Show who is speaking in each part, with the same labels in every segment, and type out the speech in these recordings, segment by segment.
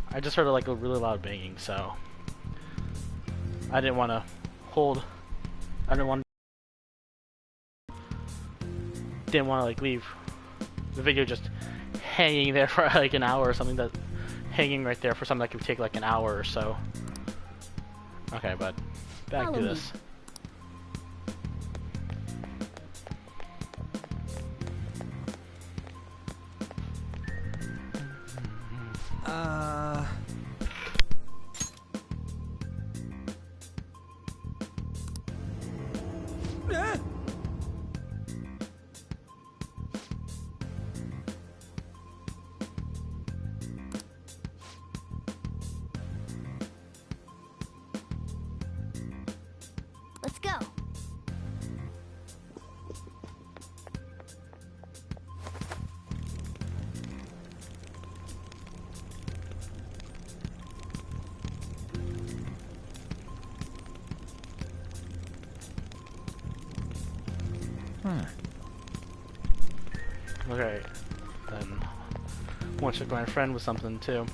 Speaker 1: I just heard like a really loud banging, so I didn't want to hold. I didn't want to like leave the video just hanging there for like an hour or something, that hanging right there for something that could take like an hour or so. Okay, but back to this.
Speaker 2: Let's go.
Speaker 1: Okay, then want to check my friend with something too.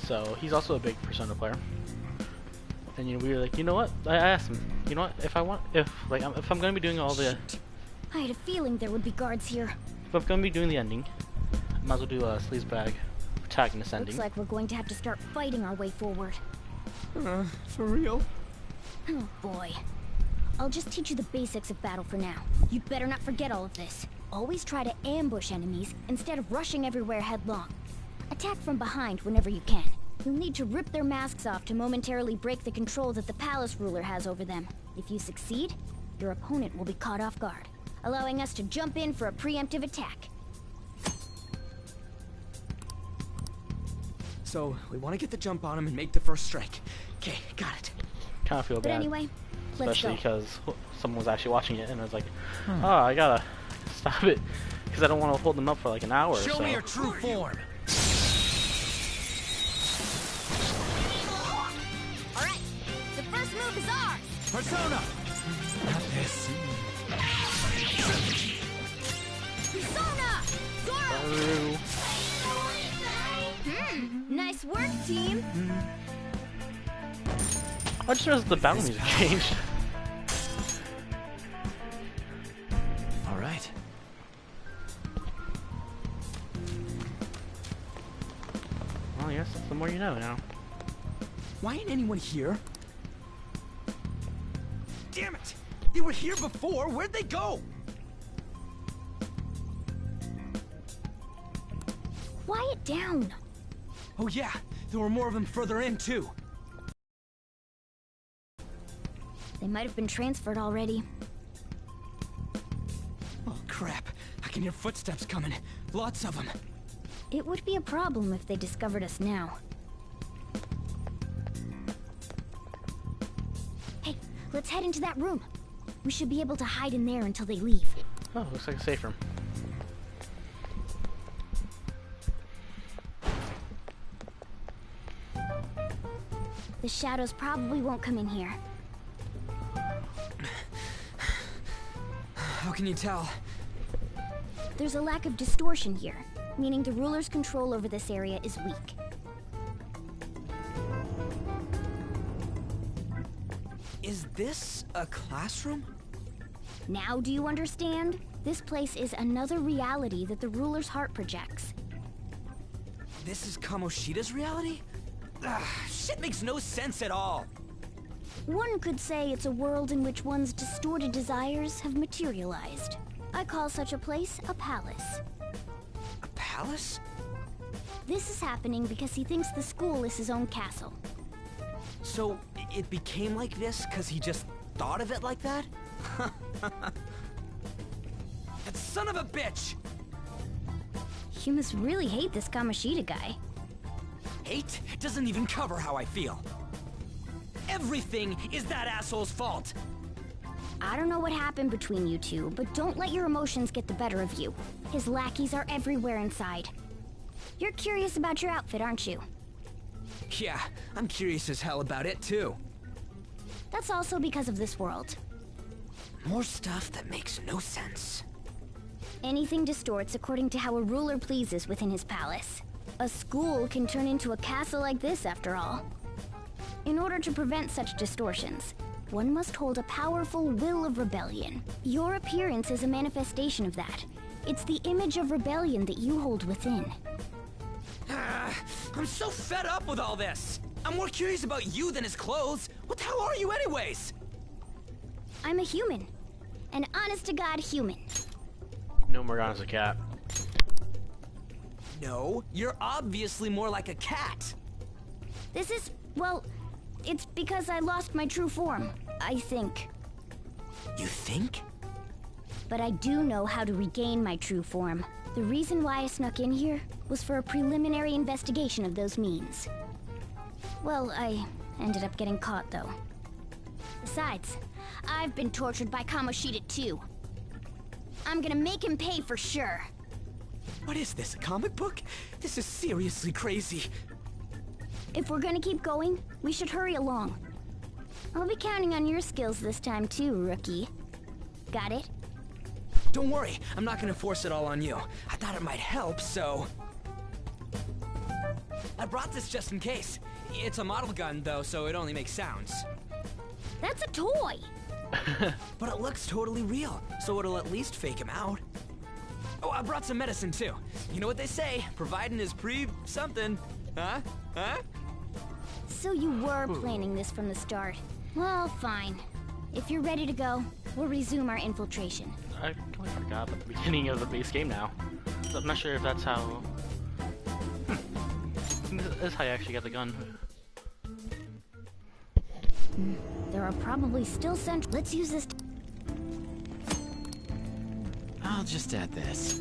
Speaker 1: So he's also a big Persona player, and you know, we were like, you know what? I asked him, you know what? If I'm going to be doing all the,
Speaker 2: I had a feeling there would be guards here.
Speaker 1: if I'm going to be doing the ending, I might as well do a Sleazebag protagonist ending.
Speaker 2: Looks like we're going to have to start fighting our way forward.
Speaker 3: For real?
Speaker 2: Oh boy. I'll just teach you the basics of battle for now. You'd better not forget all of this. Always try to ambush enemies instead of rushing everywhere headlong. Attack from behind whenever you can. You'll need to rip their masks off to momentarily break the control that the palace ruler has over them. If you succeed, your opponent will be caught off guard, allowing us to jump in for a preemptive attack.
Speaker 3: So, we want to get the jump on him and make the first strike. Okay, got it.
Speaker 1: Kind of feel
Speaker 2: But
Speaker 1: bad.
Speaker 2: anyway, let's
Speaker 1: Especially
Speaker 2: go.
Speaker 1: because someone was actually watching it, and I was like, oh, I gotta stop it, because I don't want to hold them up for like an hour or so.
Speaker 4: Show me your true form.
Speaker 2: Alright, the first move is ours!
Speaker 4: Persona.
Speaker 3: Not this.
Speaker 2: Persona! Zoro! Nice work, team!
Speaker 1: I just realized the battle music changed.
Speaker 4: All right.
Speaker 1: Well, yes, the more you know now.
Speaker 3: Why ain't anyone here? Damn it! They were here before. Where'd they go?
Speaker 2: Quiet down!
Speaker 3: Oh yeah, there were more of them further in too.
Speaker 2: They might have been transferred already.
Speaker 3: Oh crap! I can hear footsteps coming. Lots of them.
Speaker 2: It would be a problem if they discovered us now. Hey, let's head into that room. We should be able to hide in there until they leave.
Speaker 1: Oh, looks like a safe room.
Speaker 2: The shadows probably won't come in here.
Speaker 3: How can you tell?
Speaker 2: There's a lack of distortion here, meaning the ruler's control over this area is weak.
Speaker 3: Is this a classroom?
Speaker 2: Now do you understand? This place is another reality that the ruler's heart projects.
Speaker 3: This is Kamoshida's reality? Shit makes no sense at all.
Speaker 2: One could say it's a world in which one's distorted desires have materialized. I call such a place a palace.
Speaker 3: A palace?
Speaker 2: This is happening because he thinks the school is his own castle.
Speaker 3: So, it became like this because he just thought of it like that? That son of a bitch!
Speaker 2: You must really hate this Kamoshida guy.
Speaker 3: Hate doesn't even cover how I feel. Everything is that asshole's fault!
Speaker 2: I don't know what happened between you two, but don't let your emotions get the better of you. His lackeys are everywhere inside. You're curious about your outfit, aren't you?
Speaker 3: Yeah, I'm curious as hell about it too.
Speaker 2: That's also because of this world.
Speaker 3: More stuff that makes no sense.
Speaker 2: Anything distorts according to how a ruler pleases within his palace. A school can turn into a castle like this, after all. In order to prevent such distortions, one must hold a powerful will of rebellion. Your appearance is a manifestation of that. It's the image of rebellion that you hold within.
Speaker 3: I'm so fed up with all this. I'm more curious about you than his clothes. What the hell are you anyways?
Speaker 2: I'm a human. An honest-to-God human.
Speaker 1: No, Morgana's a cat.
Speaker 3: No, you're obviously more like a cat.
Speaker 2: This is, well, it's because I lost my true form, I think.
Speaker 3: You think?
Speaker 2: But I do know how to regain my true form. The reason why I snuck in here was for a preliminary investigation of those means. Well, I ended up getting caught, though. Besides, I've been tortured by Kamoshida too. I'm gonna make him pay for sure.
Speaker 3: What is this, a comic book? This is seriously crazy.
Speaker 2: If we're gonna keep going, we should hurry along. I'll be counting on your skills this time too, rookie. Got it?
Speaker 3: Don't worry, I'm not gonna force it all on you. I thought it might help, so... I brought this just in case. It's a model gun, though, so it only makes sounds.
Speaker 2: That's a toy!
Speaker 3: But it looks totally real, so it'll at least fake him out. Oh, I brought some medicine, too. You know what they say, providing is something. Huh? Huh?
Speaker 2: So you were planning this from the start. Well, fine. If you're ready to go, we'll resume our infiltration.
Speaker 1: I totally forgot about the beginning of the base game now. So I'm not sure if that's how... This is how you actually get the gun.
Speaker 2: There are probably still Let's use this.
Speaker 4: I'll just add this.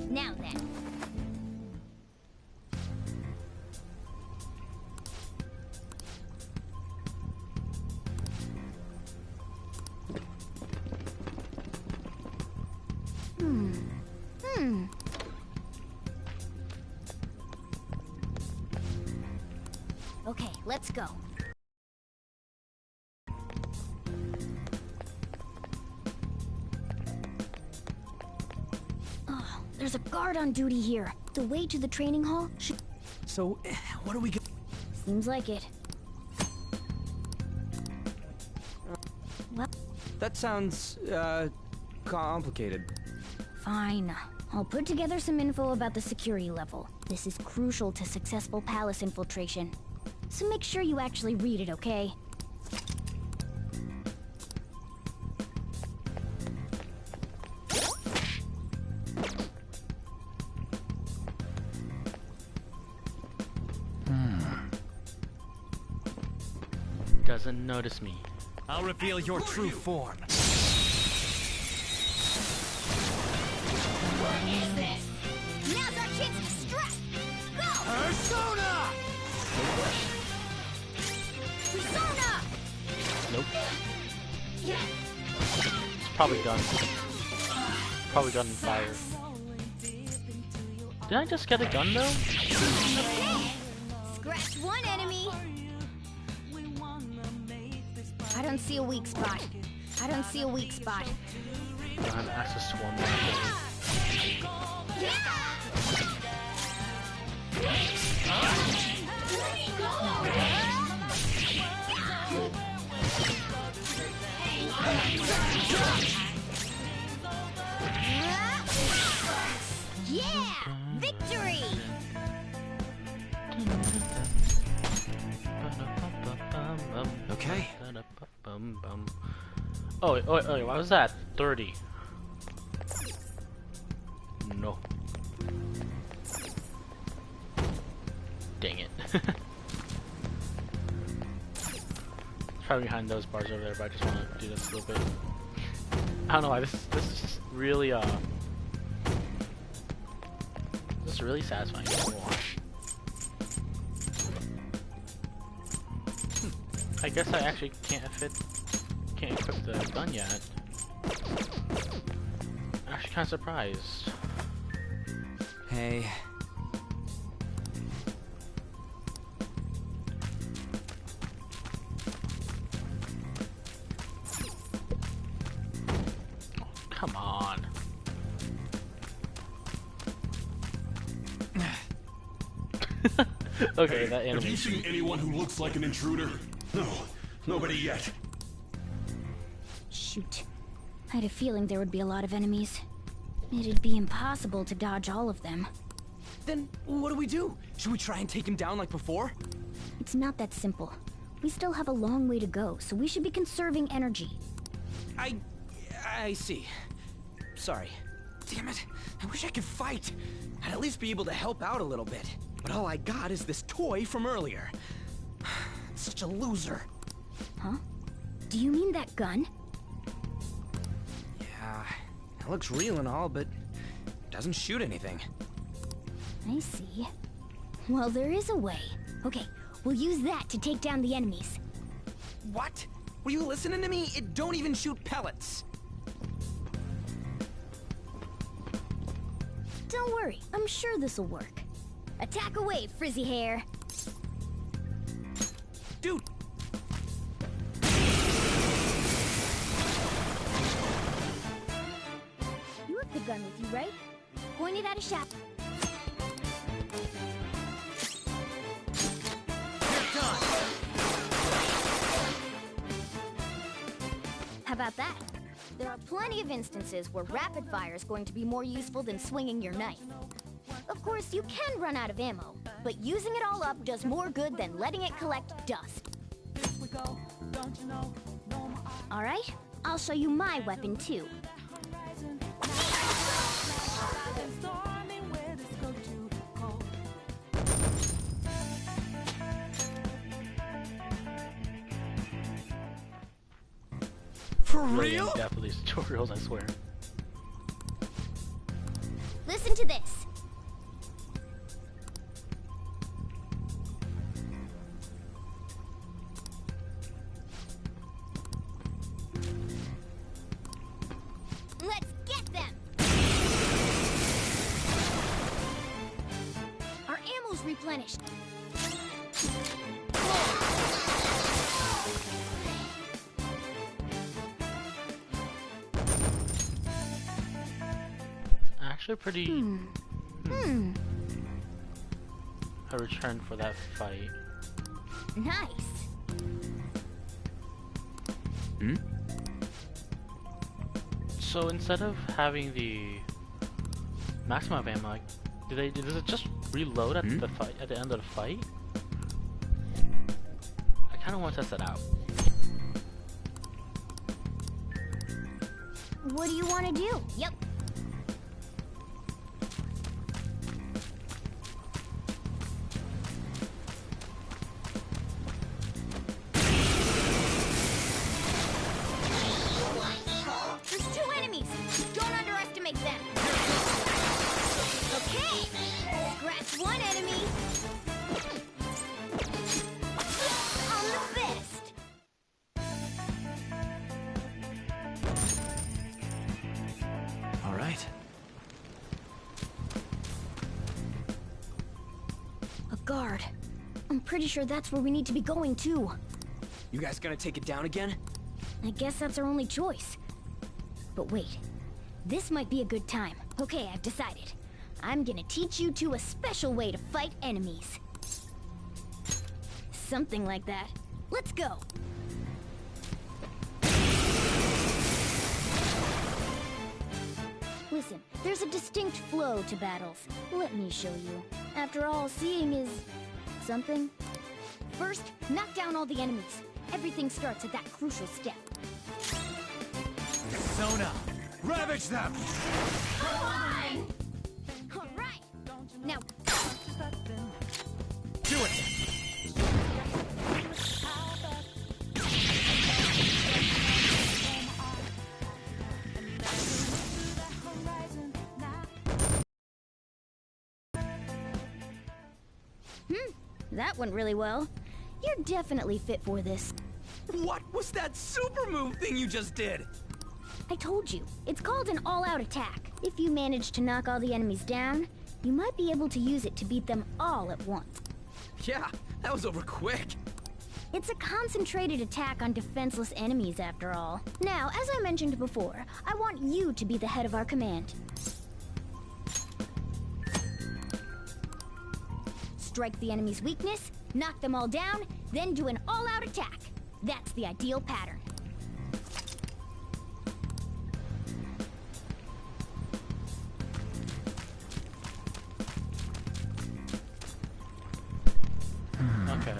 Speaker 2: Now then. Okay, let's go. Oh, there's a guard on duty here. The way to the training hall should...
Speaker 3: So, what are we gonna...
Speaker 2: Seems like it. Well,
Speaker 5: That sounds, complicated.
Speaker 2: fine. I'll put together some info about the security level. This is crucial to successful palace infiltration. So make sure you actually read it, okay?
Speaker 1: Doesn't notice me.
Speaker 4: I'll reveal your true form.
Speaker 2: Now's our chance to strike! Go!
Speaker 4: Persona!
Speaker 2: Persona!
Speaker 1: Nope. It's probably done. Probably done in fire. Did I just get a gun though?
Speaker 2: Scratch one enemy! I don't see a weak spot. I don't see a weak spot.
Speaker 1: I have access to one more.
Speaker 2: Yeah! Victory!
Speaker 4: Okay.
Speaker 1: Oh, wait, what was that? 30. No. Dang it. Probably behind those bars over there, but I just want to do this a little bit. I don't know why, this is really, this is really satisfying. I guess I actually can't equip the gun yet. I'm actually kind of surprised.
Speaker 5: Hey.
Speaker 1: Come on. Okay, that
Speaker 6: Have you
Speaker 1: enemy.
Speaker 6: seen anyone who looks like an intruder? No, nobody yet.
Speaker 2: Shoot. I had a feeling there would be a lot of enemies. It'd be impossible to dodge all of them.
Speaker 3: Then what do we do? Should we try and take him down like before?
Speaker 2: It's not that simple. We still have a long way to go, so we should be conserving energy.
Speaker 3: I see. Sorry. Damn it. I wish I could fight. I'd at least be able to help out a little bit. But all I got is this toy from earlier. Such a loser.
Speaker 2: Huh? Do you mean that gun?
Speaker 3: Yeah, it looks real and all, but doesn't shoot anything.
Speaker 2: I see. Well, there is a way. Okay, we'll use that to take down the enemies.
Speaker 3: What? Were you listening to me? It don't even shoot pellets.
Speaker 2: Don't worry, I'm sure this'll work. Attack away, frizzy hair.
Speaker 3: Dude!
Speaker 2: You have the gun with you, right? Point it at a shaft. How about that? There are plenty of instances where rapid fire is going to be more useful than swinging your knife. Of course, you can run out of ammo, but using it all up does more good than letting it collect dust. All right, I'll show you my weapon too.
Speaker 3: For
Speaker 1: Really
Speaker 3: real?
Speaker 1: in-depth with these tutorials, I swear.
Speaker 2: Listen to this. Let's get them! Our ammo's replenished.
Speaker 1: Actually, pretty. A return for that fight.
Speaker 2: Nice.
Speaker 1: So instead of having the maximum ammo, like, does it just reload at the fight at the end of the fight? I kind of want to test it out.
Speaker 2: What do you want to do? Yep. There's two enemies. Don't underestimate them. Okay. Scratch one enemy. On the fist.
Speaker 4: All right.
Speaker 2: A guard. I'm pretty sure that's where we need to be going too.
Speaker 3: You guys gonna take it down again?
Speaker 2: I guess that's our only choice. But wait, this might be a good time. Okay, I've decided. I'm gonna teach you two a special way to fight enemies. Something like that. Let's go. Listen, there's a distinct flow to battles. Let me show you. After all, seeing is something. First, knock down all the enemies. Everything starts at that crucial step.
Speaker 4: Sona, ravage them!
Speaker 2: Come on! All right. Now,
Speaker 4: Do it!
Speaker 2: that went really well. You're definitely fit for this.
Speaker 3: What was that super move thing you just did?
Speaker 2: I told you, it's called an all-out attack. If you manage to knock all the enemies down, you might be able to use it to beat them all at once.
Speaker 3: Yeah, that was over quick.
Speaker 2: It's a concentrated attack on defenseless enemies, after all. Now, as I mentioned before, I want you to be the head of our command. Strike the enemy's weakness, knock them all down, then do an all-out attack. That's the ideal pattern.
Speaker 1: Okay.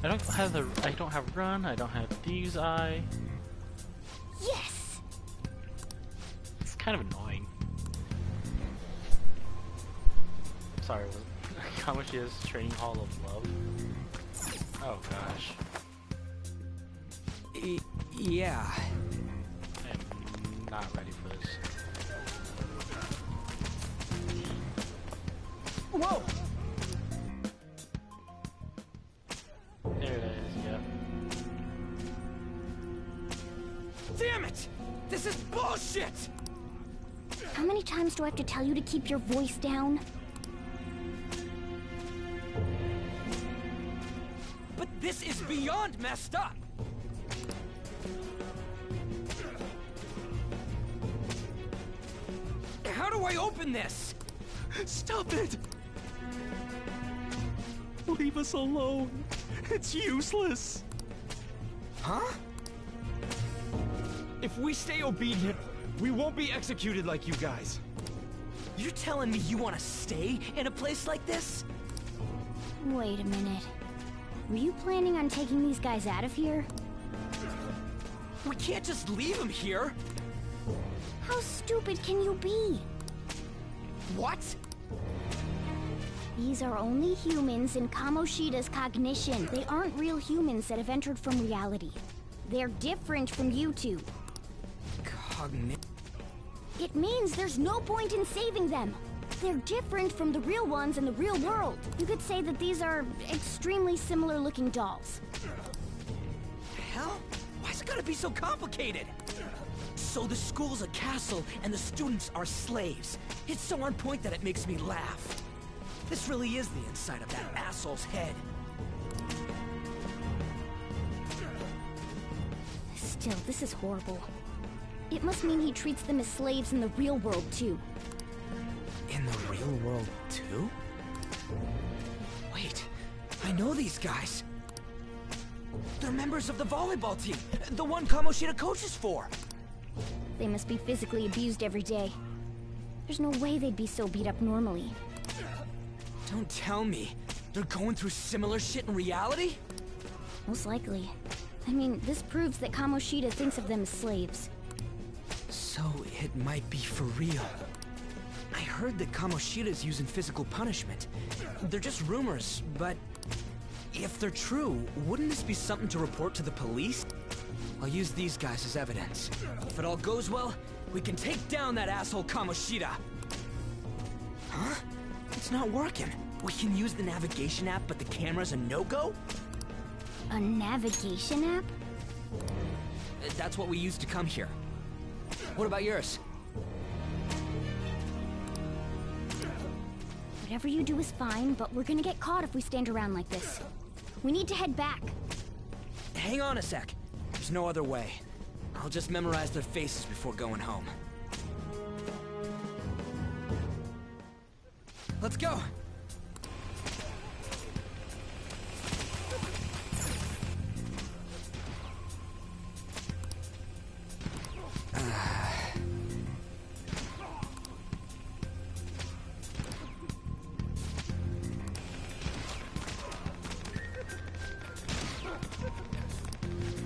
Speaker 1: I don't have run, I don't have these eye.
Speaker 2: Yes!
Speaker 1: It's kind of annoying. Sorry, how much is Training Hall of Love? Oh gosh.
Speaker 5: Yeah.
Speaker 1: I am not ready for this.
Speaker 3: Whoa!
Speaker 1: There it is, yep.
Speaker 3: Damn it! This is bullshit!
Speaker 2: How many times do I have to tell you to keep your voice down?
Speaker 3: But this is beyond messed up! How do I open this?
Speaker 4: Stop it! Leave us alone. It's useless.
Speaker 3: Huh?
Speaker 4: If we stay obedient, we won't be executed like you guys.
Speaker 3: You're telling me you want to stay in a place like this?
Speaker 2: Wait a minute. Were you planning on taking these guys out of here?
Speaker 3: We can't just leave them here!
Speaker 2: How stupid can you be?
Speaker 3: What?
Speaker 2: These are only humans in Kamoshida's cognition. They aren't real humans that have entered from reality. They're different from you two. It means there's no point in saving them. They're different from the real ones in the real world. You could say that these are extremely similar looking dolls.
Speaker 3: Hell? Why's it gotta be so complicated? So the school's a castle and the students are slaves. It's so on point that it makes me laugh. This really is the inside of that asshole's head.
Speaker 2: Still, this is horrible. It must mean he treats them as slaves in the real world, too.
Speaker 3: In the real world, too? Wait, I know these guys. They're members of the volleyball team, the one Kamoshida coaches for.
Speaker 2: They must be physically abused every day. There's no way they'd be so beat up normally.
Speaker 3: Don't tell me. They're going through similar shit in reality?
Speaker 2: Most likely. I mean, this proves that Kamoshida thinks of them as slaves.
Speaker 3: So it might be for real. I heard that Kamoshida's using physical punishment. They're just rumors, but if they're true, wouldn't this be something to report to the police? I'll use these guys as evidence. If it all goes well, we can take down that asshole Kamoshida. Huh? It's not working. We can use the navigation app, but the camera's a no-go?
Speaker 2: A navigation app?
Speaker 3: That's what we used to come here. What about yours?
Speaker 2: Whatever you do is fine, but we're gonna get caught if we stand around like this. We need to head back.
Speaker 3: Hang on a sec. There's no other way. I'll just memorize their faces before going home. Let's go!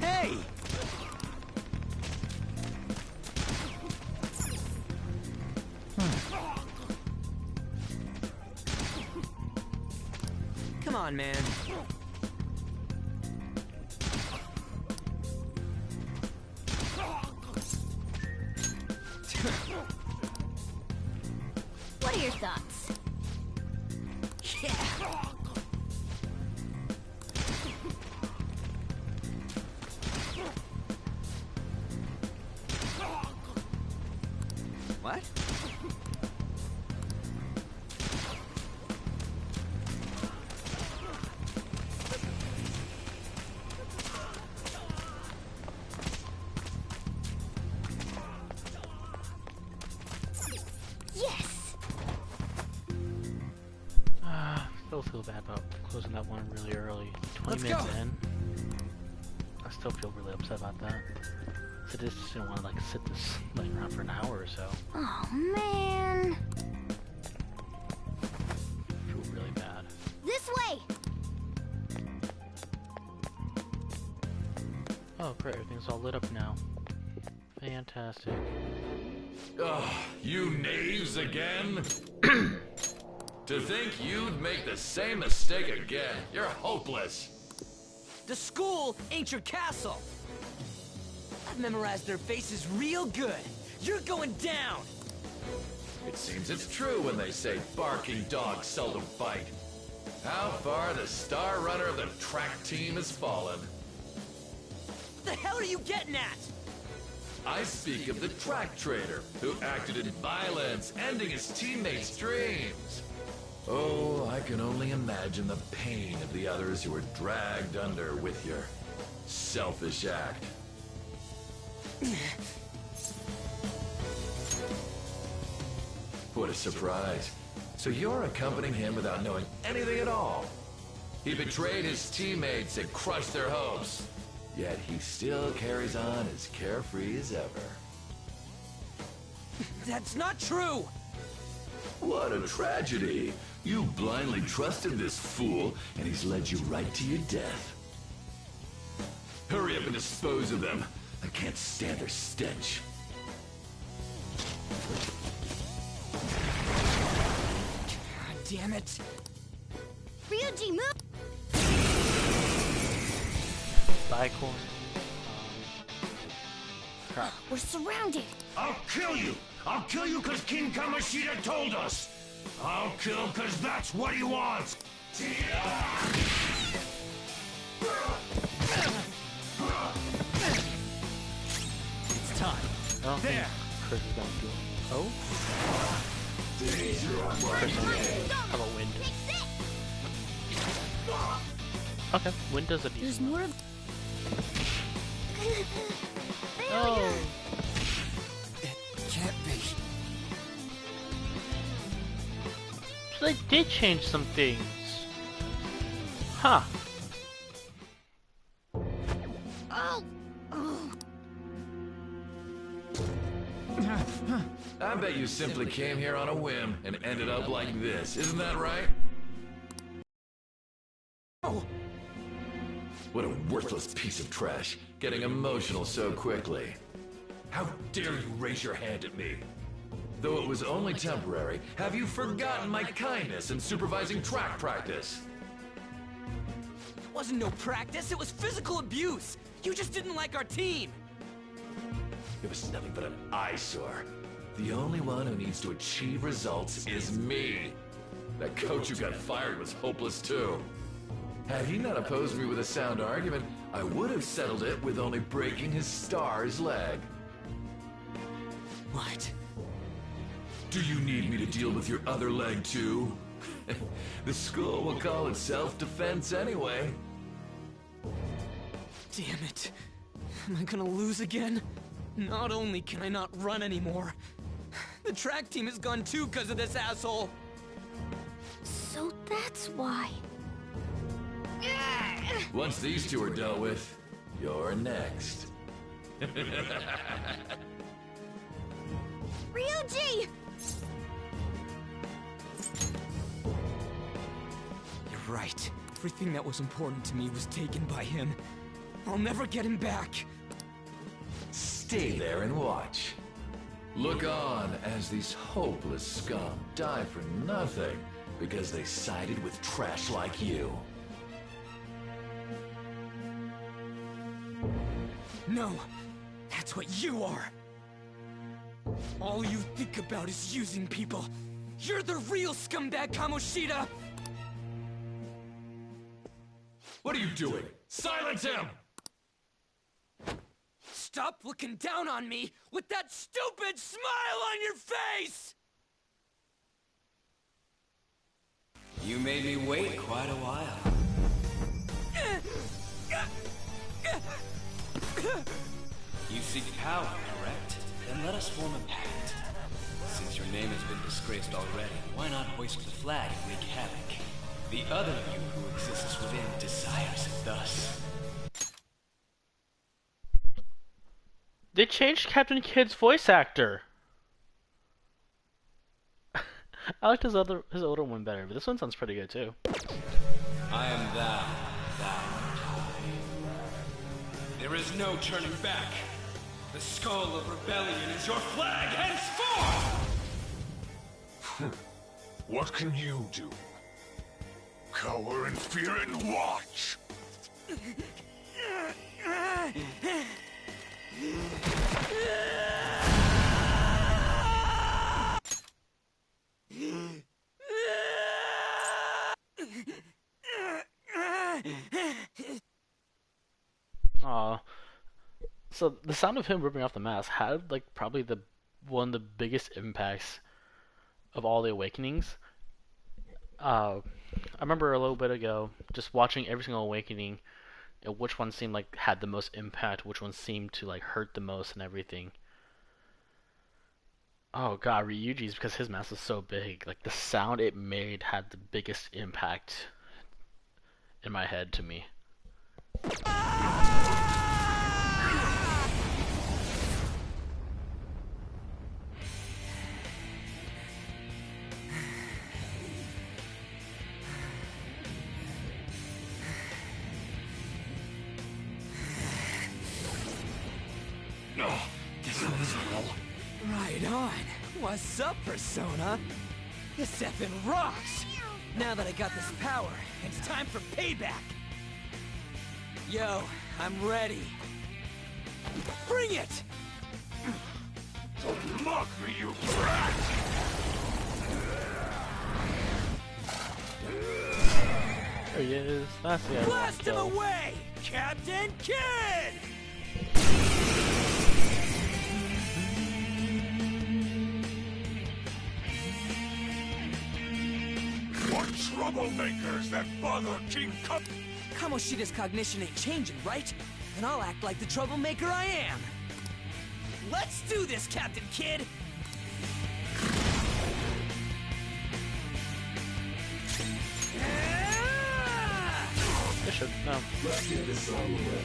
Speaker 3: Hey! Come on, man.
Speaker 2: What are your thoughts?
Speaker 3: Yeah! What?
Speaker 1: still feel bad about closing that one really early. 20
Speaker 3: Let's
Speaker 1: minutes
Speaker 3: go.
Speaker 1: in. I still feel really upset about that. So I just didn't want to like sit this like around for an hour or so.
Speaker 2: Oh man.
Speaker 1: I feel really bad.
Speaker 2: This way.
Speaker 1: Oh great, everything's all lit up now. Fantastic.
Speaker 7: Ugh, you knaves again? To think you'd make the same mistake again. You're hopeless.
Speaker 3: The school ain't your castle. I've memorized their faces real good. You're going down.
Speaker 7: It seems it's true when they say barking dogs seldom bite. How far the star runner of the track team has fallen.
Speaker 3: What the hell are you getting at?
Speaker 7: I speak of the track trader, who acted in violence, ending his teammates' dreams. Oh, I can only imagine the pain of the others who were dragged under with your selfish act. What a surprise. So you're accompanying him without knowing anything at all. He betrayed his teammates and crushed their hopes. Yet he still carries on as carefree as ever.
Speaker 3: That's not true.
Speaker 7: What a tragedy. You blindly trusted this fool, and he's led you right to your death. Hurry up and dispose of them. I can't stand their stench.
Speaker 3: God damn it.
Speaker 2: Ryuji, move!
Speaker 1: Bicorn. Crap.
Speaker 2: We're surrounded.
Speaker 6: I'll kill you! I'll kill you because King Kamoshida told us! I'll kill because that's what he wants!
Speaker 3: It's time.
Speaker 1: I don't think Chris is gonna do it. Oh? Chris is How about Wind? Okay, Wind does a
Speaker 2: There's
Speaker 1: decent.
Speaker 2: more of...
Speaker 1: Oh!
Speaker 3: It can't be.
Speaker 1: So they did change some things. Huh.
Speaker 2: Oh! Oh.
Speaker 7: I bet you simply came here on a whim and ended up like this. Isn't that right?
Speaker 3: Oh.
Speaker 7: What a worthless piece of trash, getting emotional so quickly. How dare you raise your hand at me? Though it was only temporary, have you forgotten my kindness in supervising track practice?
Speaker 3: It wasn't no practice, it was physical abuse. You just didn't like our team.
Speaker 7: It was nothing but an eyesore. The only one who needs to achieve results is me. That coach who got fired was hopeless too. Had he not opposed me with a sound argument, I would have settled it with only breaking his star's leg.
Speaker 3: What?
Speaker 7: Do you need me to deal with your other leg too? The school will call it self-defense anyway.
Speaker 3: Damn it. Am I gonna lose again? Not only can I not run anymore, the track team is gone too because of this asshole.
Speaker 2: So that's why.
Speaker 7: Once these two are dealt with, you're next.
Speaker 2: Ryuji!
Speaker 3: You're right. Everything that was important to me was taken by him. I'll never get him back.
Speaker 7: Stay there and watch. Look on as these hopeless scum die for nothing because they sided with trash like you.
Speaker 3: No, that's what you are. All you think about is using people. You're the real scumbag, Kamoshida!
Speaker 7: What are you doing? Silence him!
Speaker 3: Stop looking down on me with that stupid smile on your face!
Speaker 5: You made me wait quite a while. You seek power, correct? Then let us form a pact. Since your name has been disgraced already, why not hoist the flag and wreak havoc? The other you who exists within desires it thus.
Speaker 1: They changed Captain Kidd's voice actor. I liked his older one better, but this one sounds pretty good too.
Speaker 5: I am thou art I. There is no turning back. The skull of rebellion is your flag henceforth!
Speaker 6: What can you do? Cower in fear and watch!
Speaker 1: Aw. So the sound of him ripping off the mask had like probably one of the biggest impacts of all the Awakenings. I remember a little bit ago just watching every single Awakening and which one seemed like had the most impact, which one seemed to like hurt the most and everything. Oh god, Ryuji's, because his mask is so big, like the sound it made had the biggest impact in my head to me.
Speaker 3: Right on. What's up, Persona? This effing rocks! Now that I got this power, it's time for payback! Yo, I'm ready. Bring it!
Speaker 6: Don't mock me, you brat!
Speaker 1: There he is. That's the guy.
Speaker 3: Blast him away! Captain Kidd!
Speaker 6: What troublemakers that bother King
Speaker 3: Kamoshida's cognition ain't changing, right? Then I'll act like the troublemaker I am. Let's do this, Captain Kidd!
Speaker 1: Bishop, no.
Speaker 7: Let's get this over with.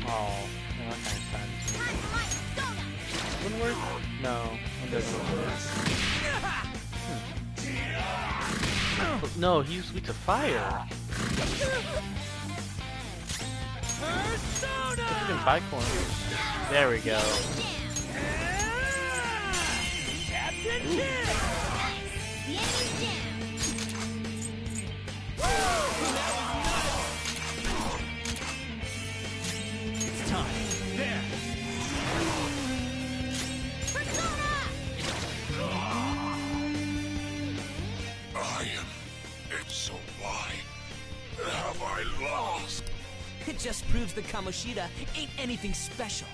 Speaker 1: Oh, no, that kind of sad. Wouldn't work? No, it doesn't work. No, he's weak to fire.
Speaker 3: Persona!
Speaker 1: Freaking five corners. There we go.
Speaker 3: Captain Kidd!
Speaker 2: The enemy's down.
Speaker 3: It's time. There.
Speaker 6: I am. If so, why have I lost?
Speaker 3: It just proves that Kamoshida ain't anything special.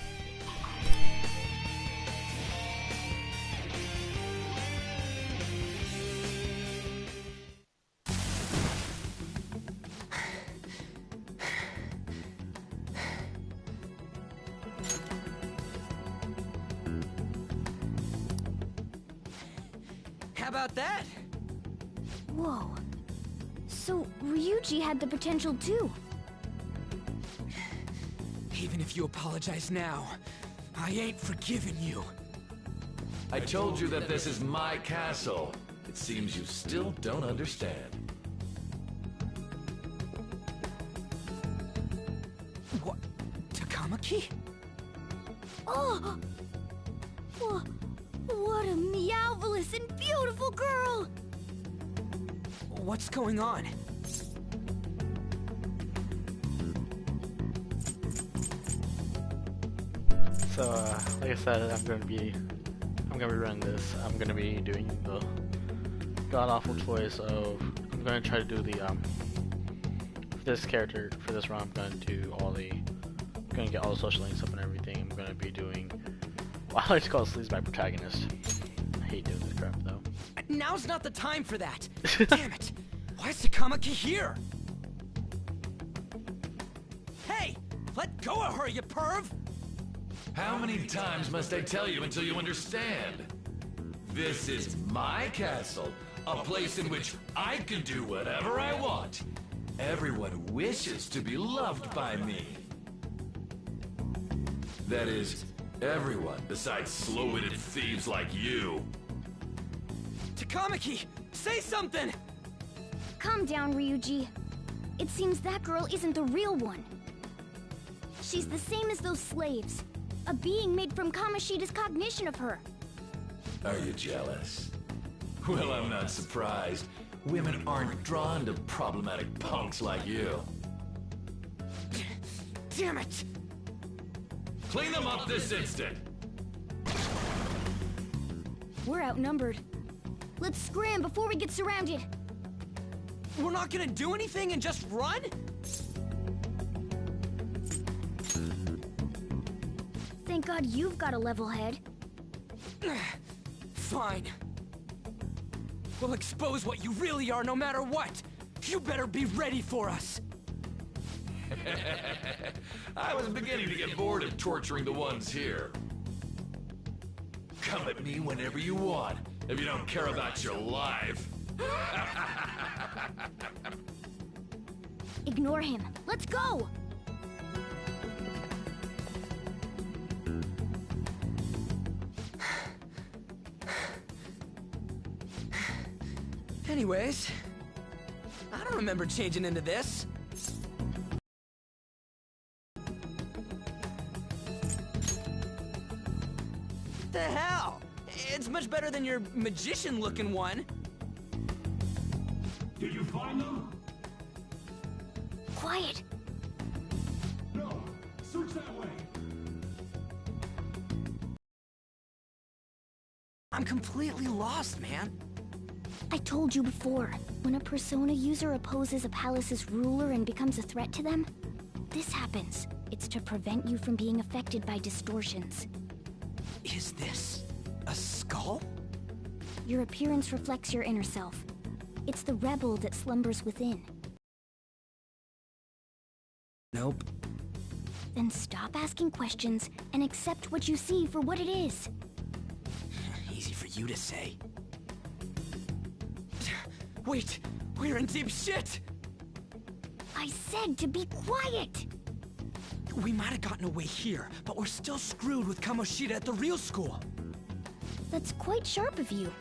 Speaker 3: How about that?
Speaker 2: Whoa. So Ryuji had the potential too.
Speaker 3: Even if you apologize now, I ain't forgiving you.
Speaker 7: I told you that this is my castle. It seems you still don't understand.
Speaker 3: What? Takamaki?
Speaker 2: Oh! What a meowvelous and beautiful girl!
Speaker 3: What's going on?
Speaker 1: So, like I said, I'm gonna be running this. I'm gonna be doing the god-awful choice of, I'm gonna try to do the, for this character, for this run, I'm gonna get all the social links up and everything. I'm gonna be doing, well, I like to call it sleaze my protagonist. I hate doing this crap, though.
Speaker 3: Now's not the time for that. Damn it! Why is Takamaki here? Hey! Let go of her, you perv!
Speaker 7: How many times must I tell you until you understand? This is my castle, a place in which I can do whatever I want. Everyone wishes to be loved by me. That is, everyone besides slow-witted thieves like you.
Speaker 3: Takamaki, say something!
Speaker 2: Calm down, Ryuji. It seems that girl isn't the real one. She's the same as those slaves. A being made from Kamoshida's cognition of her.
Speaker 7: Are you jealous? Well, I'm not surprised. Women aren't drawn to problematic punks like you.
Speaker 3: Damn it!
Speaker 7: Clean them up this instant!
Speaker 2: We're outnumbered. Let's scram before we get surrounded.
Speaker 3: We're not gonna do anything and just run?
Speaker 2: Thank God you've got a level head.
Speaker 3: Fine. We'll expose what you really are no matter what. You better be ready for us.
Speaker 7: I was beginning to get bored of torturing the ones here. Come at me whenever you want, if you don't care about your life.
Speaker 2: Ignore him. Let's go!
Speaker 3: Anyways, I don't remember changing into this. The hell? It's much better than your magician-looking one.
Speaker 6: Did you find them?
Speaker 2: Quiet.
Speaker 6: No. Search that way.
Speaker 3: I'm completely lost, man.
Speaker 2: I told you before, when a Persona user opposes a palace's ruler and becomes a threat to them, this happens. It's to prevent you from being affected by distortions.
Speaker 3: Is this a skull?
Speaker 2: Your appearance reflects your inner self. It's the rebel that slumbers within.
Speaker 3: Nope.
Speaker 2: Then stop asking questions and accept what you see for what it is.
Speaker 3: Easy for you to say. Wait, we're in deep shit!
Speaker 2: I said to be quiet!
Speaker 3: We might have gotten away here, but we're still screwed with Kamoshida at the real school.
Speaker 2: That's quite sharp of you.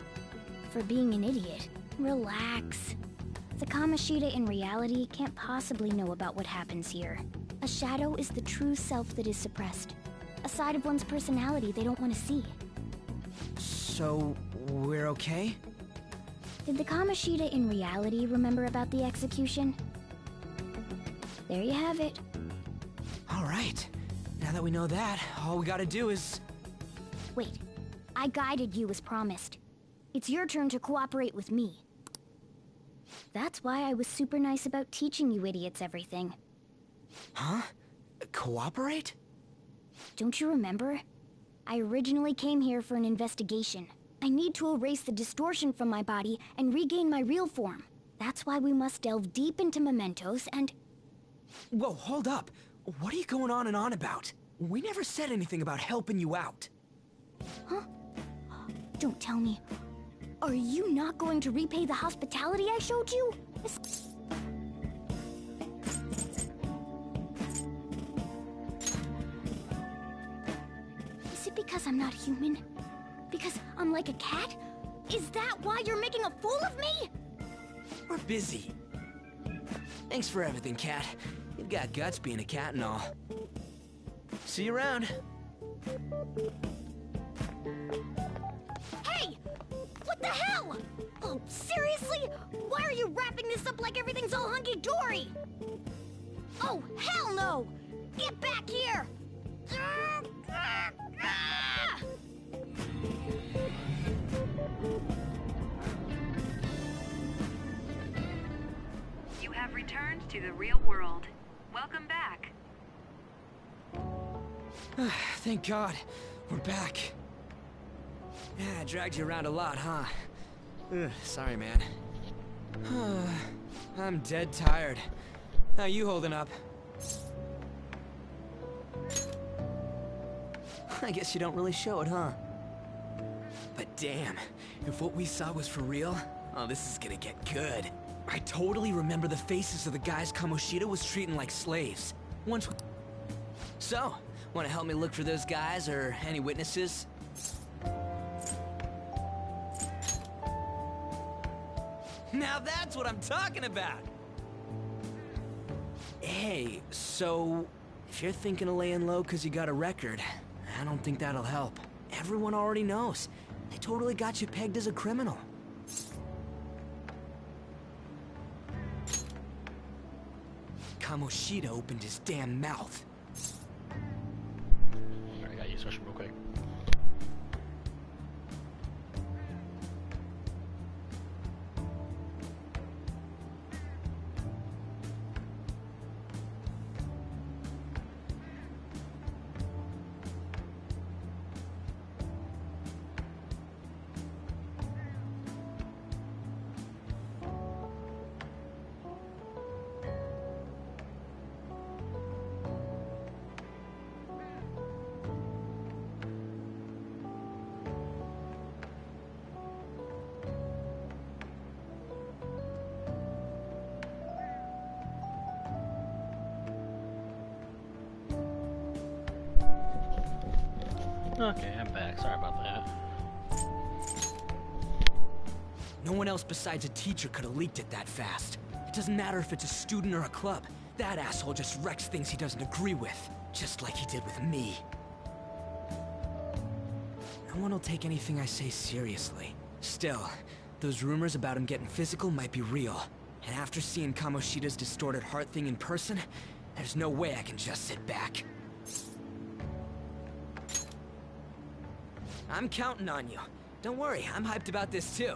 Speaker 2: For being an idiot. Relax. The Kamoshida in reality can't possibly know about what happens here. A shadow is the true self that is suppressed. A side of one's personality they don't want to see.
Speaker 3: So, we're okay?
Speaker 2: Did the Kamoshida in reality remember about the execution? There you have it.
Speaker 3: Alright. Now that we know that, all we gotta do is...
Speaker 2: Wait. I guided you as promised. It's your turn to cooperate with me. That's why I was super nice about teaching you idiots everything.
Speaker 3: Huh? Cooperate?
Speaker 2: Don't you remember? I originally came here for an investigation. I need to erase the distortion from my body and regain my real form. That's why we must delve deep into mementos and...
Speaker 3: Whoa, hold up. What are you going on and on about? We never said anything about helping you out.
Speaker 2: Huh? Don't tell me. Are you not going to repay the hospitality I showed you? Is it because I'm not human? Because I'm like a cat? Is that why you're making a fool of me?
Speaker 3: We're busy. Thanks for everything, Cat. You've got guts being a cat and all. See you around.
Speaker 2: Hey! What the hell? Oh, seriously? Why are you wrapping this up like everything's all hunky-dory? Oh, hell no! Get back here!
Speaker 8: You have returned to the real world. Welcome back.
Speaker 3: Thank God. We're back. Yeah, I dragged you around a lot, huh? Ugh, sorry, man. I'm dead tired. How you holding up? I guess you don't really show it, huh? But damn, if what we saw was for real, oh, this is gonna get good. I totally remember the faces of the guys Kamoshida was treating like slaves. So, wanna help me look for those guys or any witnesses? Now that's what I'm talking about! Hey, so if you're thinking of laying low because you got a record, I don't think that'll help. Everyone already knows. They totally got you pegged as a criminal. Kamoshida opened his damn mouth.
Speaker 1: I gotta use this real quick. Okay, I'm back. Sorry about that.
Speaker 3: No one else besides a teacher could have leaked it that fast. It doesn't matter if it's a student or a club. That asshole just wrecks things he doesn't agree with. Just like he did with me. No one will take anything I say seriously. Still, those rumors about him getting physical might be real. And after seeing Kamoshida's distorted heart thing in person, there's no way I can just sit back. I'm counting on you. Don't worry, I'm hyped about this too.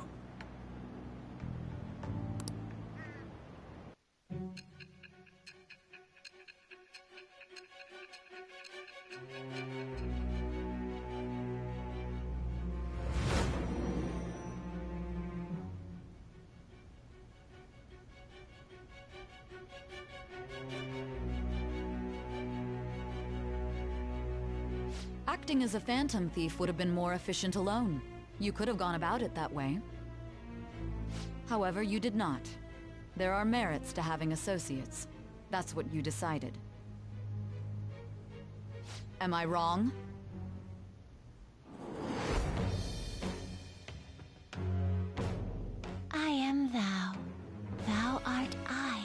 Speaker 9: Acting as a phantom thief would have been more efficient alone. You could have gone about it that way. However, you did not. There are merits to having associates. That's what you decided. Am I wrong?
Speaker 10: I am thou. Thou art I.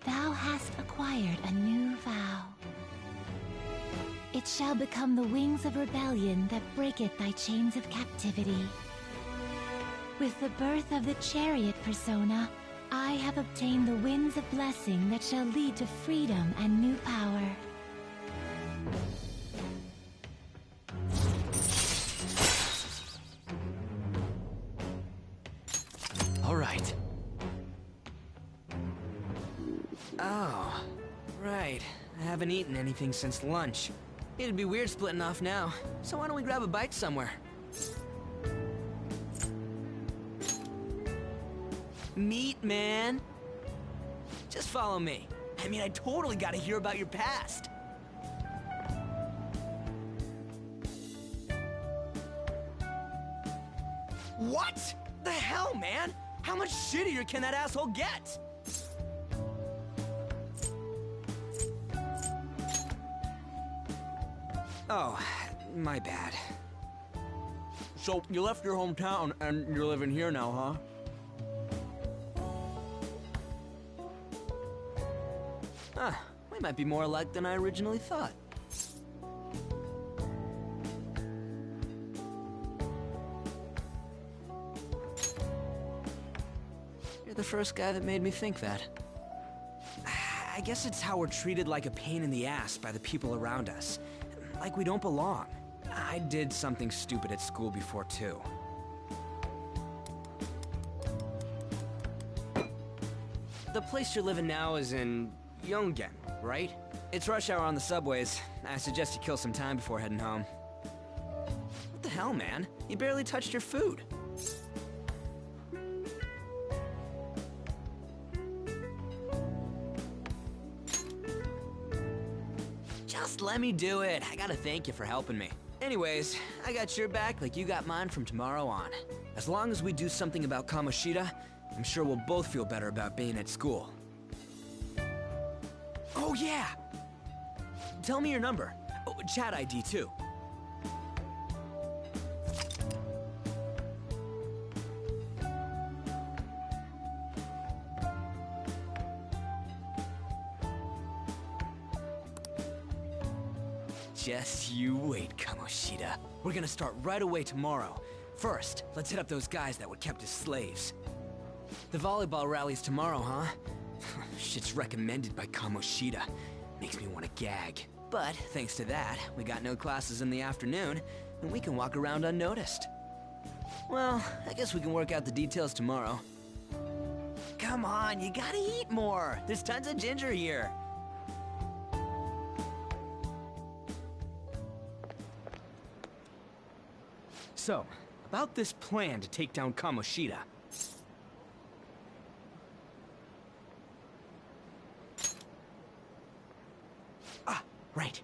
Speaker 10: Thou hast acquired a new vow. It shall become the wings of rebellion that breaketh thy chains of captivity. With the birth of the chariot persona, I have obtained the winds of blessing that shall lead to freedom and new power.
Speaker 3: All right. Oh, right. I haven't eaten anything since lunch. It'd be weird splitting off now, so why don't we grab a bite somewhere? Meat, man. Just follow me. I mean, I totally gotta hear about your past. What? The hell, man? How much shittier can that asshole get? Oh, my bad. So, you left your hometown and you're living here now, huh? Ah, we might be more alike than I originally thought. You're the first guy that made me think that. I guess it's how we're treated like a pain in the ass by the people around us. Like we don't belong. I did something stupid at school before, too. The place you're living now is in Yongen, right? It's rush hour on the subways. I suggest you kill some time before heading home. What the hell, man? You barely touched your food. Just let me do it. I gotta thank you for helping me. Anyways, I got your back like you got mine from tomorrow on. As long as we do something about Kamoshida, I'm sure we'll both feel better about being at school. Oh yeah! Tell me your number. Oh, chat ID too. Just you wait, Kamoshida. We're gonna start right away tomorrow. First, let's hit up those guys that were kept as slaves. The volleyball rally's tomorrow, huh? Shit's recommended by Kamoshida. Makes me want to gag. But thanks to that, we got no classes in the afternoon, and we can walk around unnoticed. Well, I guess we can work out the details tomorrow. Come on, you gotta eat more! There's tons of ginger here! So, about this plan to take down Kamoshida. Ah, right.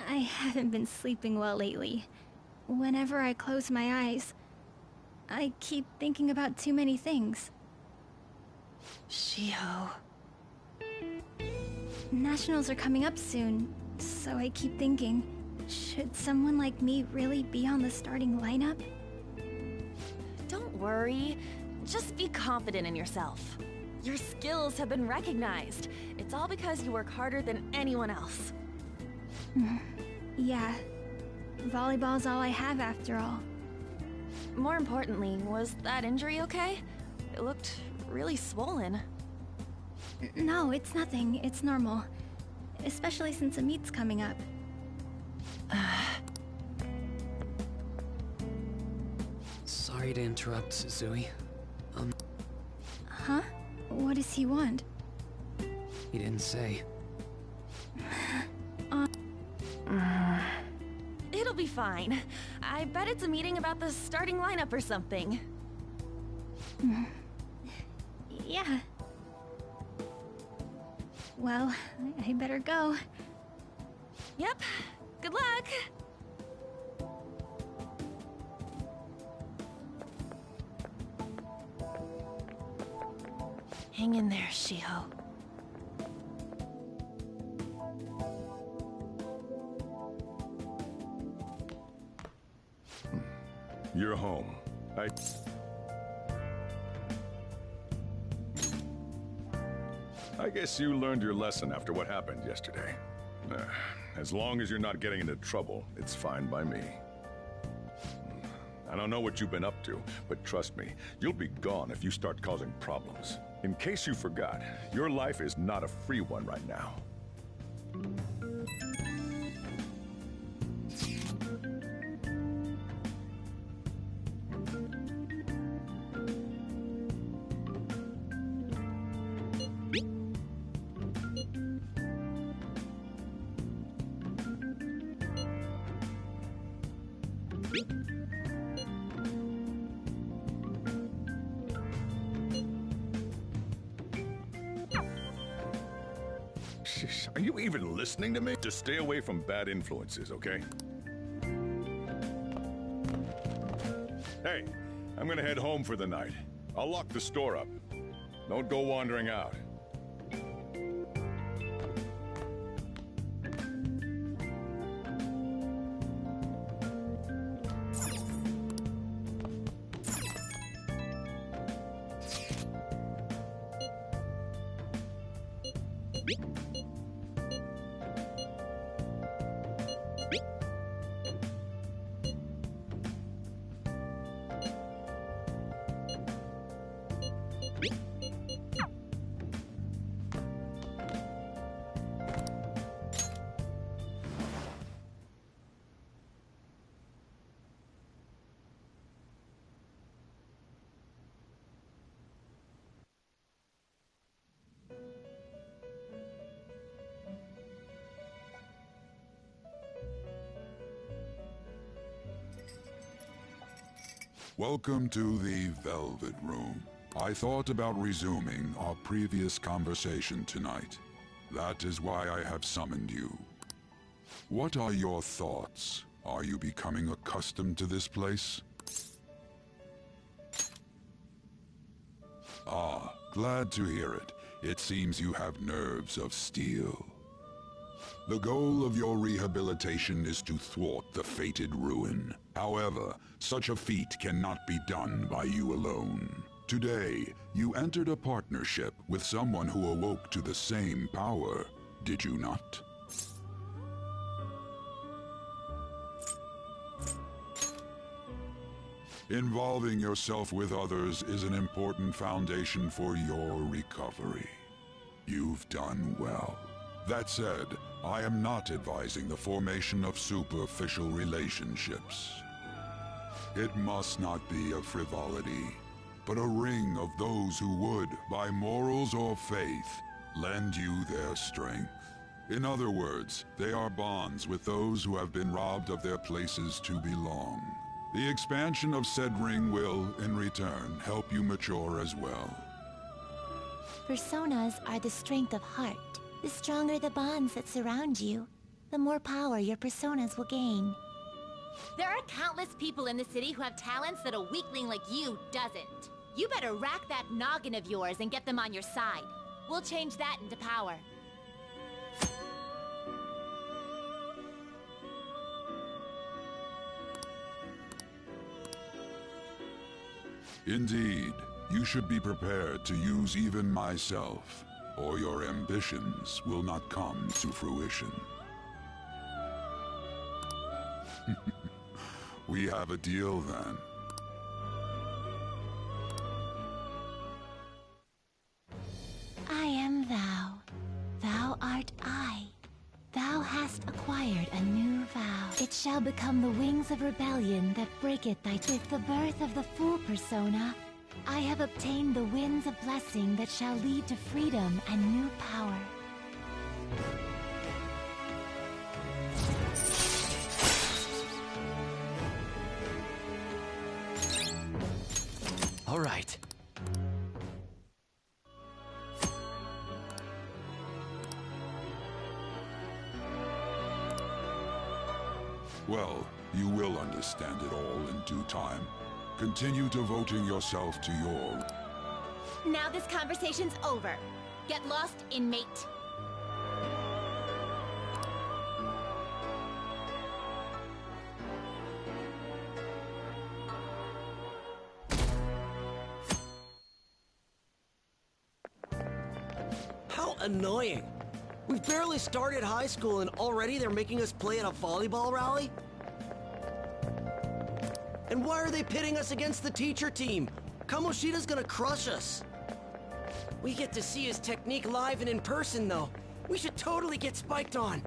Speaker 11: I haven't been sleeping well lately. Whenever I close my eyes, I keep thinking about too many things. Shiho. Nationals are coming up soon, so I keep thinking, should someone like me really be on the starting lineup?
Speaker 12: Don't worry. Just be confident in yourself. Your skills have been recognized. It's all because you work harder than anyone else.
Speaker 11: Yeah. Volleyball's all I have after all.
Speaker 12: More importantly, was that injury okay? It looked really swollen.
Speaker 11: No, it's nothing. It's normal. Especially since a meet's coming up.
Speaker 3: Sorry to interrupt, Zui.
Speaker 11: Huh? What does he want?
Speaker 3: He didn't say.
Speaker 12: It'll be fine. I bet it's a meeting about the starting lineup or something.
Speaker 11: Yeah. Well, I better go.
Speaker 12: Yep. Good luck! Hang in there, Shiho.
Speaker 13: You're home. I guess you learned your lesson after what happened yesterday. As long as you're not getting into trouble, it's fine by me. I don't know what you've been up to, but trust me, you'll be gone if you start causing problems. In case you forgot, your life is not a free one right now. Are you even listening to me? Just stay away from bad influences, okay? Hey, I'm gonna head home for the night. I'll lock the store up. Don't go wandering out.
Speaker 14: Welcome to the Velvet Room. I thought about resuming our previous conversation tonight. That is why I have summoned you. What are your thoughts? Are you becoming accustomed to this place? Ah, glad to hear it. It seems you have nerves of steel. The goal of your rehabilitation is to thwart the fated ruin. However, such a feat cannot be done by you alone. Today, you entered a partnership with someone who awoke to the same power, did you not? Involving yourself with others is an important foundation for your recovery. You've done well. That said, I am not advising the formation of superficial relationships. It must not be a frivolity, but a ring of those who would, by morals or faith, lend you their strength. In other words, they are bonds with those who have been robbed of their places to belong. The expansion of said ring will, in return, help you mature as well.
Speaker 10: Personas are the strength of heart. The stronger the bonds that surround you, the more power your personas will gain.
Speaker 15: There are countless people in the city who have talents that a weakling like you doesn't. You better rack that noggin of yours and get them on your side. We'll change that into power.
Speaker 14: Indeed, you should be prepared to use even myself, or your ambitions will not come to fruition. We have a deal then.
Speaker 10: I am thou. Thou art I. Thou hast acquired a new vow. It shall become the wings of rebellion that breaketh thy... With the birth of the full persona, I have obtained the winds of blessing that shall lead to freedom and new power.
Speaker 3: All right.
Speaker 14: Well, you will understand it all in due time. Continue devoting yourself to your...
Speaker 15: Now this conversation's over. Get lost, inmate.
Speaker 16: How annoying. We've barely started high school and already they're making us play at a volleyball rally? And why are they pitting us against the teacher team? Kamoshida's gonna crush us. We get to see his technique live and in person, though. We should totally get spiked on.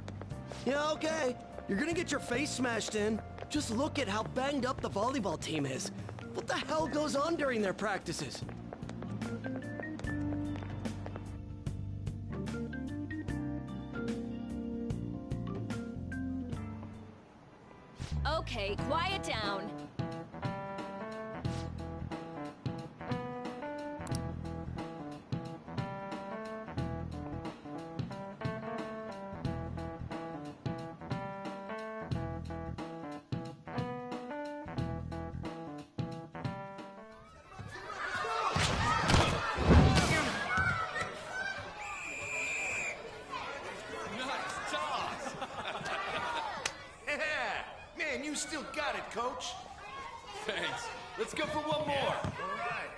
Speaker 16: Yeah, okay. You're gonna get your face smashed in. Just look at how banged up the volleyball team is. What the hell goes on during their practices?
Speaker 15: Okay, quiet down.
Speaker 6: Man, you still got it, Coach.
Speaker 7: Thanks. Let's go for one more.
Speaker 6: All right.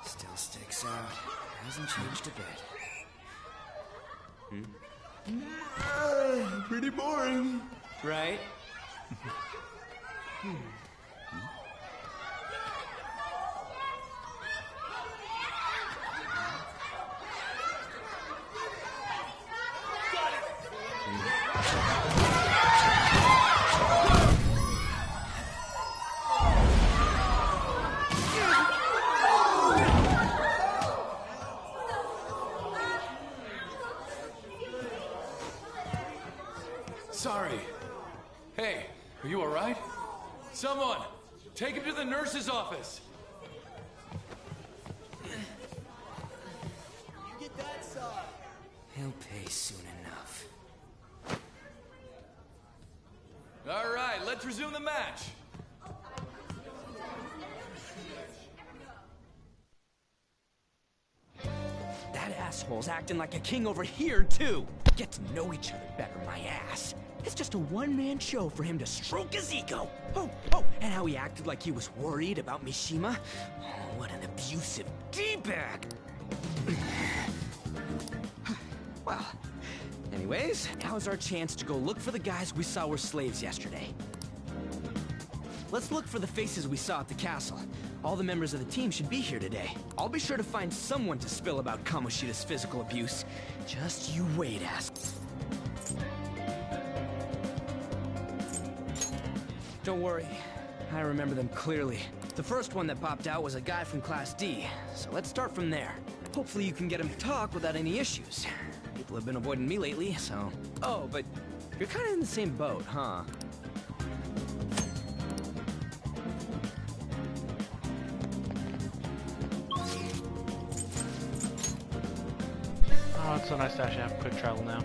Speaker 3: Still sticks out. Hasn't changed a bit.
Speaker 6: Pretty boring.
Speaker 16: Right?
Speaker 7: Someone, take him to the nurse's office.
Speaker 16: Get that side. He'll pay soon enough.
Speaker 7: All right, let's resume the match.
Speaker 3: That asshole's acting like a king over here, too. Get to know each other better, my ass. It's just a one-man show for him to stroke his ego. Oh, and how he acted like he was worried about Mishima. Oh, what an abusive D-bag. Well, anyways, now's our chance to go look for the guys we saw were slaves yesterday. Let's look for the faces we saw at the castle. All the members of the team should be here today. I'll be sure to find someone to spill about Kamoshida's physical abuse. Just you wait, ass. Don't worry, I remember them clearly. The first one that popped out was a guy from Class D, so let's start from there. Hopefully you can get him to talk without any issues. People have been avoiding me lately, so... Oh, but you're kind of in the same boat, huh?
Speaker 1: Oh, it's so nice to actually have quick travel now.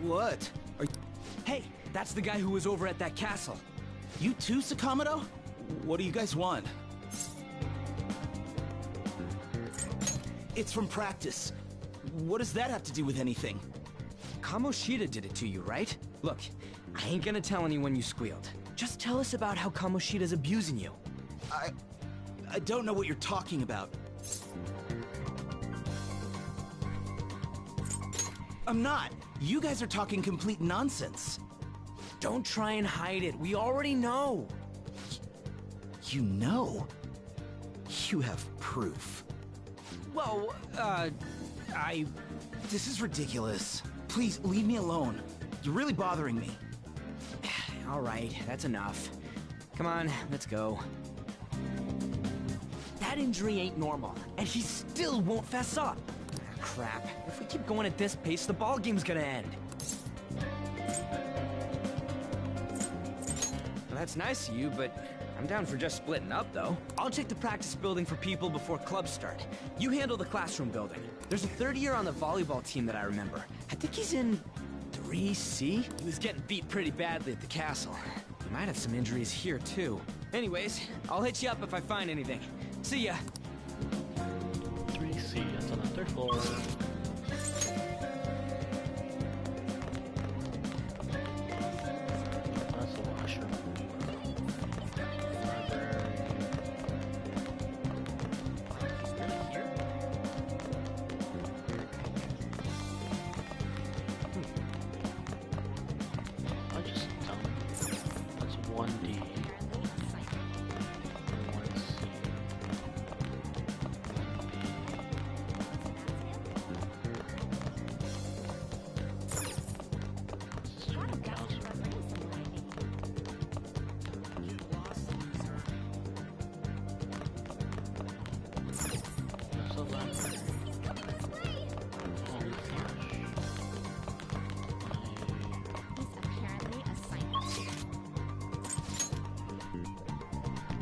Speaker 3: What? Hey, that's the guy who was over at that castle.
Speaker 17: You too, Sakamoto? What do you guys want? It's from practice. What does that have to do with anything?
Speaker 3: Kamoshida did it to you, right? Look, I ain't gonna tell anyone you squealed. Just tell us about how Kamoshida's abusing you.
Speaker 17: I don't know what you're talking about. I'm not. You guys are talking complete nonsense.
Speaker 3: Don't try and hide it. We already know.
Speaker 17: You know? You have proof.
Speaker 3: Well,
Speaker 17: This is ridiculous. Please, leave me alone. You're really bothering me.
Speaker 3: All right, that's enough. Come on, let's go. That injury ain't normal, and he still won't fess up. Crap. If we keep going at this pace, the ball game's gonna end. Well, that's nice of you, but I'm down for just splitting up, though. I'll check the practice building for people before clubs start. You handle the classroom building. There's a third year on the volleyball team that I remember. I think he's in 3C? He was getting beat pretty badly at the castle. He might have some injuries here, too. Anyways, I'll hit you up if I find anything. See ya.
Speaker 1: 3C, that's on the third floor. That's the washroom. Library. I just that's 1D. 1C.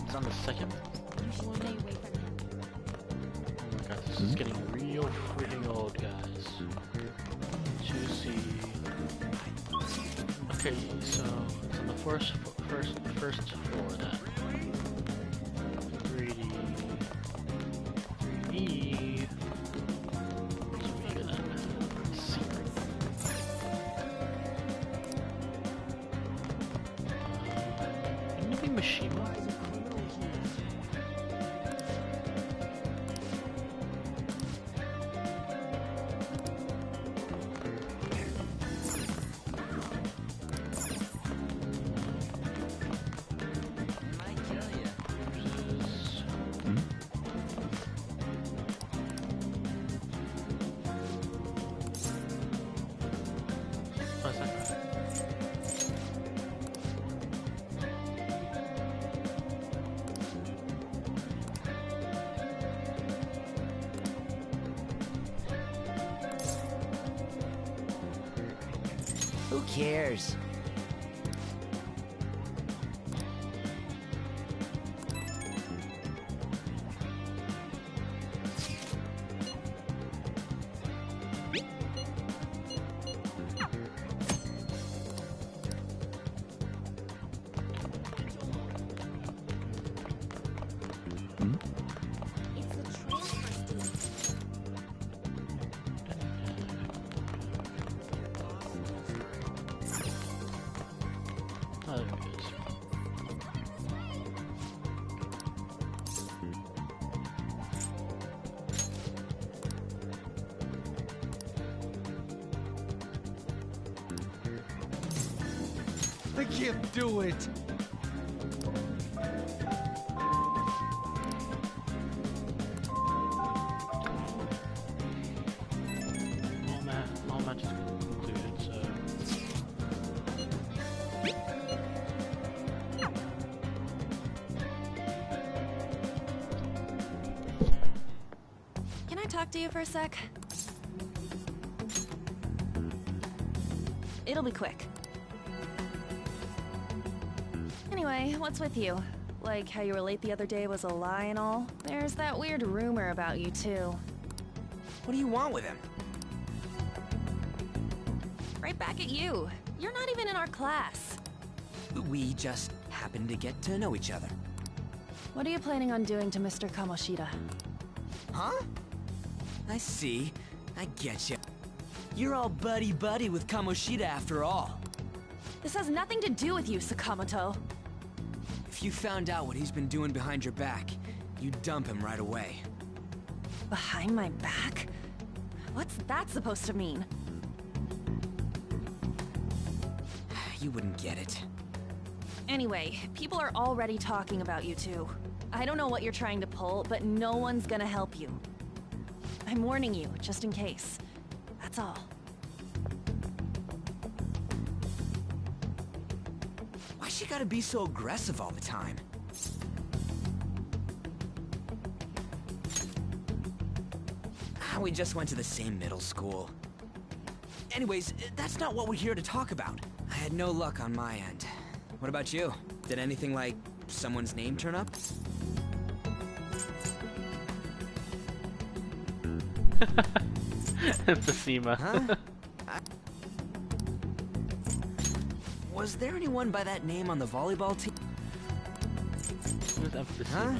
Speaker 1: It's on the second one. Oh my god, this is getting real freaking old, guys. 2C. Okay, so it's on the first floor then. 3D. 3E. So we get that. C. Wouldn't it be Mishima?
Speaker 16: Who cares?
Speaker 1: Oh, there it is.
Speaker 4: I can't do it.
Speaker 1: All matches concluded, so...
Speaker 12: Can I talk to you for a sec? It'll be quick. Anyway, what's with you? Like how you were late the other day was a lie and all? There's that weird rumor about you too.
Speaker 3: What do you want with him?
Speaker 12: Right back at you. You're not even in our class.
Speaker 3: We just happened to get to know each other.
Speaker 12: What are you planning on doing to Mr. Kamoshida?
Speaker 3: Huh? I see. I get you. You're all buddy-buddy with Kamoshida after all.
Speaker 12: This has nothing to do with you, Sakamoto.
Speaker 3: If you found out what he's been doing behind your back, you'd dump him right away.
Speaker 12: Behind my back? What's that supposed to mean?
Speaker 3: You wouldn't get it.
Speaker 12: Anyway, people are already talking about you two. I don't know what you're trying to pull, but no one's gonna help you. I'm warning you, just in case. That's all.
Speaker 3: Why she gotta be so aggressive all the time? We just went to the same middle school. Anyways, that's not what we're here to talk about. I had no luck on my end. What about you? Did anything like someone's name turn up?
Speaker 1: Emphysema.
Speaker 3: Huh? Was there anyone by that name on the volleyball team?
Speaker 1: Who's emphysema?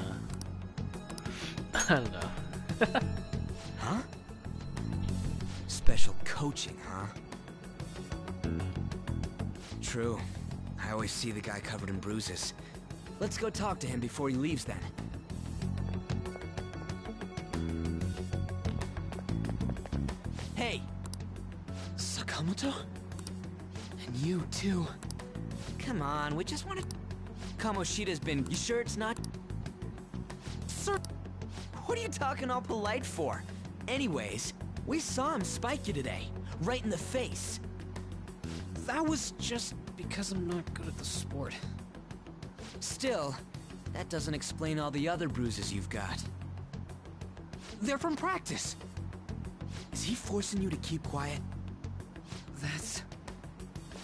Speaker 3: Huh?
Speaker 1: I don't know.
Speaker 3: Huh? Special coaching, huh? True. I always see the guy covered in bruises. Let's go talk to him before he leaves then. Hey! Sakamoto? And you too. Come on, we just want to... Kamoshida's been... You sure it's not... Sir... What are you talking all polite for? Anyways, we saw him spike you today. Right in the face.
Speaker 16: That was just because I'm not good at the sport.
Speaker 3: Still, that doesn't explain all the other bruises you've got. They're from practice. Is he forcing you to keep quiet?
Speaker 16: That's...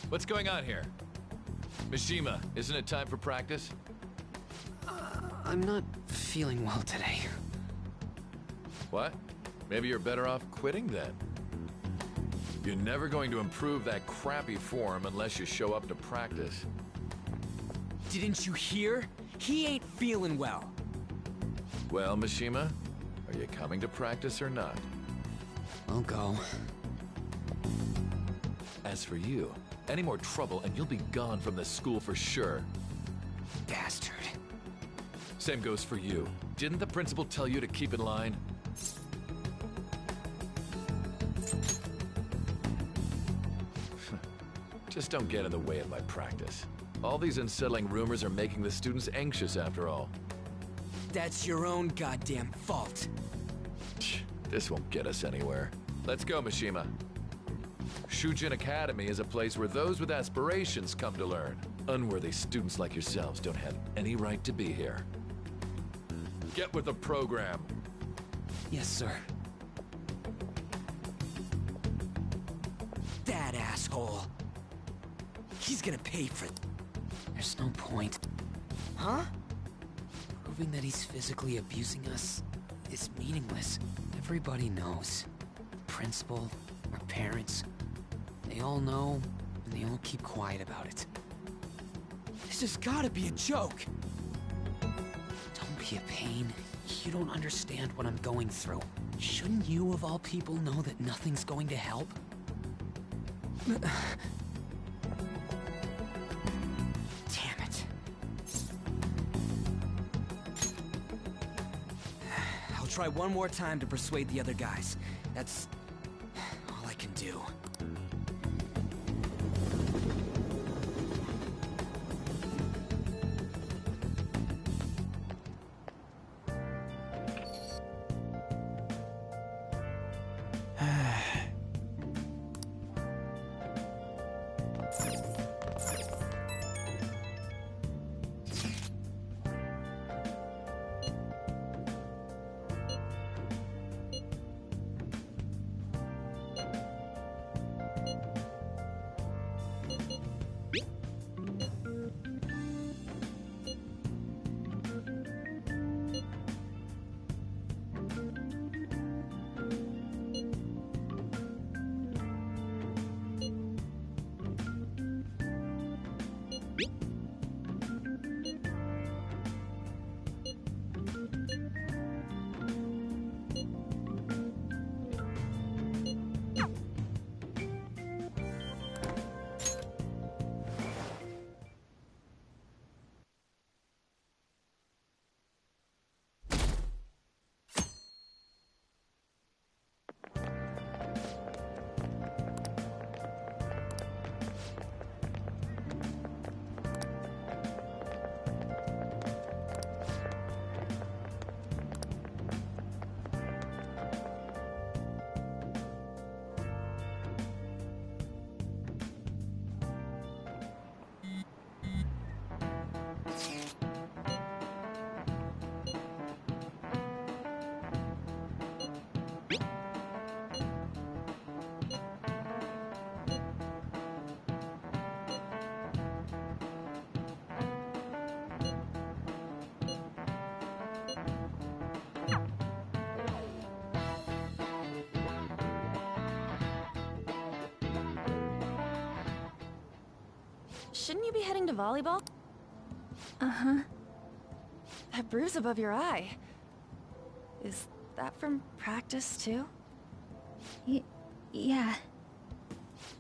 Speaker 7: What's going on here? Mishima, isn't it time for practice?
Speaker 16: I'm not feeling well today.
Speaker 7: What? Maybe you're better off quitting then. You're never going to improve that crappy form unless you show up to practice.
Speaker 3: Didn't you hear? He ain't feeling well.
Speaker 7: Well, Mishima, are you coming to practice or not?
Speaker 16: I'll go.
Speaker 7: As for you, any more trouble and you'll be gone from this school for sure.
Speaker 3: Bastard.
Speaker 7: Same goes for you. Didn't the principal tell you to keep in line? Just don't get in the way of my practice. All these unsettling rumors are making the students anxious after all.
Speaker 3: That's your own goddamn fault.
Speaker 7: This won't get us anywhere. Let's go, Mishima. Shujin Academy is a place where those with aspirations come to learn. Unworthy students like yourselves don't have any right to be here. Get with the program.
Speaker 16: Yes, sir.
Speaker 3: That asshole. He's gonna pay for it. There's no point. Huh? Proving that he's physically abusing us is meaningless. Everybody knows. The principal, our parents, they all know, and they all keep quiet about it. This has gotta be a joke! Don't be a pain. You don't understand what I'm going through. Shouldn't you, of all people, know that nothing's going to help? Damn it. I'll try one more time to persuade the other guys. That's all I can do.
Speaker 12: Shouldn't you be heading to volleyball?
Speaker 11: Uh-huh.
Speaker 12: That bruise above your eye. Is that from practice, too?
Speaker 11: Yeah.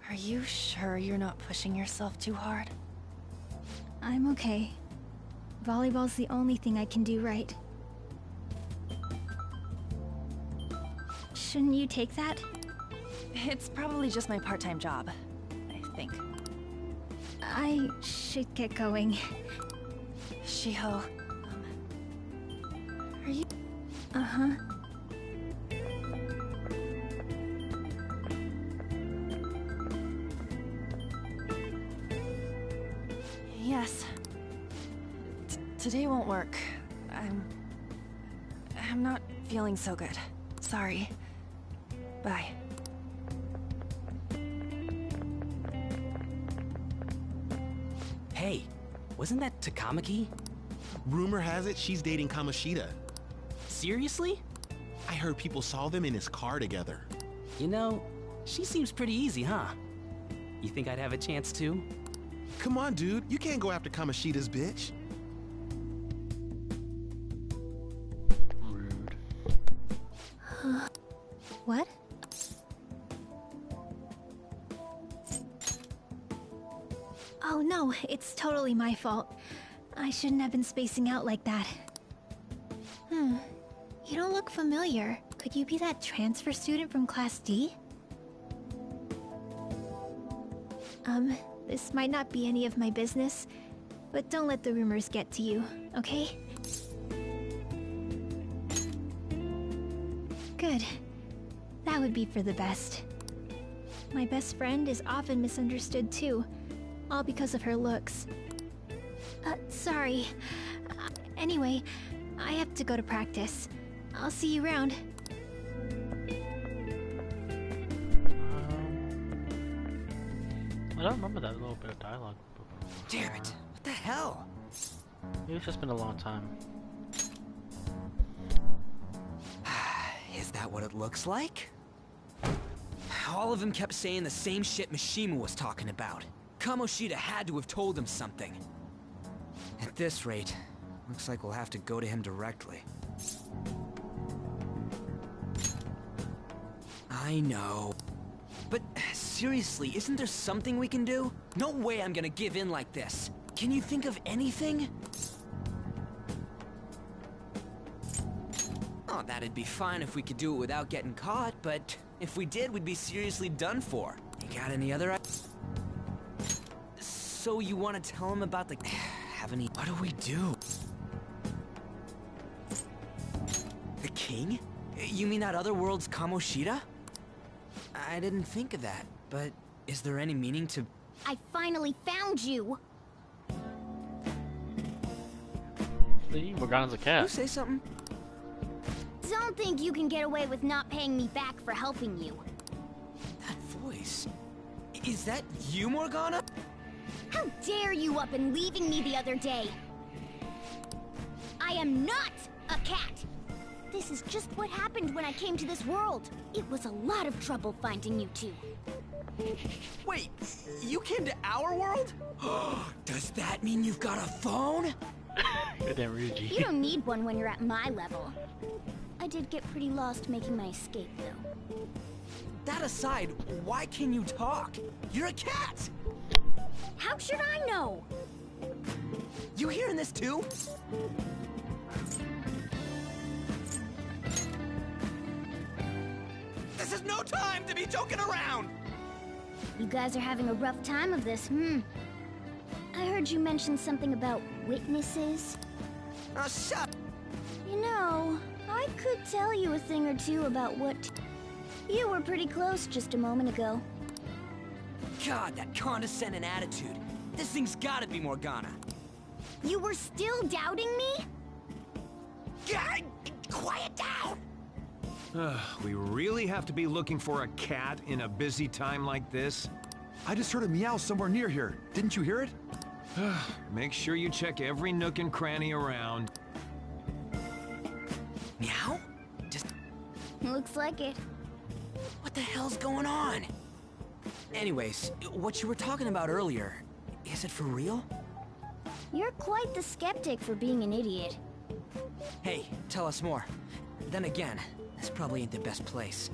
Speaker 12: Are you sure you're not pushing yourself too hard?
Speaker 11: I'm okay. Volleyball's the only thing I can do right. Shouldn't you take that?
Speaker 12: It's probably just my part-time job, I think.
Speaker 11: I should get going.
Speaker 12: Shiho, are you...
Speaker 11: Uh-huh.
Speaker 12: Yes. Today won't work. I'm not feeling so good. Sorry. Bye.
Speaker 17: Hey, wasn't that Takamaki?
Speaker 18: Rumor has it she's dating Kamoshida.
Speaker 17: Seriously?
Speaker 18: I heard people saw them in his car together.
Speaker 17: You know, she seems pretty easy, huh? You think I'd have a chance too?
Speaker 18: Come on, dude. You can't go after Kamoshida's bitch.
Speaker 1: Rude.
Speaker 11: What? Oh no, it's totally my fault. I shouldn't have been spacing out like that. You don't look familiar. Could you be that transfer student from Class D? This might not be any of my business, but don't let the rumors get to you, okay? Good. That would be for the best. My best friend is often misunderstood too, all because of her looks. Sorry. Anyway, I have to go to practice. I'll see you around.
Speaker 1: I don't remember that little bit of dialogue before.
Speaker 3: Damn it! What the hell?
Speaker 1: Maybe it's just been a long time.
Speaker 3: Is that what it looks like? All of them kept saying the same shit Mishima was talking about. Kamoshida had to have told him something. At this rate, looks like we'll have to go to him directly. I know. But seriously, isn't there something we can do? No way I'm gonna give in like this. Can you think of anything? Oh, that'd be fine if we could do it without getting caught, but if we did, we'd be seriously done for. You got any other... So you want to tell him about the... Have any... What do we do? The king? You mean that other world's Kamoshida? I didn't think of that, but is there any meaning to...
Speaker 2: I finally found you!
Speaker 1: See, Morgana's a cat.
Speaker 3: You say something?
Speaker 2: Don't think you can get away with not paying me back for helping you.
Speaker 3: That voice... Is that you, Morgana?
Speaker 2: How dare you up and leaving me the other day? I am not a cat! This is just what happened when I came to this world. It was a lot of trouble finding you two.
Speaker 3: Wait, you came to our world? Does that mean you've got a phone?
Speaker 1: Goddamn Ryuji.
Speaker 2: You don't need one when you're at my level. I did get pretty lost making my escape, though.
Speaker 3: That aside, why can you talk? You're a cat!
Speaker 2: How should I know?
Speaker 3: You hearing this too? This is no time to be joking around!
Speaker 2: You guys are having a rough time of this, I heard you mention something about witnesses.
Speaker 3: Oh, shut!
Speaker 2: You know, I could tell you a thing or two about what... You were pretty close just a moment ago.
Speaker 3: God, that condescending attitude. This thing's gotta be Morgana.
Speaker 2: You were still doubting me?
Speaker 3: God, quiet down!
Speaker 4: We really have to be looking for a cat in a busy time like this?
Speaker 18: I just heard a meow somewhere near here. Didn't you hear it?
Speaker 4: Make sure you check every nook and cranny around.
Speaker 3: Meow? Just...
Speaker 2: Looks like it.
Speaker 3: What the hell's going on? Anyways, what you were talking about earlier, is it for real?
Speaker 2: You're quite the skeptic for being an idiot.
Speaker 3: Hey, tell us more. Then again, this probably ain't the best place.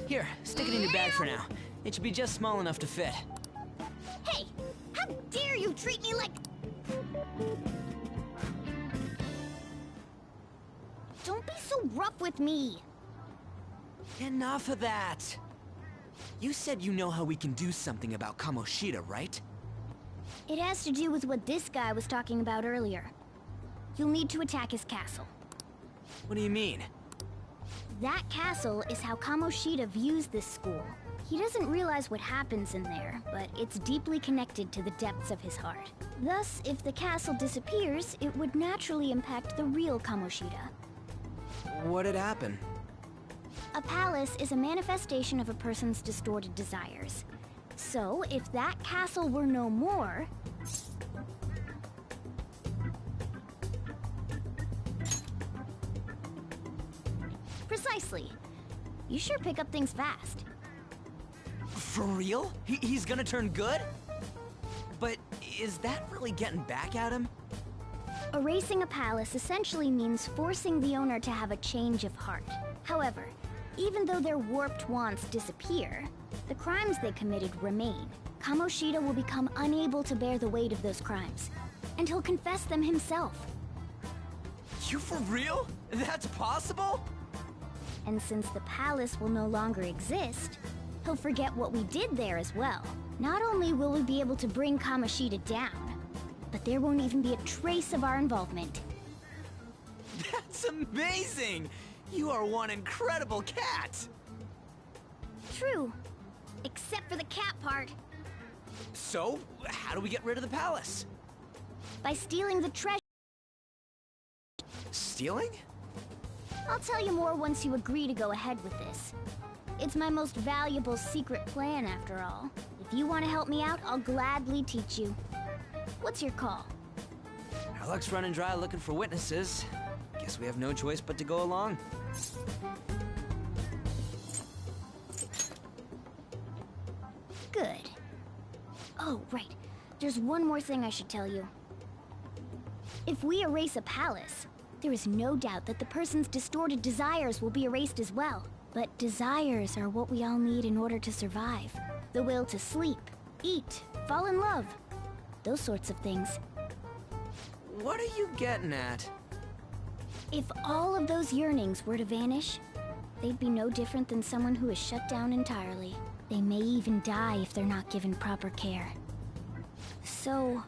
Speaker 3: Here, stick it in your bag for now. It should be just small enough to fit.
Speaker 2: Hey! How dare you treat me like... Don't be so rough with me!
Speaker 3: Enough of that! You said you know how we can do something about Kamoshida, right?
Speaker 2: It has to do with what this guy was talking about earlier. You'll need to attack his castle.
Speaker 3: What do you mean?
Speaker 2: That castle is how Kamoshida views this school. He doesn't realize what happens in there, but it's deeply connected to the depths of his heart. Thus, if the castle disappears, it would naturally impact the real Kamoshida.
Speaker 3: What'd happen?
Speaker 2: A palace is a manifestation of a person's distorted desires. So, if that castle were no more... Precisely. You sure pick up things fast.
Speaker 3: For real? He's gonna turn good? But is that really getting back at him?
Speaker 2: Erasing a palace essentially means forcing the owner to have a change of heart. However, even though their warped wants disappear, the crimes they committed remain. Kamoshida will become unable to bear the weight of those crimes, and he'll confess them himself.
Speaker 3: You for real? That's possible?
Speaker 2: And since the palace will no longer exist, he'll forget what we did there as well. Not only will we be able to bring Kamoshida down, but there won't even be a trace of our involvement.
Speaker 3: That's amazing! You are one incredible cat!
Speaker 2: True. Except for the cat part.
Speaker 3: So, how do we get rid of the palace?
Speaker 2: By stealing the treasure.
Speaker 3: Stealing?
Speaker 2: I'll tell you more once you agree to go ahead with this. It's my most valuable secret plan, after all. If you want to help me out, I'll gladly teach you. What's your call?
Speaker 3: Our luck's running dry looking for witnesses. Guess we have no choice but to go along.
Speaker 2: Good. Oh, right. There's one more thing I should tell you. If we erase a palace, there is no doubt that the person's distorted desires will be erased as well. But desires are what we all need in order to survive. The will to sleep, eat, fall in love. Those sorts of things.
Speaker 3: What are you getting at?
Speaker 2: If all of those yearnings were to vanish, they'd be no different than someone who is shut down entirely. They may even die if they're not given proper care. So...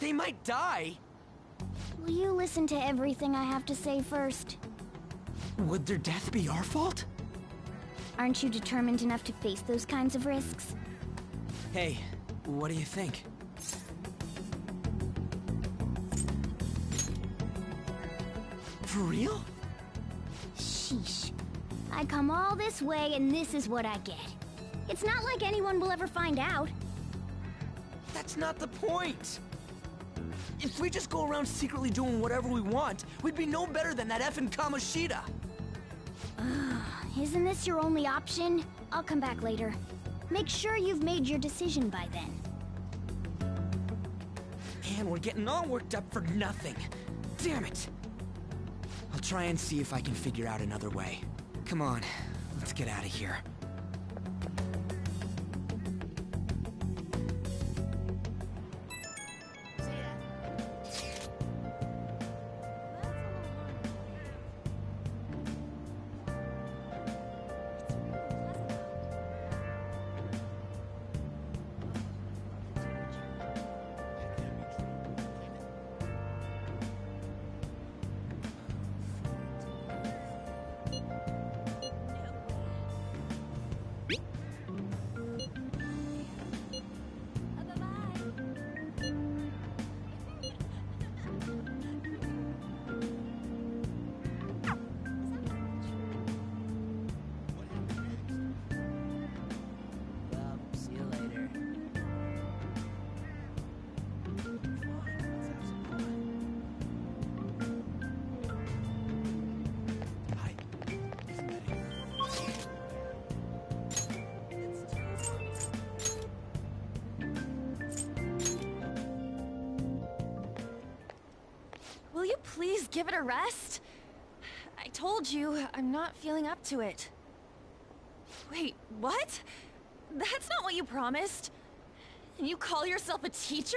Speaker 3: They might die?
Speaker 2: will you listen to everything I have to say first?
Speaker 3: Would their death be our fault?
Speaker 2: Aren't you determined enough to face those kinds of risks?
Speaker 3: Hey, what do you think? For real?
Speaker 2: Sheesh. I come all this way and this is what I get. It's not like anyone will ever find out.
Speaker 3: That's not the point! If we just go around secretly doing whatever we want, we'd be no better than that effing Kamoshida!
Speaker 2: Isn't this your only option? I'll come back later. Make sure you've made your decision by then.
Speaker 3: Man, we're getting all worked up for nothing. Damn it! I'll try and see if I can figure out another way. Come on, let's get out of here.
Speaker 12: Will you please give it a rest? I told you, I'm not feeling up to it. Wait, what? That's not what you promised. And you call yourself a teacher?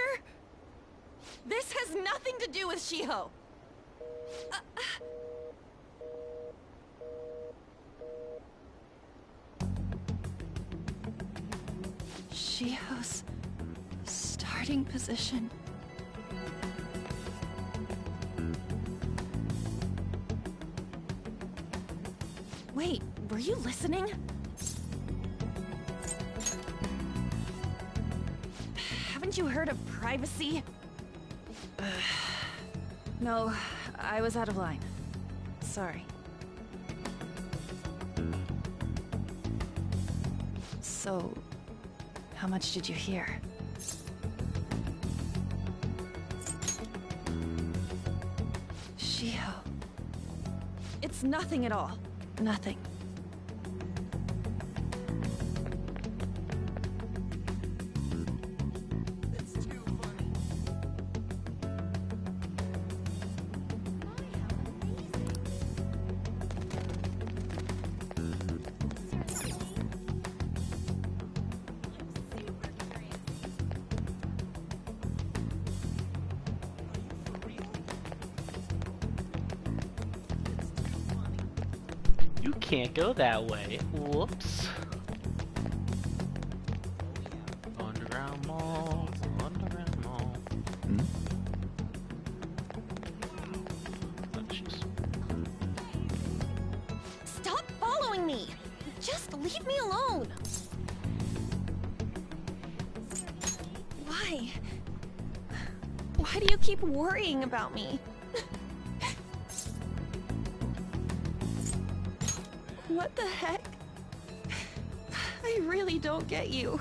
Speaker 12: This has nothing to do with Shiho. Shiho's starting position. Wait, were you listening? Haven't you heard of privacy? No, I was out of line. Sorry. So, how much did you hear? Shiho. It's nothing at all. Nothing.
Speaker 1: You can't go that way. Whoops. Underground mall. Underground mall. Oh, jeez.
Speaker 12: Stop following me! Just leave me alone! Why? Why do you keep worrying about me? What the heck? I really don't get you.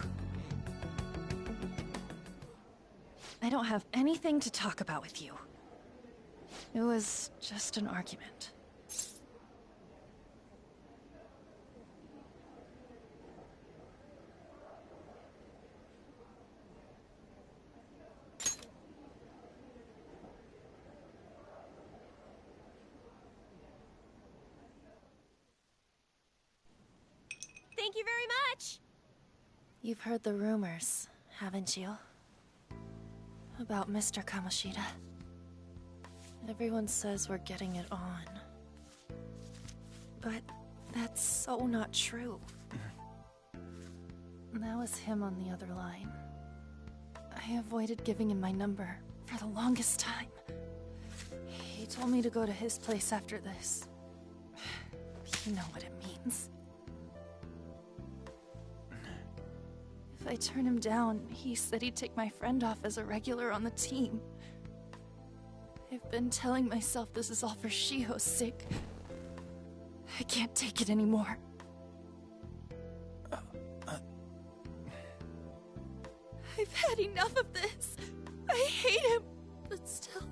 Speaker 12: I don't have anything to talk about with you. It was just an argument.
Speaker 19: Thank you very much!
Speaker 12: You've heard the rumors, haven't you? About Mr. Kamoshida. Everyone says we're getting it on. But that's so not true. That was him on the other line. I avoided giving him my number for the longest time. He told me to go to his place after this. You know what it means. If I turn him down, he said he'd take my friend off as a regular on the team. I've been telling myself this is all for Shiho's sake. I can't take it anymore. I've had enough of this. I hate him. But still,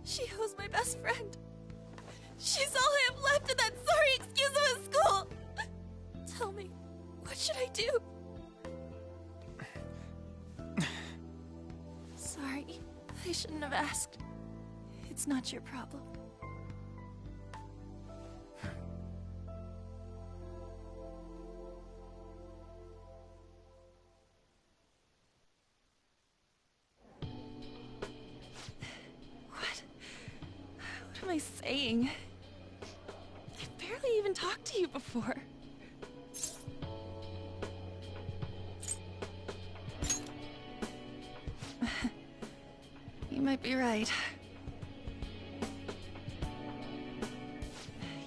Speaker 12: Shiho's my best friend. She's all I have left in that sorry excuse of a school. Tell me, what should I do? Sorry, I shouldn't have asked. It's not your problem. What am I saying? I've barely even talked to you before. You might be right.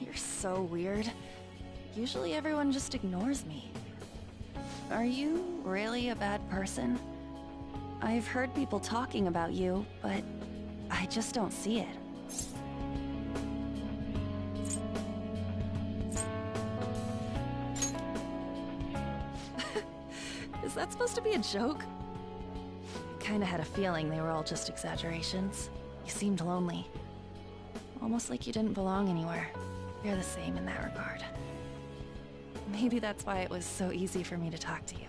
Speaker 12: You're so weird. Usually everyone just ignores me. Are you really a bad person? I've heard people talking about you, but I just don't see it. Is that supposed to be a joke? I kinda had a feeling they were all just exaggerations. You seemed lonely. Almost like you didn't belong anywhere. You're the same in that regard. Maybe that's why it was so easy for me to talk to you.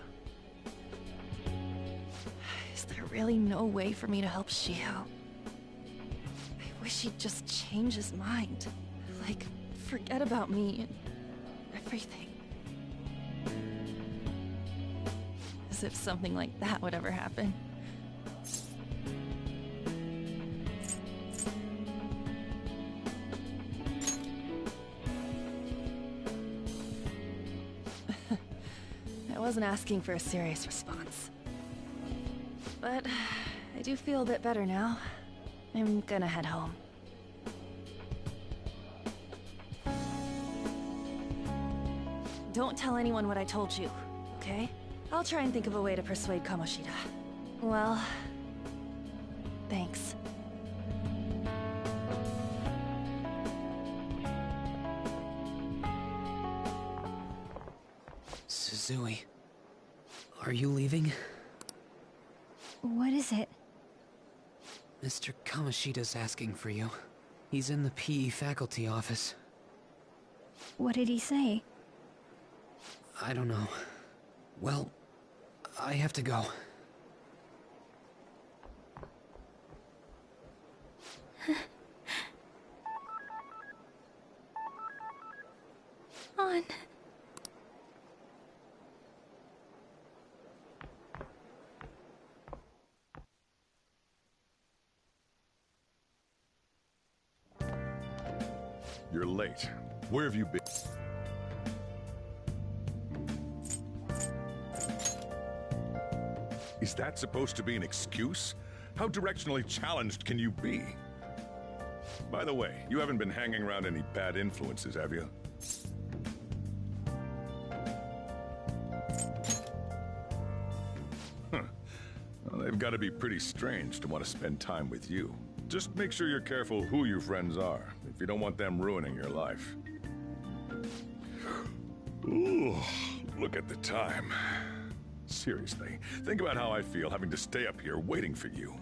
Speaker 12: Is there really no way for me to help Shiho? I wish he'd just change his mind. Like, forget about me and everything. As if something like that would ever happen. I wasn't asking for a serious response. But I do feel a bit better now. I'm gonna head home. Don't tell anyone what I told you, okay? I'll try and think of a way to persuade Kamoshida. Well, thanks.
Speaker 3: Suzui, are you leaving?
Speaker 11: What is it?
Speaker 3: Mr. Kamoshida's asking for you. He's in the PE faculty office.
Speaker 11: What did he say?
Speaker 3: I don't know. Well, I have to go.
Speaker 11: On.
Speaker 13: You're late. Where have you been? Is that supposed to be an excuse? How directionally challenged can you be? By the way, you haven't been hanging around any bad influences, have you? Huh. Well, they've got to be pretty strange to want to spend time with you. Just make sure you're careful who your friends are, if you don't want them ruining your life. Ooh, look at the time. Seriously, think about how I feel having to stay up here waiting for you.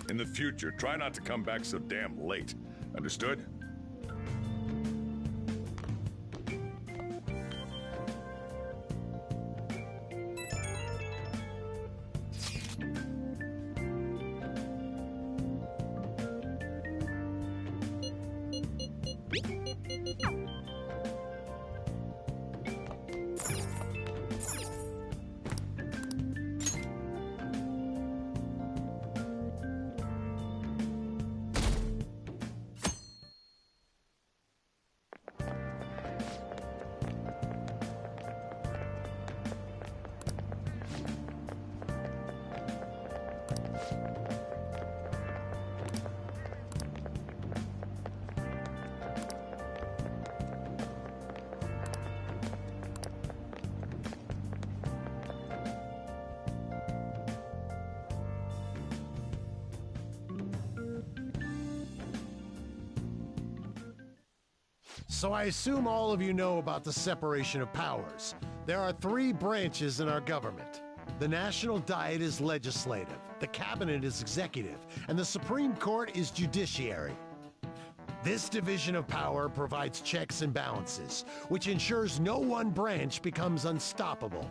Speaker 13: In the future, try not to come back so damn late. Understood?
Speaker 20: So I assume all of you know about the separation of powers. There are 3 branches in our government. The National Diet is legislative, the Cabinet is executive, and the Supreme Court is judiciary. This division of power provides checks and balances, which ensures no one branch becomes unstoppable.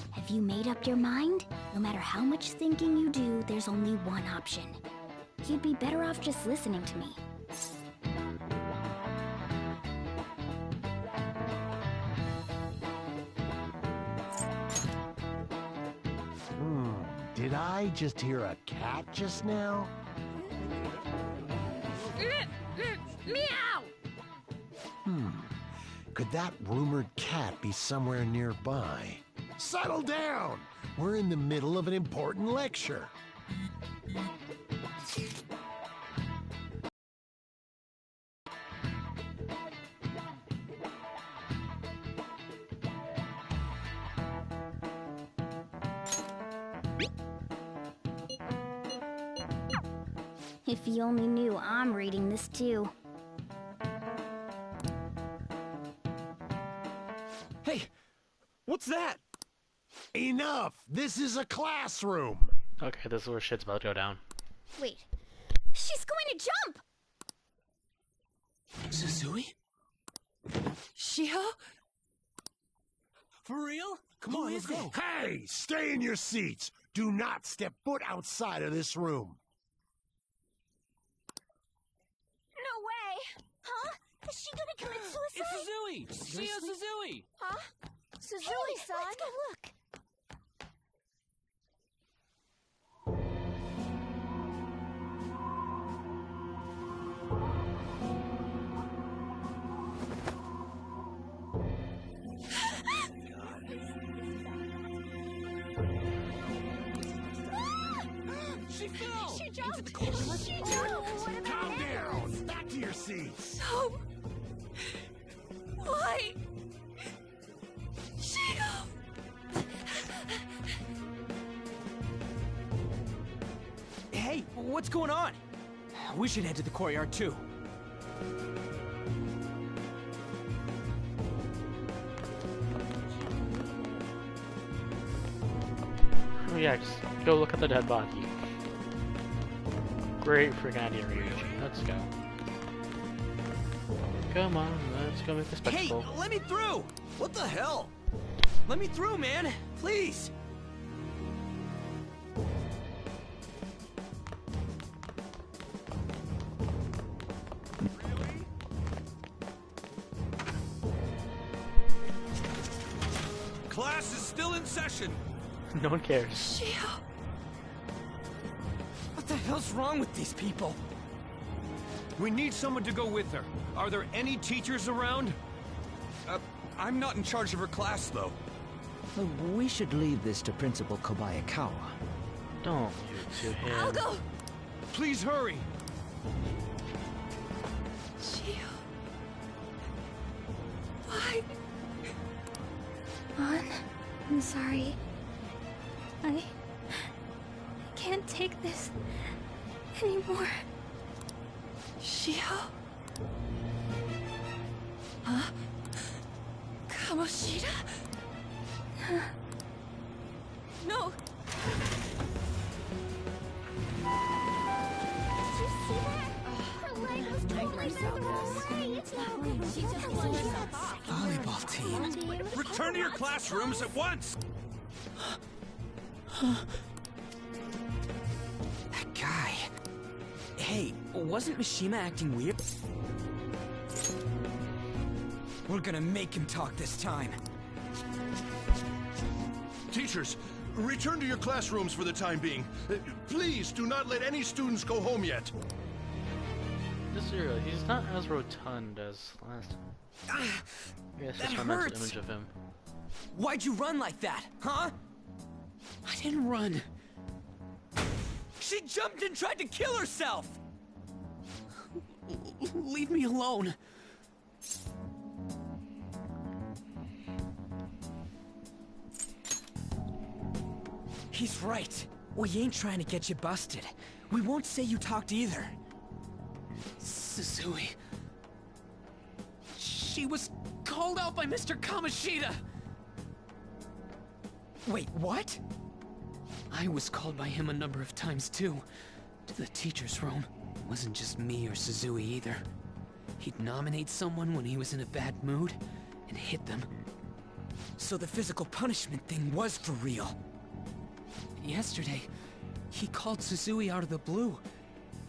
Speaker 2: Have you made up your mind? No matter how much thinking you do, there's only one option. You'd be better off just listening to me.
Speaker 20: Did I just hear a cat just now?
Speaker 12: Meow!
Speaker 20: Could that rumored cat be somewhere nearby? Settle down! We're in the middle of an important lecture.
Speaker 2: If you only knew I'm reading this too.
Speaker 3: Hey, what's that?
Speaker 20: Enough! This is a classroom!
Speaker 1: Okay, this is where shit's about to go down.
Speaker 2: Wait. She's going to jump!
Speaker 3: Suzui? Shiho? For real?
Speaker 20: Come on, let's go. Hey! Stay in your seats! Do not step foot outside of this room.
Speaker 2: No way! Huh? Is she gonna commit suicide?
Speaker 3: It's Suzui! Shio Suzui!
Speaker 2: Huh? Suzui-san? Let's go look.
Speaker 3: She fell!
Speaker 2: She jumped!
Speaker 3: Into the cold.
Speaker 2: She jumped!
Speaker 20: Calm down! Back to your seats!
Speaker 12: No! Why? Shio!
Speaker 3: Hey, what's going on? We should head to the courtyard too.
Speaker 1: Oh yeah, just go look at the dead body. Great freaking idea, Ryuji. Let's go. Come on, let's go make the spectacle.
Speaker 16: Hey, let me through! What the hell? Let me through, man! Please!
Speaker 5: Class is still in session.
Speaker 1: No one cares.
Speaker 12: Shio!
Speaker 16: What the hell's wrong with these people?
Speaker 4: We need someone to go with her. Are there any teachers around?
Speaker 5: I'm not in charge of her class, though.
Speaker 3: We should leave this to Principal Kobayakawa.
Speaker 1: Don't leave it to him.
Speaker 12: I'll go!
Speaker 4: Please hurry!
Speaker 12: Shio... Why?
Speaker 11: Mon, I'm sorry. I can't take this anymore.
Speaker 12: Shio? Huh? Kamoshida? No!
Speaker 3: Volleyball team.
Speaker 6: Return to your classrooms at once!
Speaker 3: That guy. Hey, wasn't Mishima acting weird? We're gonna make him talk this time.
Speaker 6: Teachers, return to your classrooms for the time being. Please do not let any students go home yet.
Speaker 1: He's not as rotund as last time. Yes,
Speaker 3: That
Speaker 1: just my
Speaker 3: hurts.
Speaker 1: mental image of him.
Speaker 3: Why'd you run like that, huh? I didn't run. She jumped and tried to kill herself! Leave me alone. He's right. We ain't trying to get you busted. We won't say you talked either. Suzui. She was called out by Mr. Kamoshida! Wait, what? I was called by him a number of times too. To the teacher's room. It wasn't just me or Suzui either. He'd nominate someone when he was in a bad mood and hit them. So the physical punishment thing was for real. Yesterday, he called Suzui out of the blue.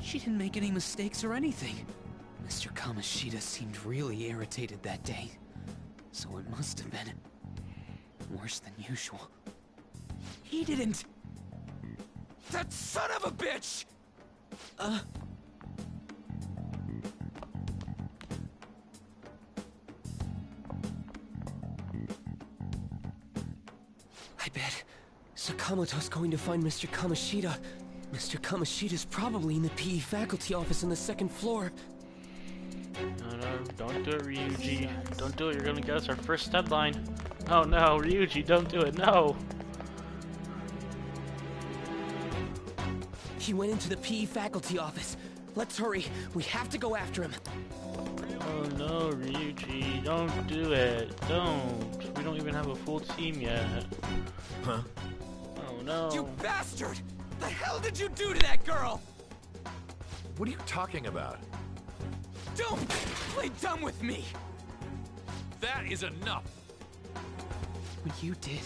Speaker 3: She didn't make any mistakes or anything. Mr. Kamoshida seemed really irritated that day. So it must have been worse than usual. He didn't... That son of a bitch! I bet Sakamoto's going to find Mr. Kamoshida. Mr. Kamoshida's probably in the PE faculty office on the second floor.
Speaker 1: No, don't do it, Ryuji. Don't do it, you're gonna get us our first deadline. Oh no, Ryuji, don't do it, no!
Speaker 3: He went into the PE faculty office. Let's hurry. We have to go after him.
Speaker 1: Oh no, Ryuji, don't do it. Don't. We don't even have a full team yet.
Speaker 3: Huh?
Speaker 1: Oh no.
Speaker 3: You bastard! The hell did you do to that girl?
Speaker 7: What are you talking about?
Speaker 3: Don't play dumb with me!
Speaker 7: That is enough!
Speaker 3: What you did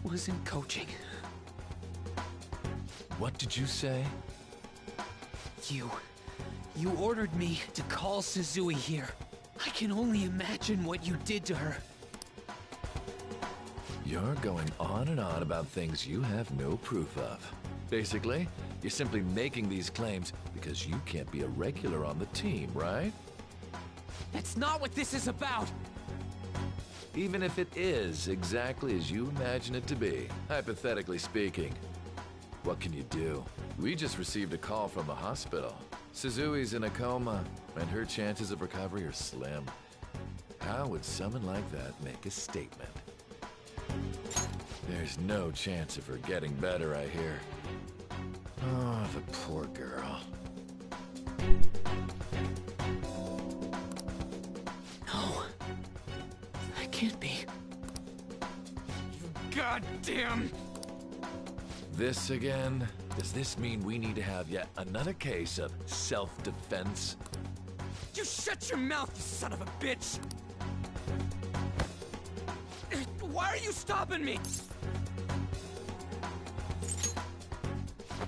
Speaker 3: wasn't coaching.
Speaker 7: What did you say?
Speaker 3: You ordered me to call Suzui here. I can only imagine what you did to her.
Speaker 7: You're going on and on about things you have no proof of. Basically, you're simply making these claims because you can't be a regular on the team, right?
Speaker 3: That's not what this is about!
Speaker 7: Even if it is exactly as you imagine it to be, hypothetically speaking, what can you do? We just received a call from the hospital. Suzui's in a coma, and her chances of recovery are slim. How would someone like that make a statement? There's no chance of her getting better, I hear. Oh, the poor girl.
Speaker 3: No. That can't be. You goddamn...
Speaker 7: This again? Does this mean we need to have yet another case of self-defense?
Speaker 3: You shut your mouth, you son of a bitch! Why are you stopping me?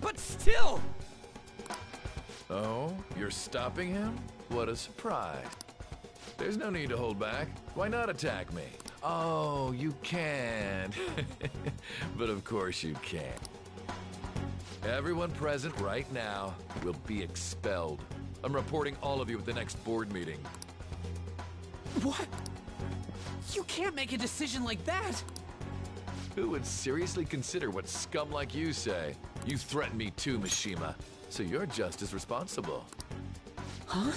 Speaker 3: But still!
Speaker 7: Oh, you're stopping him? What a surprise. There's no need to hold back. Why not attack me? Oh, you can. But of course you can't. Everyone present right now will be expelled. I'm reporting all of you at the next board meeting.
Speaker 3: What? You can't make a decision like that!
Speaker 7: Who would seriously consider what scum like you say? You threatened me too, Mishima, so you're just as responsible.
Speaker 3: Huh?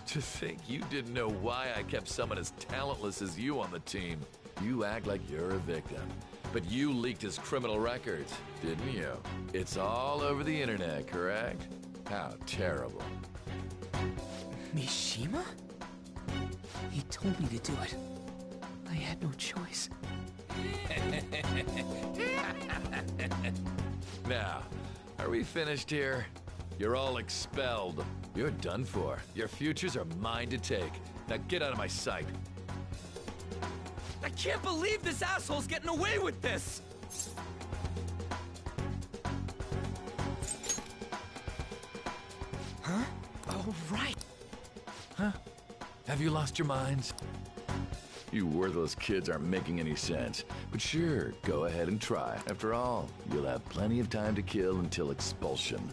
Speaker 7: To think you didn't know why I kept someone as talentless as you on the team. You act like you're a victim. But you leaked his criminal records, didn't you? It's all over the internet, correct? How terrible.
Speaker 3: Mishima? He told me to do it. I had no choice.
Speaker 7: Now, are we finished here? You're all expelled. You're done for. Your futures are mine to take. Now get out of my sight.
Speaker 3: I can't believe this asshole's getting away with this! Huh? Oh, right.
Speaker 7: Huh? Have you lost your minds? You worthless kids aren't making any sense. But sure, go ahead and try. After all, you'll have plenty of time to kill until expulsion.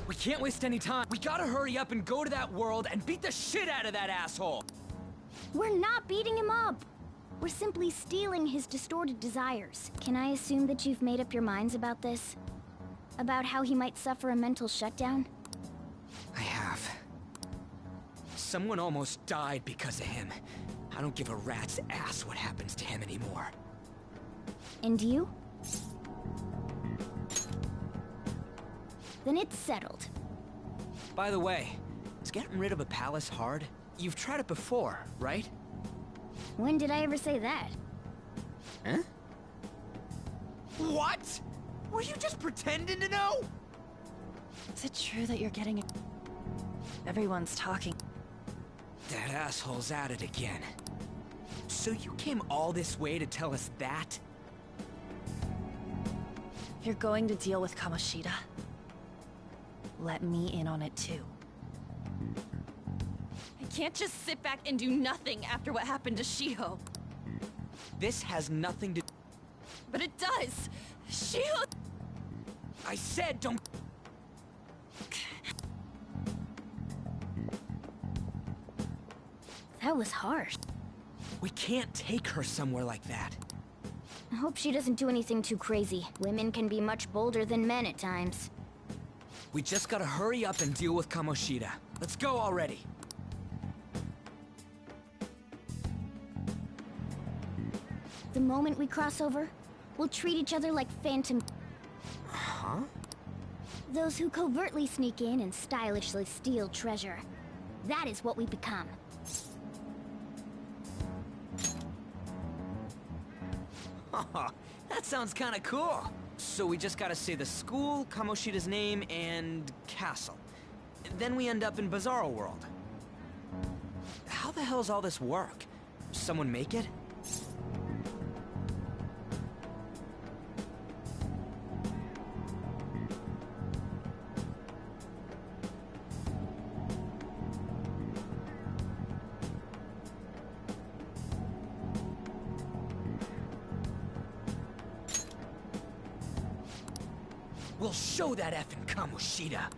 Speaker 3: We can't waste any time. We gotta hurry up and go to that world and beat the shit out of that asshole!
Speaker 2: We're not beating him up! We're simply stealing his distorted desires. Can I assume that you've made up your minds about this? About how he might suffer a mental shutdown?
Speaker 3: I have. Someone almost died because of him. I don't give a rat's ass what happens to him anymore.
Speaker 2: And you? Then it's settled.
Speaker 3: By the way, is getting rid of a palace hard? You've tried it before, right?
Speaker 2: When did I ever say that?
Speaker 3: Huh? What? Were you just pretending to know?
Speaker 12: Is it true that you're getting... Everyone's talking.
Speaker 3: That asshole's at it again. So you came all this way to tell us that?
Speaker 12: If you're going to deal with Kamoshida, let me in on it too. I can't just sit back and do nothing after what happened to Shiho.
Speaker 3: This has nothing to...
Speaker 12: But it does! Shiho...
Speaker 3: I said don't...
Speaker 2: That was harsh.
Speaker 3: We can't take her somewhere like that.
Speaker 2: I hope she doesn't do anything too crazy. Women can be much bolder than men at times.
Speaker 3: We just gotta hurry up and deal with Kamoshida. Let's go already.
Speaker 2: The moment we cross over, we'll treat each other like phantom...
Speaker 3: Huh?
Speaker 2: Those who covertly sneak in and stylishly steal treasure. That is what we become.
Speaker 3: That sounds kinda cool. So we just gotta say the school, Kamoshida's name, and castle. Then we end up in Bizarro World. How the hell's all this work? Someone make it? We'll show that effing Kamoshida.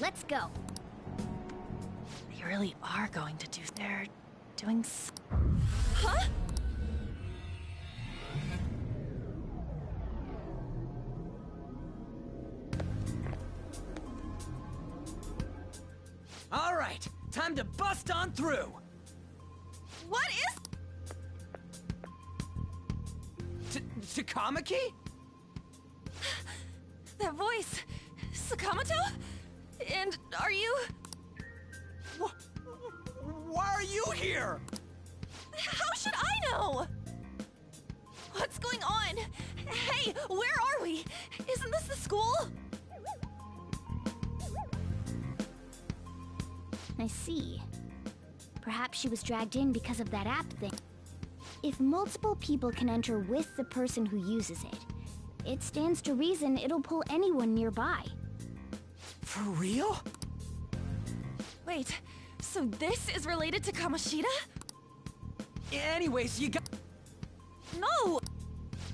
Speaker 2: Let's go.
Speaker 12: They really are going to do... They're doing... Huh?
Speaker 3: All right, time to bust on through.
Speaker 12: What is...
Speaker 3: Takamaki?
Speaker 12: That voice... Sakamoto? And are you...
Speaker 3: Why are you here?
Speaker 12: How should I know? What's going on? Hey, where are we? Isn't this the school?
Speaker 2: I see. Perhaps she was dragged in because of that app thing. If multiple people can enter with the person who uses it, it stands to reason it'll pull anyone nearby.
Speaker 3: For real?
Speaker 12: Wait, so this is related to Kamoshida?
Speaker 3: Anyways, you got...
Speaker 12: No!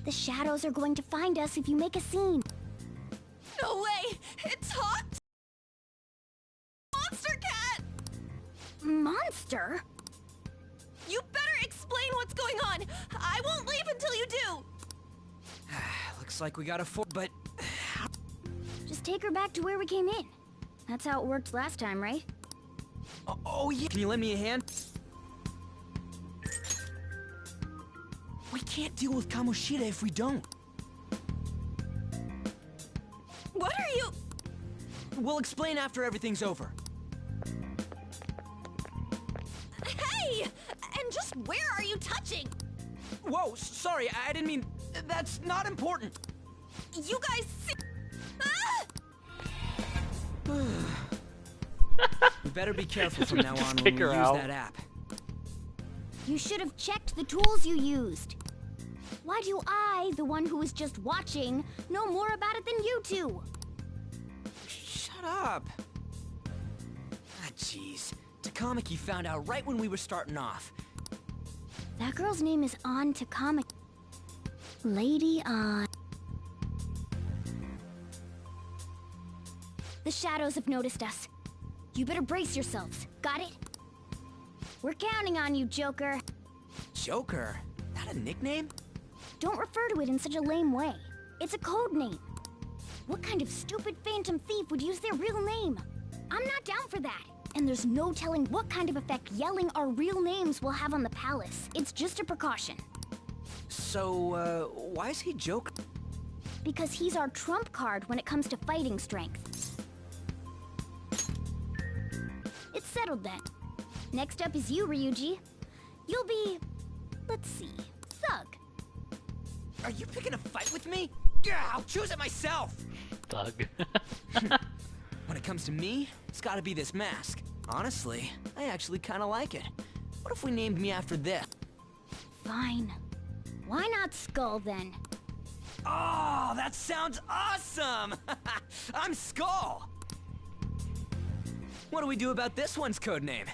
Speaker 2: The shadows are going to find us if you make a scene.
Speaker 12: No way! It talked? Monster Cat!
Speaker 2: Monster?
Speaker 12: You better explain what's going on! I won't leave until you do!
Speaker 3: Looks like we got a but...
Speaker 2: Just take her back to where we came in. That's how it worked last time, right?
Speaker 3: Oh yeah. Can you lend me a hand? We can't deal with Kamoshida if we don't.
Speaker 12: What are you...
Speaker 3: We'll explain after everything's over.
Speaker 12: Hey! And just where are you touching?
Speaker 3: Whoa, sorry, I didn't mean... That's not important.
Speaker 12: You guys see...
Speaker 3: We better be careful from now on when we use that app.
Speaker 2: You should have checked the tools you used. Why do I, the one who was just watching, know more about it than you two?
Speaker 3: Shut up. Ah, jeez. Takamaki found out right when we were starting off.
Speaker 2: That girl's name is An Takamaki. Lady An. The shadows have noticed us. You better brace yourselves. Got it? We're counting on you, Joker.
Speaker 3: Joker? That a nickname?
Speaker 2: Don't refer to it in such a lame way. It's a code name. What kind of stupid phantom thief would use their real name? I'm not down for that. And there's no telling what kind of effect yelling our real names will have on the palace. It's just a precaution.
Speaker 3: So, why is he Joker?
Speaker 2: Because he's our trump card when it comes to fighting strength. It's settled then. Next up is you, Ryuji. You'll be... let's see... Thug.
Speaker 3: Are you picking a fight with me? Yeah, I'll choose it myself!
Speaker 1: Thug.
Speaker 3: When it comes to me, it's gotta be this mask. Honestly, I actually kinda like it. What if we named me after this?
Speaker 2: Fine. Why not Skull, then?
Speaker 3: Oh, that sounds awesome! I'm Skull! What do we do about this one's codename?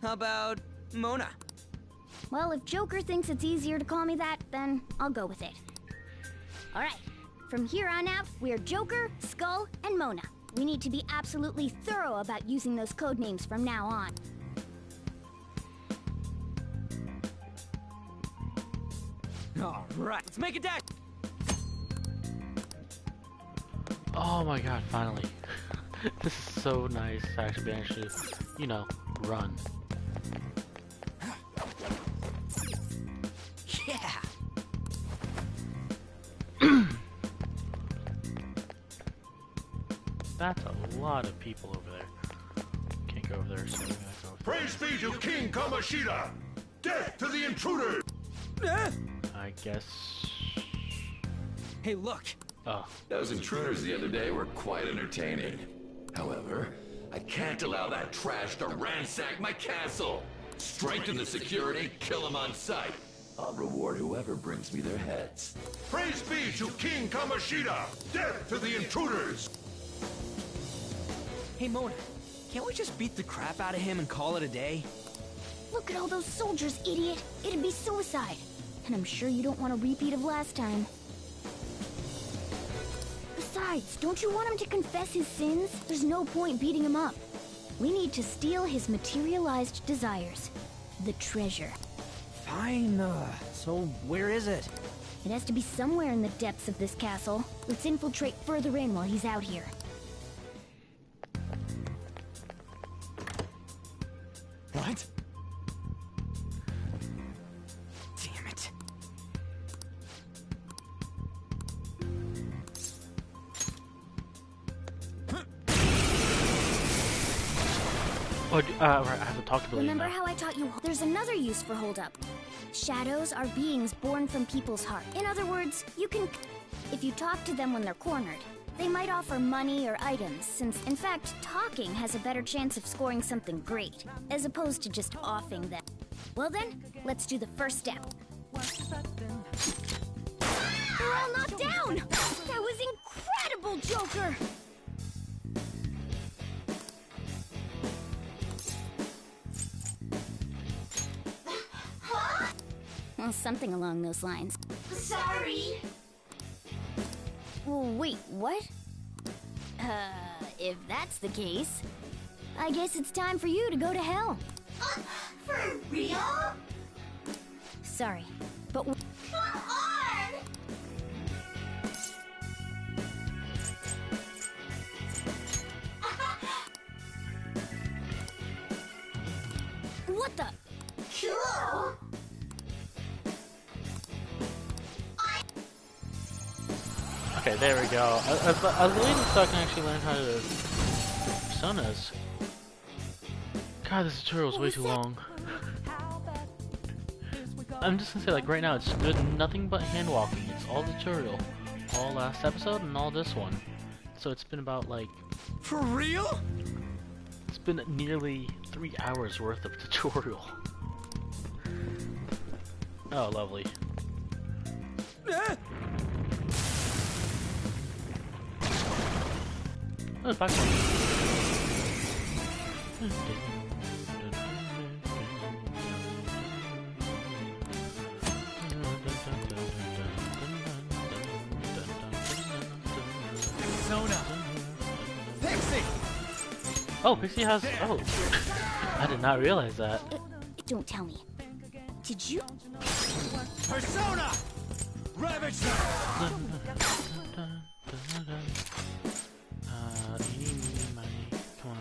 Speaker 3: How about Mona?
Speaker 2: Well, if Joker thinks it's easier to call me that, then I'll go with it. Alright, from here on out, we're Joker, Skull, and Mona. We need to be absolutely thorough about using those codenames from now on.
Speaker 3: Alright, let's make a dash!
Speaker 1: Oh my god, finally. This is so nice to actually be able to, you know, run.
Speaker 3: Yeah!
Speaker 1: That's a lot of people over there. Can't go over there, so we gotta go over there.
Speaker 6: Praise be to King Kamoshida! Death to the intruder!
Speaker 1: I guess...
Speaker 3: Hey, look!
Speaker 1: Oh.
Speaker 7: Those intruders the other day were quite entertaining. However, I can't allow that trash to ransack my castle. Strengthen the security, kill them on sight. I'll reward whoever brings me their heads.
Speaker 6: Praise be to King Kamoshida! Death to the intruders!
Speaker 3: Hey, Mona, can't we just beat the crap out of him and call it a day?
Speaker 2: Look at all those soldiers, idiot! It'd be suicide. And I'm sure you don't want a repeat of last time. Besides, don't you want him to confess his sins? There's no point beating him up. We need to steal his materialized desires. The treasure.
Speaker 3: Fine, so where is it?
Speaker 2: It has to be somewhere in the depths of this castle. Let's infiltrate further in while he's out here.
Speaker 3: What? Damn it.
Speaker 1: Oh, right, I have to talk to Billy
Speaker 2: Remember
Speaker 1: now.
Speaker 2: how I taught you? There's another use for Hold Up. Shadows are beings born from people's heart. In other words, you can... If you talk to them when they're cornered, they might offer money or items, since, in fact, talking has a better chance of scoring something great, as opposed to just offing them. Well then, let's do the first step. They're all knocked down! That was incredible, Joker! Well, something along those lines.
Speaker 10: Sorry.
Speaker 2: Wait, what? If that's the case, I guess it's time for you to go to hell.
Speaker 10: For real?
Speaker 2: Sorry, but...
Speaker 10: Come on!
Speaker 2: What the?
Speaker 10: Cool!
Speaker 1: Okay, there we go. I believe so I can actually learn how to do personas. God, this tutorial is way too long. I'm just gonna say, like, right now it's good, nothing but hand walking. It's all tutorial. All last episode and all this one. So it's been about, like...
Speaker 16: For real?
Speaker 1: It's been nearly 3 hours worth of tutorial. Oh, lovely. Oh, it's back
Speaker 16: Persona! Pixie!
Speaker 1: Oh, Pixie has... Oh. I did not realize that.
Speaker 2: Don't tell me. Did you?
Speaker 16: Persona! Ravage!
Speaker 1: Come on,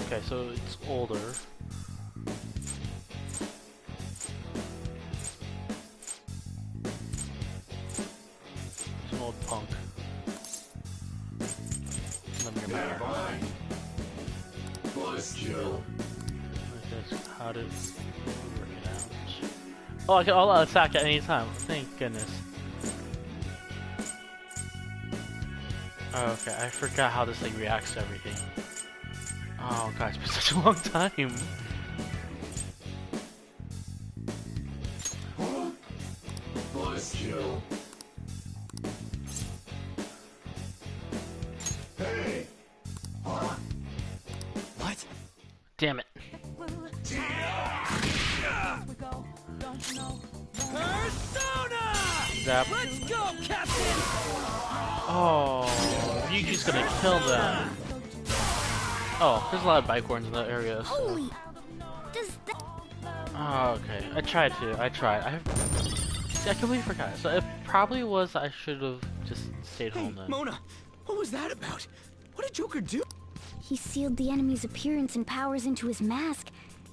Speaker 1: okay, so it's older. It's an old punk. Let me remember. How to work it out. Oh, I can all out attack at any time. Thank goodness. Okay, I forgot how this thing reacts to everything. Oh god, it's been such a long time.
Speaker 7: Nice kill. Hey!
Speaker 16: What?
Speaker 1: Damn it.
Speaker 16: Persona!
Speaker 1: Zap.
Speaker 16: Let's go, Captain!
Speaker 1: Oh, Ryuji's gonna kill them. Oh, there's a lot of bicorns in that area. So.
Speaker 2: Holy! Does that?
Speaker 1: Oh, okay. I tried. See, I completely forgot. So it probably was I should have just stayed home then.
Speaker 16: Mona, what was that about? What did Joker do?
Speaker 2: He sealed the enemy's appearance and powers into his mask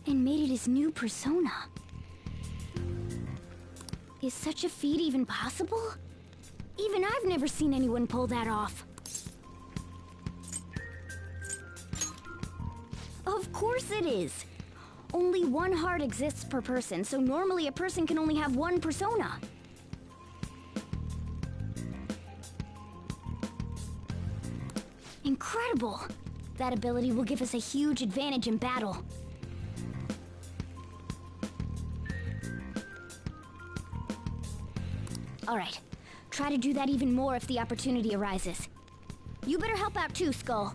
Speaker 2: and made it his new persona. Is such a feat even possible? Even I've never seen anyone pull that off. Of course it is. Only one heart exists per person, so normally a person can only have one persona. Incredible! That ability will give us a huge advantage in battle. Alright, try to do that even more if the opportunity arises. You better help out too, Skull.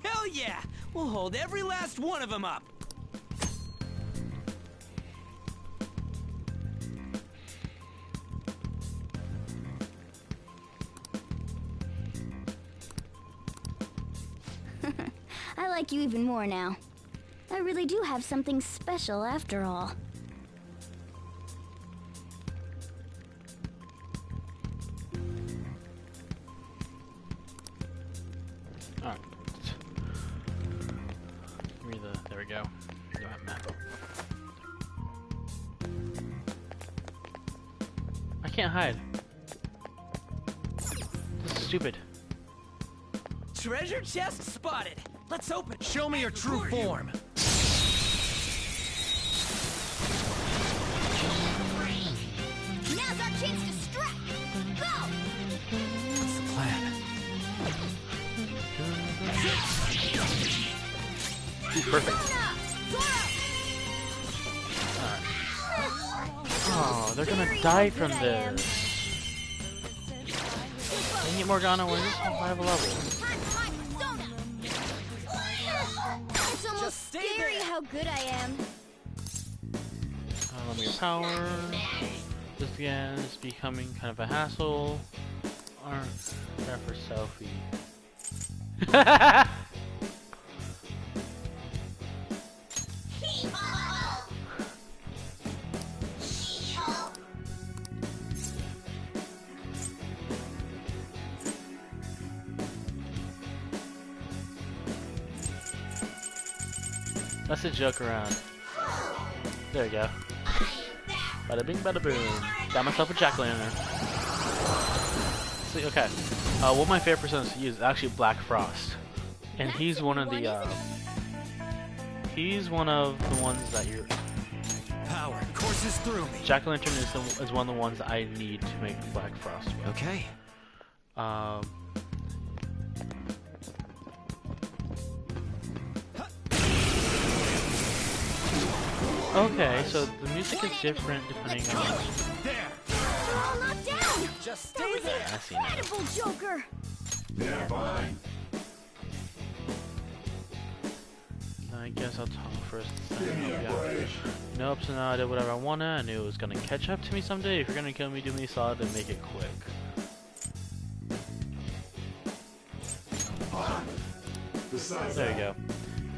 Speaker 16: Hell yeah! We'll hold every last one of them up!
Speaker 2: I like you even more now. I really do have something special after all.
Speaker 1: Alright. Give me the... There we go. Do I have map? I can't hide. This is stupid.
Speaker 16: Treasure chest spotted! Let's open!
Speaker 17: Show me your true form!
Speaker 2: Now's our chance to strike! Go!
Speaker 17: What's the plan?
Speaker 1: Ooh, perfect. Oh, they're gonna die from this. Dang it, Morgana, we're just on 5 level.
Speaker 2: It's almost scary how good I am.
Speaker 1: Let me get power. This again is becoming kind of a hassle. Aren't there for selfie. Let's a joke around. There we go. Bada bing, bada boom. Got myself a jack-o'-lantern. See, okay. One of my favorite personas to use is actually Black Frost, and he's one of the he's one of the ones that you're...
Speaker 3: Power courses through me.
Speaker 1: Jack-o'-lantern is one of the ones that I need to make Black Frost with.
Speaker 3: Okay.
Speaker 1: Okay, so the music is different depending on...
Speaker 2: They're all knocked down!
Speaker 3: Just
Speaker 2: that was
Speaker 1: I see now.
Speaker 2: incredible, Joker!
Speaker 14: Yeah, fine.
Speaker 1: I guess I'll talk first. Nope, so now I did whatever I wanted. I knew it was gonna catch up to me someday. If you're gonna kill me, do me a solid and make it quick. There you go.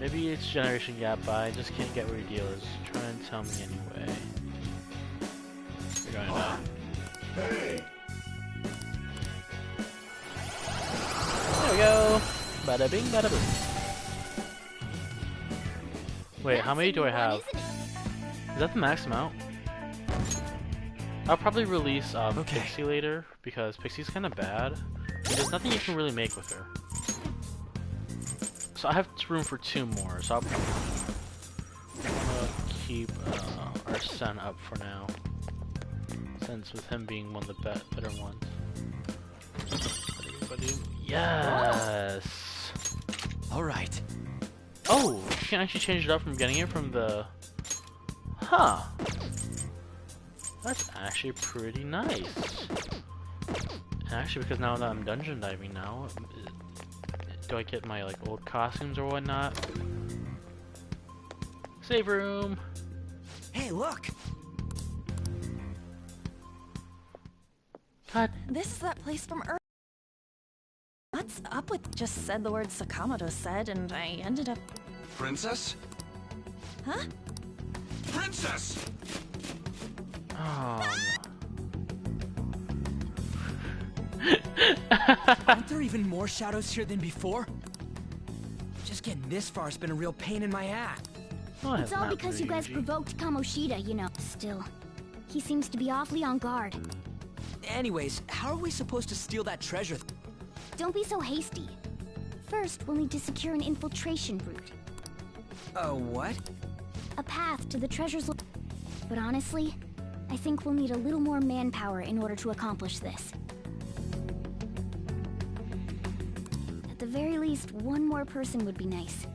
Speaker 1: Maybe it's generation gap, but I just can't get where your deal is. Try and tell me anyway. You're going down.
Speaker 14: Hey.
Speaker 1: There we go. Bada bing, bada boom. Wait, how many do I have? Is that the max amount? I'll probably release Pixie later because Pixie's kind of bad. And there's nothing you can really make with her. So I have room for 2 more. So I'm gonna keep Arsene up for now, since with him being one of the better ones. Yes.
Speaker 3: All right.
Speaker 1: Oh, you can actually change it up from getting it from the... Huh. That's actually pretty nice. And actually, because now that I'm dungeon diving now, do I get my like old costumes or whatnot? Save room!
Speaker 3: Hey, look!
Speaker 1: God.
Speaker 12: This is that place from Earth. What's up with just said the word Sakamoto said and I ended up...
Speaker 5: Princess?
Speaker 12: Huh?
Speaker 5: Princess!
Speaker 3: Aren't there even more shadows here than before? Just getting this far has been a real pain in my ass.
Speaker 2: It's all because you guys provoked Kamoshida, you know. Still, he seems to be awfully on guard.
Speaker 3: Anyways, how are we supposed to steal that treasure?
Speaker 2: Don't be so hasty. First, we'll need to secure an infiltration route.
Speaker 3: What?
Speaker 2: A path to the treasure's But honestly, I think we'll need a little more manpower in order to accomplish this. At the very least, one more person would be nice.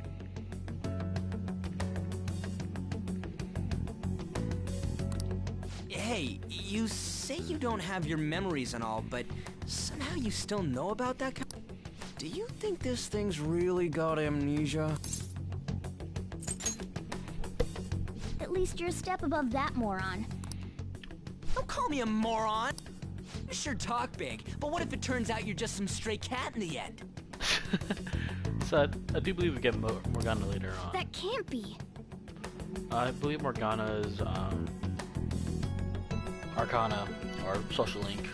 Speaker 3: Hey, you say you don't have your memories and all, but somehow you still know about that kind. Do you think this thing's really got amnesia?
Speaker 2: At least you're a step above that, moron.
Speaker 3: Don't call me a moron! You sure talk big, but what if it turns out you're just some stray cat in the end?
Speaker 1: So I do believe we get Morgana later on.
Speaker 2: That can't be.
Speaker 1: I believe Morgana is Arcana or Social Link.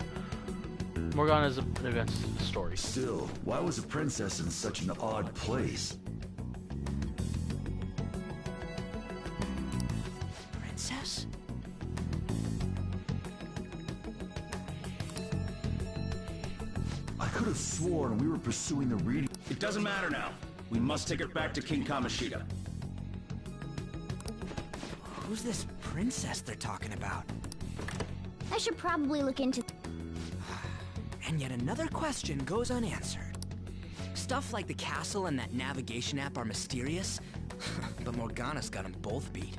Speaker 1: Morgana is an event story.
Speaker 7: Still, why was a princess in such an odd place?
Speaker 3: Princess?
Speaker 7: I could have sworn we were pursuing the reading.
Speaker 17: It doesn't matter now. We must take it back to King Kamoshida.
Speaker 3: Who's this princess they're talking about?
Speaker 2: I should probably look into...
Speaker 3: And yet another question goes unanswered. Stuff like the castle and that navigation app are mysterious, but Morgana's got them both beat.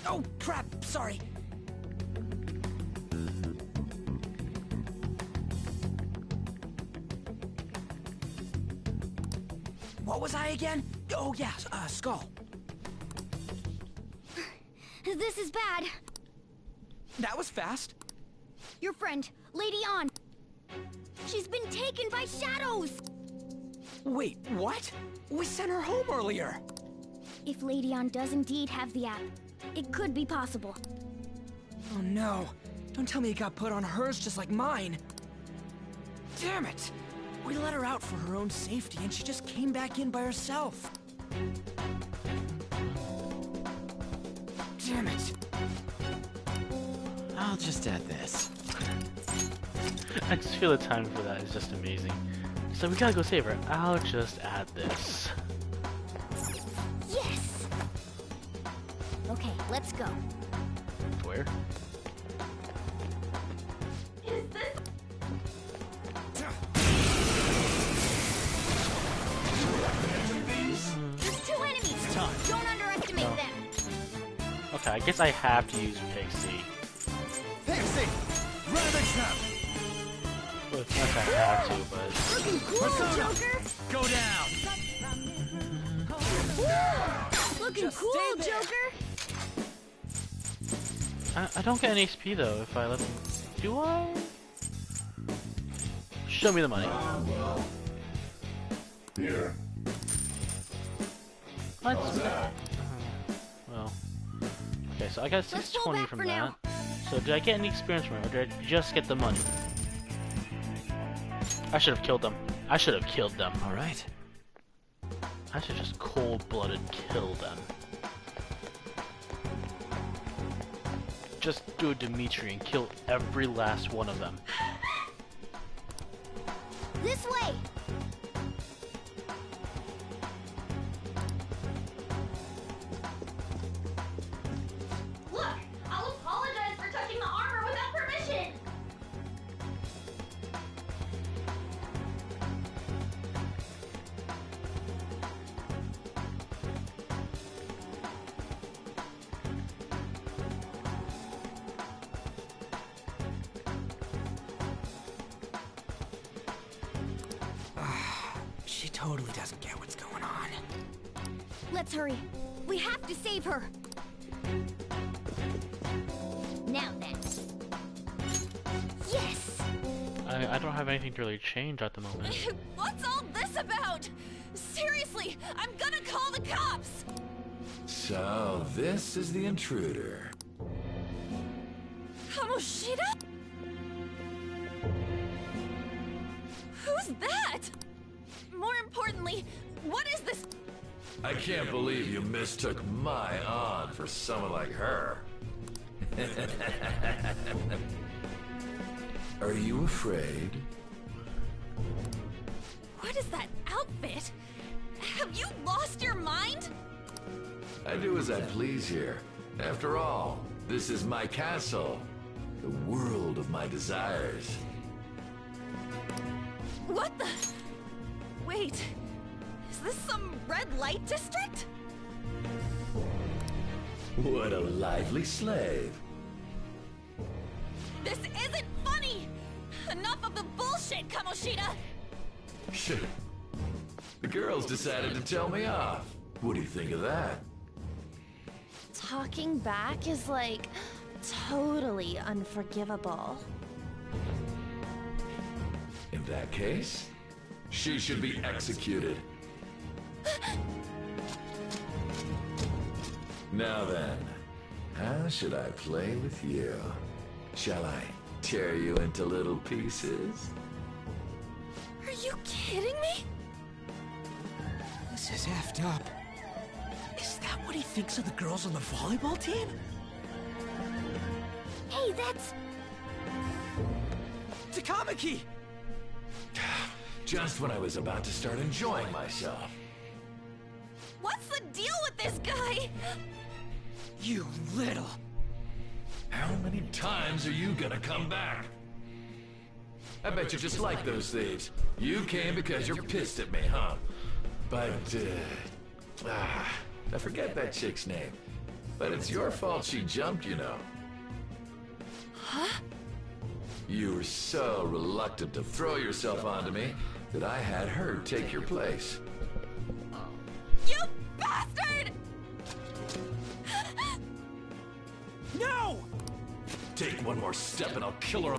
Speaker 3: Oh, crap! Sorry! What was I again? Oh, yeah, Skull.
Speaker 2: This is bad.
Speaker 3: That was fast.
Speaker 2: Your friend, Lady Ann. She's been taken by shadows!
Speaker 3: Wait, what? We sent her home earlier.
Speaker 2: If Lady Ann does indeed have the app, it could be possible.
Speaker 3: Oh no. Don't tell me it got put on hers just like mine. Damn it! We let her out for her own safety and she just came back in by herself. Damn it.
Speaker 17: I'll just add this.
Speaker 1: I just feel the timing for that is just amazing. So we gotta go save her. I'll just add this.
Speaker 2: Yes! Okay, let's go.
Speaker 1: Where?
Speaker 2: There's 2 enemies! Don't underestimate them!
Speaker 1: Okay, I guess I have to use Pixie.
Speaker 6: Pixie! Ravage them!
Speaker 1: Well, it's not that I have to, but...
Speaker 2: Looking cool, Joker!
Speaker 6: Go down!
Speaker 2: Looking cool, Joker!
Speaker 1: I don't get an HP though if I let them... Do I? Show me the money.
Speaker 14: Here.
Speaker 1: What? Well... Okay, so I got 620 from that. So did I get any experience from it, or did I just get the money? I should have killed them. I should have killed them.
Speaker 3: Alright.
Speaker 1: I should just cold-blooded kill them. Just do a Dimitri and kill every last one of them.
Speaker 2: This way!
Speaker 12: Look! I'll apologize for touching the armor without permission!
Speaker 3: She totally doesn't get what's going on.
Speaker 2: Let's hurry. We have to save her. Now then. Yes!
Speaker 1: I don't have anything to really change at the moment.
Speaker 12: What's all this about? Seriously, I'm gonna call the cops!
Speaker 7: So, this is the intruder.
Speaker 12: Kamoshida? Who's that? More importantly, what is this?
Speaker 7: I can't believe you mistook my aunt for someone like her. Are you afraid?
Speaker 12: What is that outfit? Have you lost your mind?
Speaker 7: I do as I please here. After all, this is my castle. The world of my desires.
Speaker 12: What the? Wait, is this some red light district?
Speaker 7: What a lively slave.
Speaker 12: This isn't funny! Enough of the bullshit, Kamoshida!
Speaker 7: Shit. The girls decided to tell me off. What do you think of that?
Speaker 12: Talking back is like totally unforgivable.
Speaker 7: In that case, she should be executed. Now then, how should I play with you? Shall I tear you into little pieces?
Speaker 12: Are you kidding me?
Speaker 3: This is effed up. Is that what he thinks of the girls on the volleyball team?
Speaker 2: Hey, that's...
Speaker 3: Takamaki!
Speaker 7: Just when I was about to start enjoying myself.
Speaker 12: What's the deal with this guy?
Speaker 3: You little...
Speaker 7: How many times are you gonna come back? I bet you just like those thieves. You came because you're pissed at me, huh? But, I forget that chick's name. But it's your fault she jumped, you know.
Speaker 12: Huh?
Speaker 7: You were so reluctant to throw yourself onto me that I had her take your place.
Speaker 12: You bastard!
Speaker 3: No!
Speaker 7: Take one more step and I'll kill her.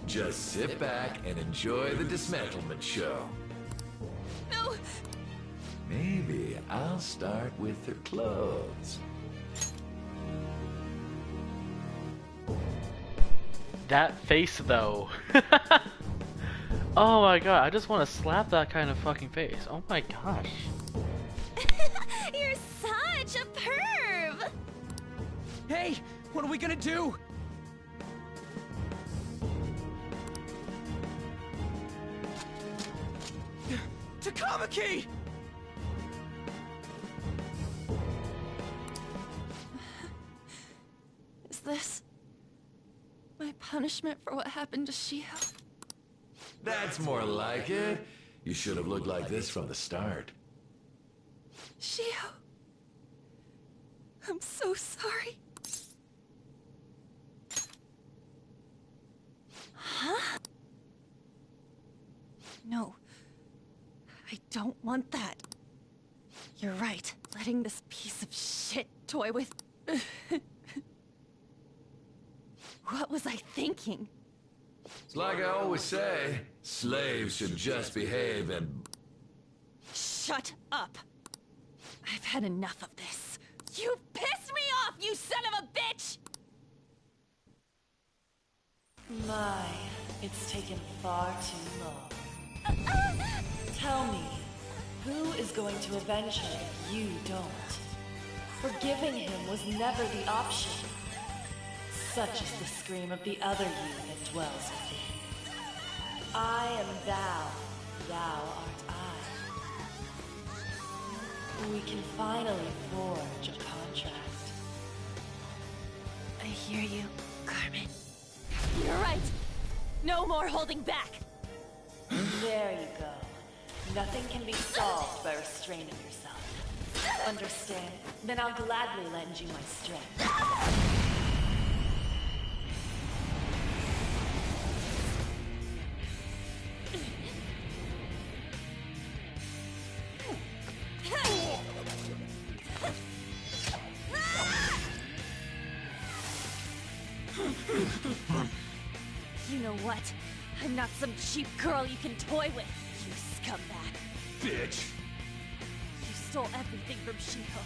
Speaker 7: Just sit back and enjoy the dismantlement show.
Speaker 12: No!
Speaker 7: Maybe I'll start with her clothes.
Speaker 1: That face, though. Oh my god, I just want to slap that kind of fucking face. Oh my gosh.
Speaker 12: You're such a perv!
Speaker 3: Hey, what are we gonna do?
Speaker 16: Kamiki!
Speaker 12: Is this my punishment for what happened to Shiho?
Speaker 7: That's more like it. You should have looked like this from the start.
Speaker 12: Shiho, I'm so sorry. Huh? No, I don't want that. You're right. Letting this piece of shit toy with... What was I thinking?
Speaker 7: It's like I always say, slaves should just behave and...
Speaker 12: Shut up! I've had enough of this. You've pissed me off, you son of a bitch!
Speaker 21: My, it's taken far too long. Tell me, who is going to avenge her if you don't? Forgiving him was never the option. Such is the scream of the other you that dwells within. I am thou, thou art I. We can finally forge a contract.
Speaker 12: I hear you, Carmen. You're right! No more holding back!
Speaker 21: There you go. Nothing can be solved by restraining yourself. Understand? Then I'll gladly lend you my strength.
Speaker 12: You know what? I'm not some cheap girl you can toy with, you scumbag.
Speaker 6: Bitch!
Speaker 12: You stole everything from Shiho.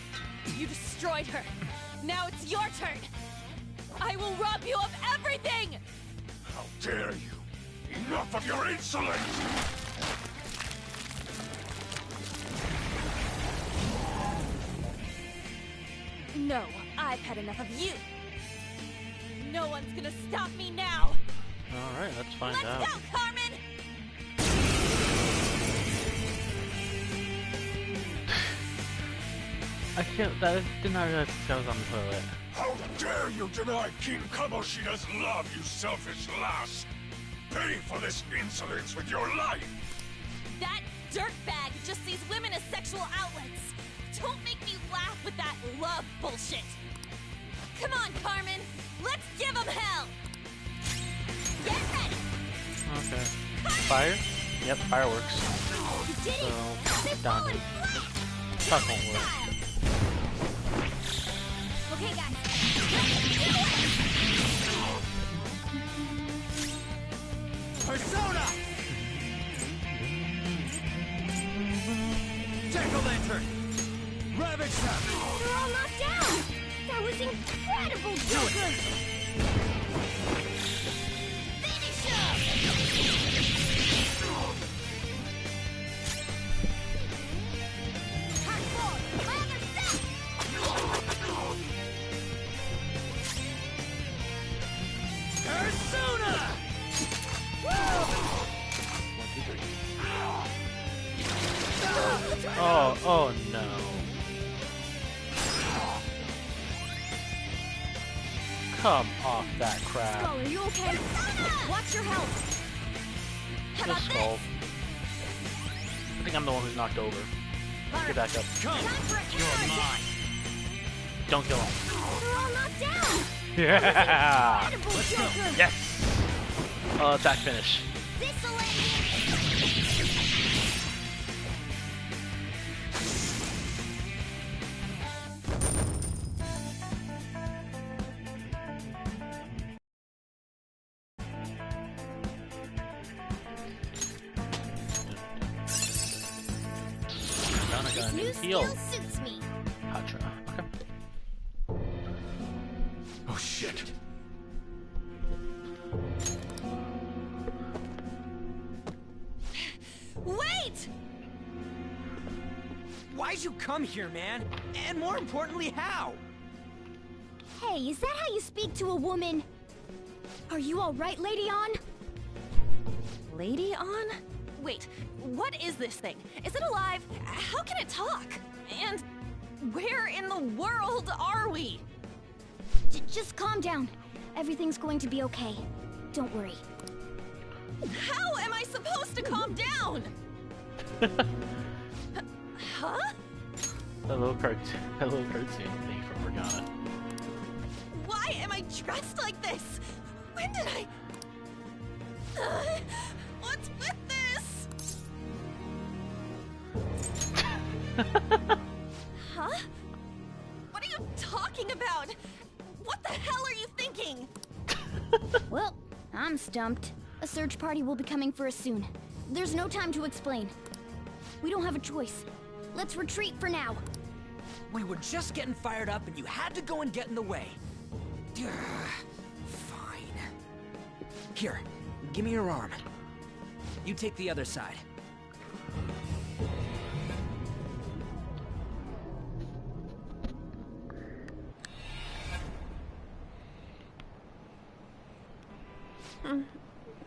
Speaker 12: You destroyed her. Now it's your turn. I will rob you of everything!
Speaker 6: How dare you! Enough of your insolence!
Speaker 12: No, I've had enough of you. No one's gonna stop me now.
Speaker 1: Alright, let's find out.
Speaker 12: Let's go, Carmen!
Speaker 1: I can't. That did not realize I was on the toilet.
Speaker 6: How dare you deny King Kamoshida's love, you selfish lass! Pay for this insolence with your life!
Speaker 12: That dirtbag just sees women as sexual outlets. Don't make me laugh with that love bullshit. Come on, Carmen. Let's give him hell. Get ready.
Speaker 1: Okay. Fire? Yep, fireworks.
Speaker 12: You did it.
Speaker 1: So, done. That won't work.
Speaker 12: Okay, guys.
Speaker 16: Persona! Jack-o'-lantern! Ravage them!
Speaker 2: They're all knocked down! That was incredible, Joker! Finish him! Hardcore! My other set!
Speaker 16: Persona!
Speaker 1: Oh no. Come off that crap.
Speaker 12: Skull, are you okay? Watch your health. How
Speaker 1: Just
Speaker 12: about
Speaker 1: skull. I think I'm the one who's knocked over. Get back up.
Speaker 12: Time for a counterattack.
Speaker 1: Don't kill him.
Speaker 12: They're all knocked down.
Speaker 1: Yeah!
Speaker 12: Incredible, Joker.
Speaker 1: Yes! Attack finish.
Speaker 12: This'll end
Speaker 1: Done, I got a new
Speaker 2: This new
Speaker 1: heal.
Speaker 2: skill suits me.
Speaker 1: Patra. Okay.
Speaker 6: Oh shit!
Speaker 12: Wait!
Speaker 16: Why'd you come here, man? And more importantly, how?
Speaker 2: Hey, is that how you speak to a woman? Are you alright, Lady On?
Speaker 12: Lady On? Wait, what is this thing? Is it alive? How can it talk? And where in the world are we?
Speaker 2: Just calm down. Everything's going to be okay. Don't worry.
Speaker 12: How am I supposed to calm down? Huh?
Speaker 1: That little cartoon thing from Morgana.
Speaker 12: Why am I dressed like this? When did I... what's with this? Huh? What are you talking about? What the hell are you thinking?
Speaker 2: Well, I'm stumped. A search party will be coming for us soon. There's no time to explain. We don't have a choice. Let's retreat for now.
Speaker 3: We were just getting fired up and you had to go and get in the way. Fine. Here, give me your arm. You take the other side.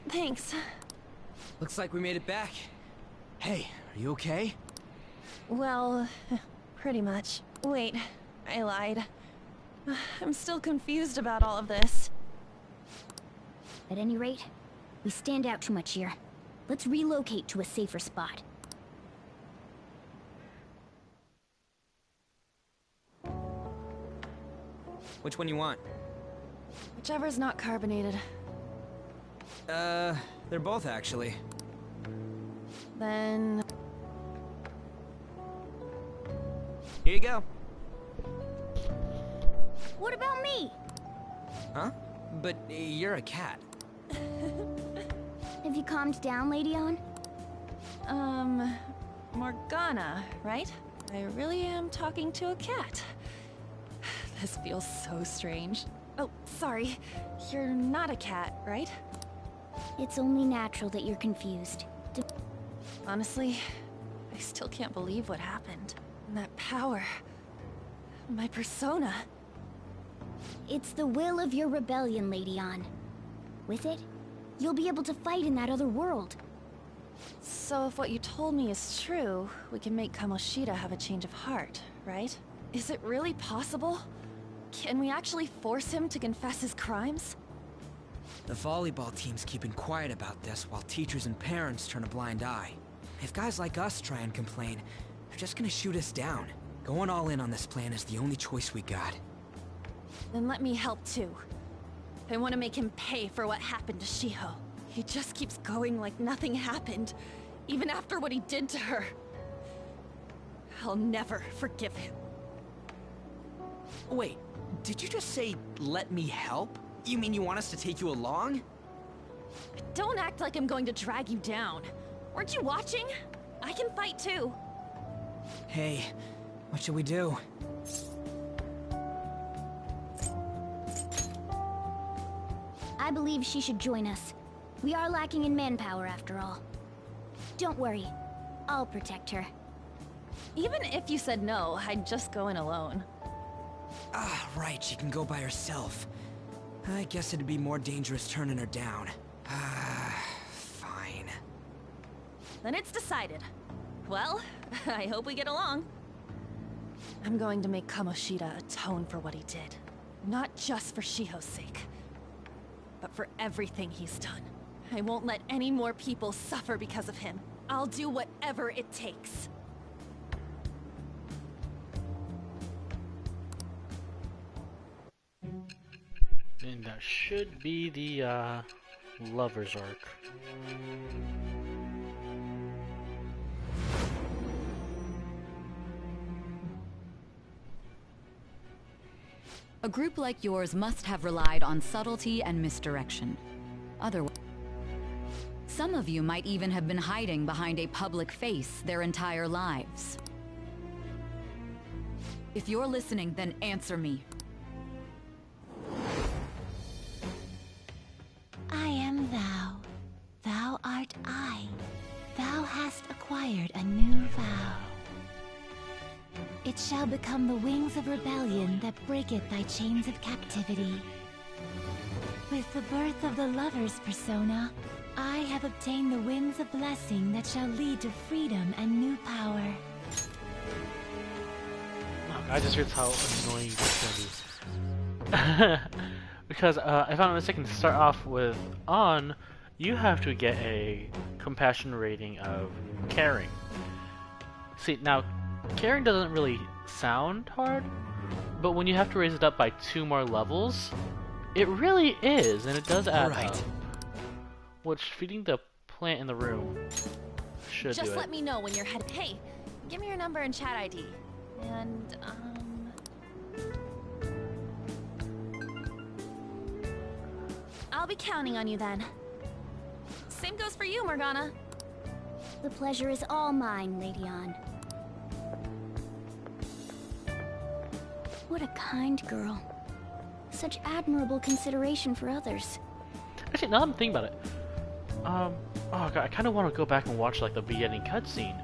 Speaker 12: Thanks.
Speaker 3: Looks like we made it back. Hey, are you okay?
Speaker 12: Well, pretty much. Wait, I lied. I'm still confused about all of this.
Speaker 2: At any rate, we stand out too much here. Let's relocate to a safer spot.
Speaker 3: Which one you want?
Speaker 12: Whichever's not carbonated.
Speaker 3: They're both actually.
Speaker 12: Then...
Speaker 3: Here you go.
Speaker 2: What about me?
Speaker 3: Huh? But you're a cat.
Speaker 2: Have you calmed down, Lady Ann?
Speaker 12: Morgana, right? I really am talking to a cat. This feels so strange. Oh, sorry. You're not a cat, right?
Speaker 2: It's only natural that you're confused.
Speaker 12: Honestly, I still can't believe what happened. And that power... my persona...
Speaker 2: It's the will of your rebellion, Lady Ann. With it, you'll be able to fight in that other world.
Speaker 12: So if what you told me is true, we can make Kamoshida have a change of heart, right? Is it really possible? Can we actually force him to confess his crimes?
Speaker 3: The volleyball team's keeping quiet about this while teachers and parents turn a blind eye. If guys like us try and complain, they're just gonna shoot us down. Going all in on this plan is the only choice we got.
Speaker 12: Then let me help too. I want to make him pay for what happened to Shiho. He just keeps going like nothing happened, even after what he did to her. I'll never forgive him.
Speaker 3: Wait, did you just say, let me help? You mean you want us to take you along?
Speaker 12: Don't act like I'm going to drag you down. Weren't you watching? I can fight too.
Speaker 3: Hey, what should we do?
Speaker 2: I believe she should join us. We are lacking in manpower after all. Don't worry, I'll protect her.
Speaker 12: Even if you said no, I'd just go in alone.
Speaker 3: Ah, right, she can go by herself. I guess it'd be more dangerous turning her down. Fine.
Speaker 12: Then it's decided. Well, I hope we get along. I'm going to make Kamoshida atone for what he did. Not just for Shiho's sake, but for everything he's done. I won't let any more people suffer because of him. I'll do whatever it takes.
Speaker 1: And that should be the Lover's Arc.
Speaker 9: A group like yours must have relied on subtlety and misdirection. Otherwise, some of you might even have been hiding behind a public face their entire lives. If you're listening, then answer me.
Speaker 10: I am thou. Thou art I. Thou hast acquired a new vow. It shall become the wings of rebellion that breaketh thy chains of captivity. With the birth of the lover's persona, I have obtained the winds of blessing that shall lead to freedom and new power.
Speaker 1: Oh, I just realized how annoying this is gonna be. Because if I'm not mistaken, to start off with on, you have to get a compassion rating of caring. See, now, caring doesn't really sound hard, but when you have to raise it up by 2 more levels, it really is, and it does add up. Which, feeding the plant in the room should do it.
Speaker 12: Just let me know when you're headed. Hey, give me your number and chat ID. And, I'll be counting on you then. Same goes for you, Morgana.
Speaker 2: The pleasure is all mine, Lady Ann. What a kind girl. Such admirable consideration for others.
Speaker 1: Actually, now that I'm thinking about it, oh god, I kind of want to go back and watch like the beginning cutscene,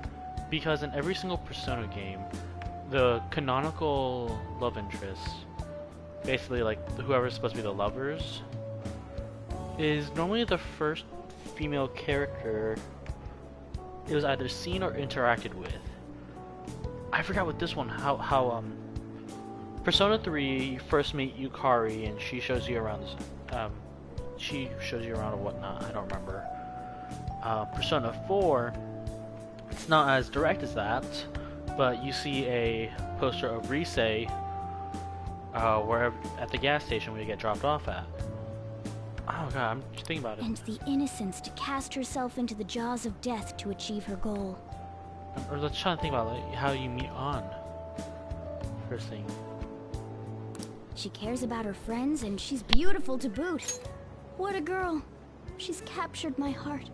Speaker 1: because in every single Persona game, the canonical love interest, basically like whoever's supposed to be the lovers, is normally the first female character it was either seen or interacted with. I forgot with this one how Persona 3 you first meet Yukari and she shows you around or whatnot, I don't remember. Persona 4, it's not as direct as that, but you see a poster of Rise wherever at the gas station where you get dropped off at. Oh god, I'm just thinking about it.
Speaker 2: And the innocence to cast herself into the jaws of death to achieve her goal.
Speaker 1: Or let's try to think about like, how you meet on. First thing.
Speaker 2: She cares about her friends and she's beautiful to boot. What a girl. She's captured my heart.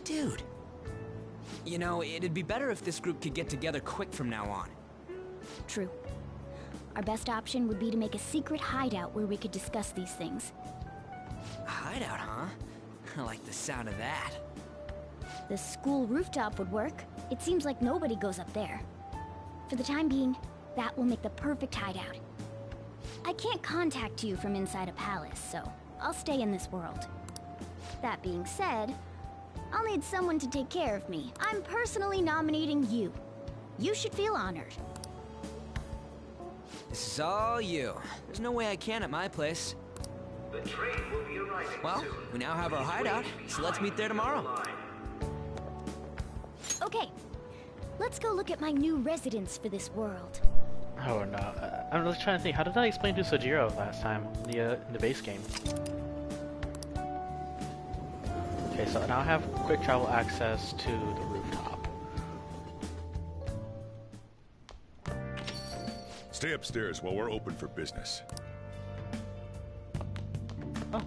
Speaker 3: Dude. You know, it'd be better if this group could get together quick from now on.
Speaker 2: True. Our best option would be to make a secret hideout where we could discuss these things.
Speaker 3: A hideout, huh? I like the sound of that.
Speaker 2: The school rooftop would work. It seems like nobody goes up there. For the time being, that will make the perfect hideout. I can't contact you from inside a palace, so I'll stay in this world. That being said, I'll need someone to take care of me. I'm personally nominating you. You should feel honored.
Speaker 3: This is all you. There's no way I can at my place.
Speaker 8: The train will be arriving
Speaker 3: well,
Speaker 8: soon.
Speaker 3: We now have our hideout, so let's meet there tomorrow.
Speaker 2: Okay, let's go look at my new residence for this world.
Speaker 1: Oh no, I'm just trying to think, how did I explain to Sojiro last time in the base game? Okay, so now I have quick travel access to the rooftop.
Speaker 13: Stay upstairs while we're open for business.
Speaker 1: Oh.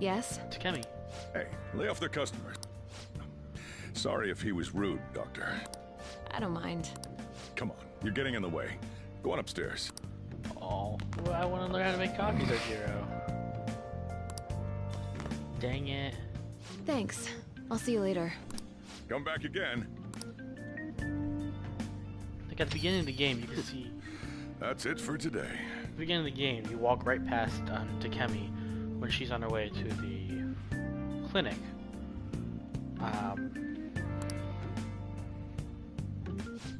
Speaker 9: Yes?
Speaker 1: Takemi.
Speaker 13: Hey, lay off the customers. Sorry if he was rude, Doctor.
Speaker 12: I don't mind.
Speaker 13: Come on, you're getting in the way. Go on upstairs.
Speaker 1: Oh, well, I want to learn how to make coffee, Sojiro. Dang it.
Speaker 9: Thanks. I'll see you later.
Speaker 13: Come back again.
Speaker 1: Like at the beginning of the game, you can see.
Speaker 13: That's it for today.
Speaker 1: At the beginning of the game, you walk right past Takemi when she's on her way to the clinic.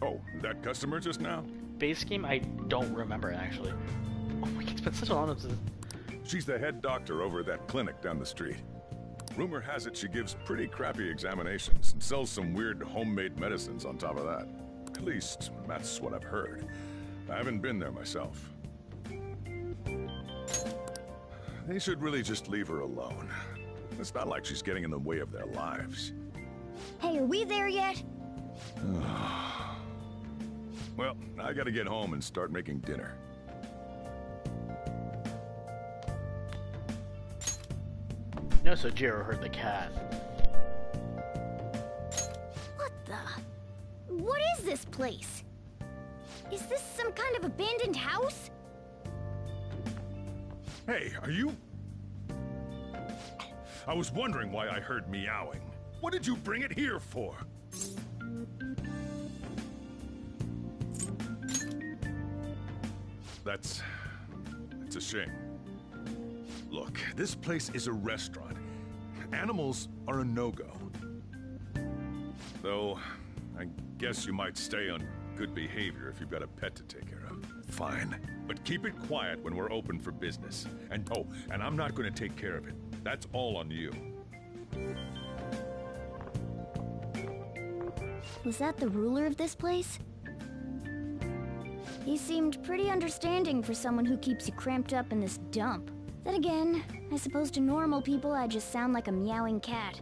Speaker 13: Oh, that customer just now?
Speaker 1: Base game, I don't remember actually. Oh my god, it's been such a long time.
Speaker 13: She's the head doctor over at that clinic down the street. Rumor has it she gives pretty crappy examinations and sells some weird homemade medicines on top of that. At least, that's what I've heard. I haven't been there myself. They should really just leave her alone. It's not like she's getting in the way of their lives.
Speaker 2: Hey, are we there yet?
Speaker 13: Well, I gotta get home and start making dinner.
Speaker 1: No, Sojiro heard the cat.
Speaker 2: What the? What is this place? Is this some kind of abandoned house?
Speaker 13: Hey, are you... I was wondering why I heard meowing. What did you bring it here for? That's a shame. Look, this place is a restaurant. Animals are a no-go. Though, I guess you might stay on good behavior if you've got a pet to take care of. Fine. But keep it quiet when we're open for business. And oh, and I'm not going to take care of it. That's all on you.
Speaker 2: Was that the ruler of this place? He seemed pretty understanding for someone who keeps you cramped up in this dump. Then again, I suppose to normal people I just sound like a meowing cat.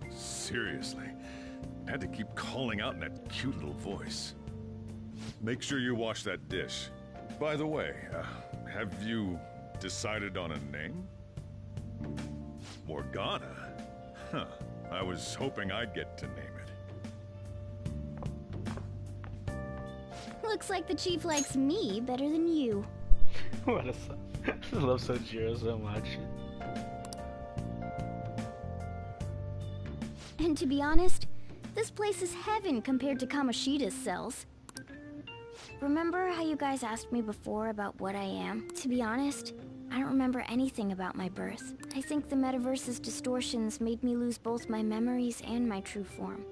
Speaker 13: Seriously. Had to keep calling out in that cute little voice. Make sure you wash that dish. By the way, have you decided on a name? Morgana? Huh. I was hoping I'd get to name it.
Speaker 2: Looks like the chief likes me better than you.
Speaker 1: What a I love Sojiro so much.
Speaker 2: And to be honest, this place is heaven compared to Kamoshida's cells. Remember how you guys asked me before about what I am? To be honest, I don't remember anything about my birth. I think the metaverse's distortions made me lose both my memories and my true form.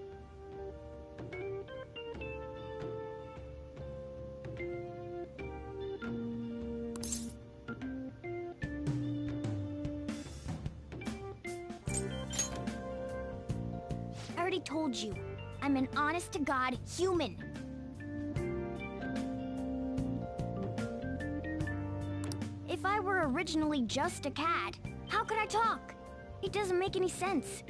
Speaker 2: I already told you, I'm an honest-to-God human. If I were originally just a cat, how could I talk? It doesn't make any sense.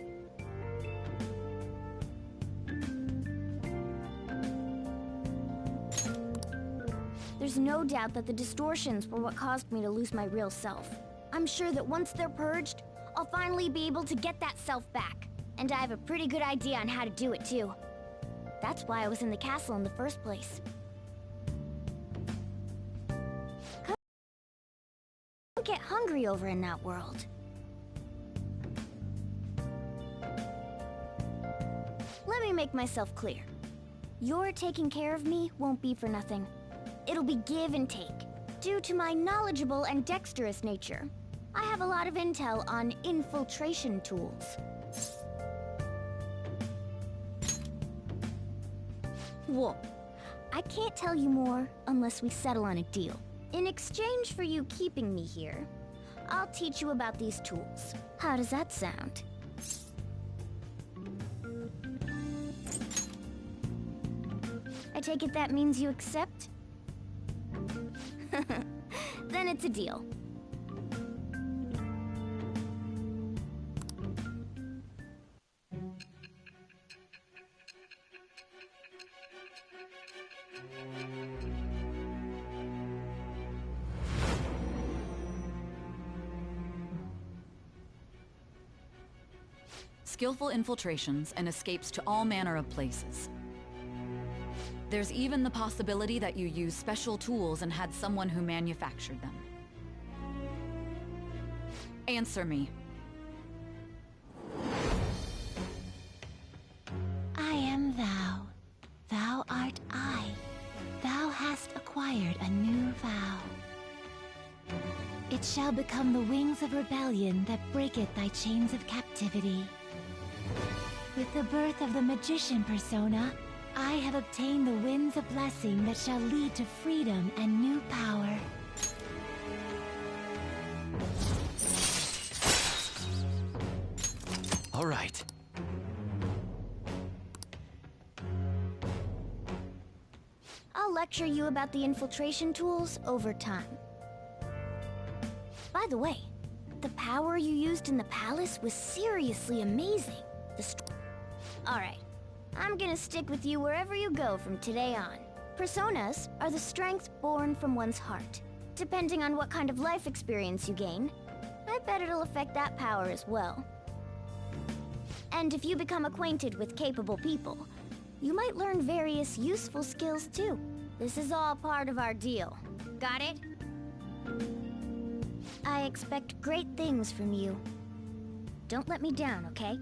Speaker 2: There's no doubt that the distortions were what caused me to lose my real self. I'm sure that once they're purged, I'll finally be able to get that self back. And I have a pretty good idea on how to do it too. That's why I was in the castle in the first place. Don't get hungry over in that world. Let me make myself clear. Your taking care of me won't be for nothing. It'll be give and take. Due to my knowledgeable and dexterous nature, I have a lot of intel on infiltration tools. Whoa. I can't tell you more unless we settle on a deal. In exchange for you keeping me here, I'll teach you about these tools. How does that sound? I take it that means you accept? Then it's a deal.
Speaker 9: Skillful infiltrations and escapes to all manner of places. There's even the possibility that you used special tools and had someone who manufactured them. Answer me.
Speaker 10: I am thou. Thou art I. Thou hast acquired a new vow. It shall become the wings of rebellion that breaketh thy chains of captivity. With the birth of the magician persona, I have obtained the winds of blessing that shall lead to freedom and new power.
Speaker 3: All right.
Speaker 2: I'll lecture you about the infiltration tools over time. By the way, the power you used in the palace was seriously amazing. Alright, I'm gonna stick with you wherever you go from today on. Personas are the strength born from one's heart. Depending on what kind of life experience you gain, I bet it'll affect that power as well. And if you become acquainted with capable people, you might learn various useful skills too. This is all part of our deal. Got it? I expect great things from you. Don't let me down, okay?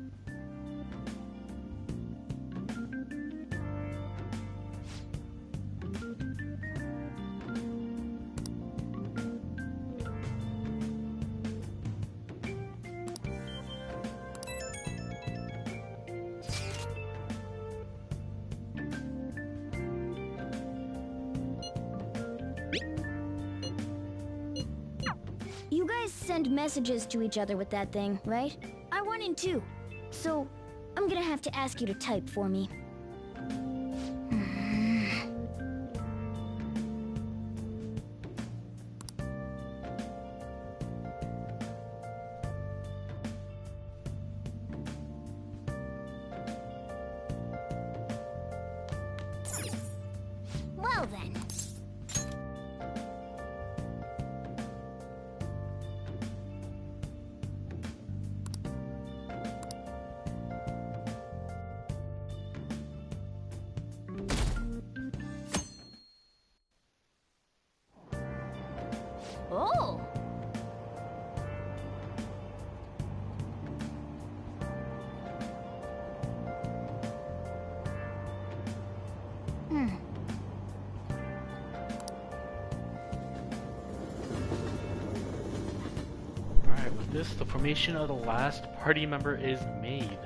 Speaker 2: send messages to each other with that thing, right? I want in too. So, I'm gonna have to ask you to type for me. Well then. Oh.
Speaker 1: Alright, with this, the formation of the last party member is made.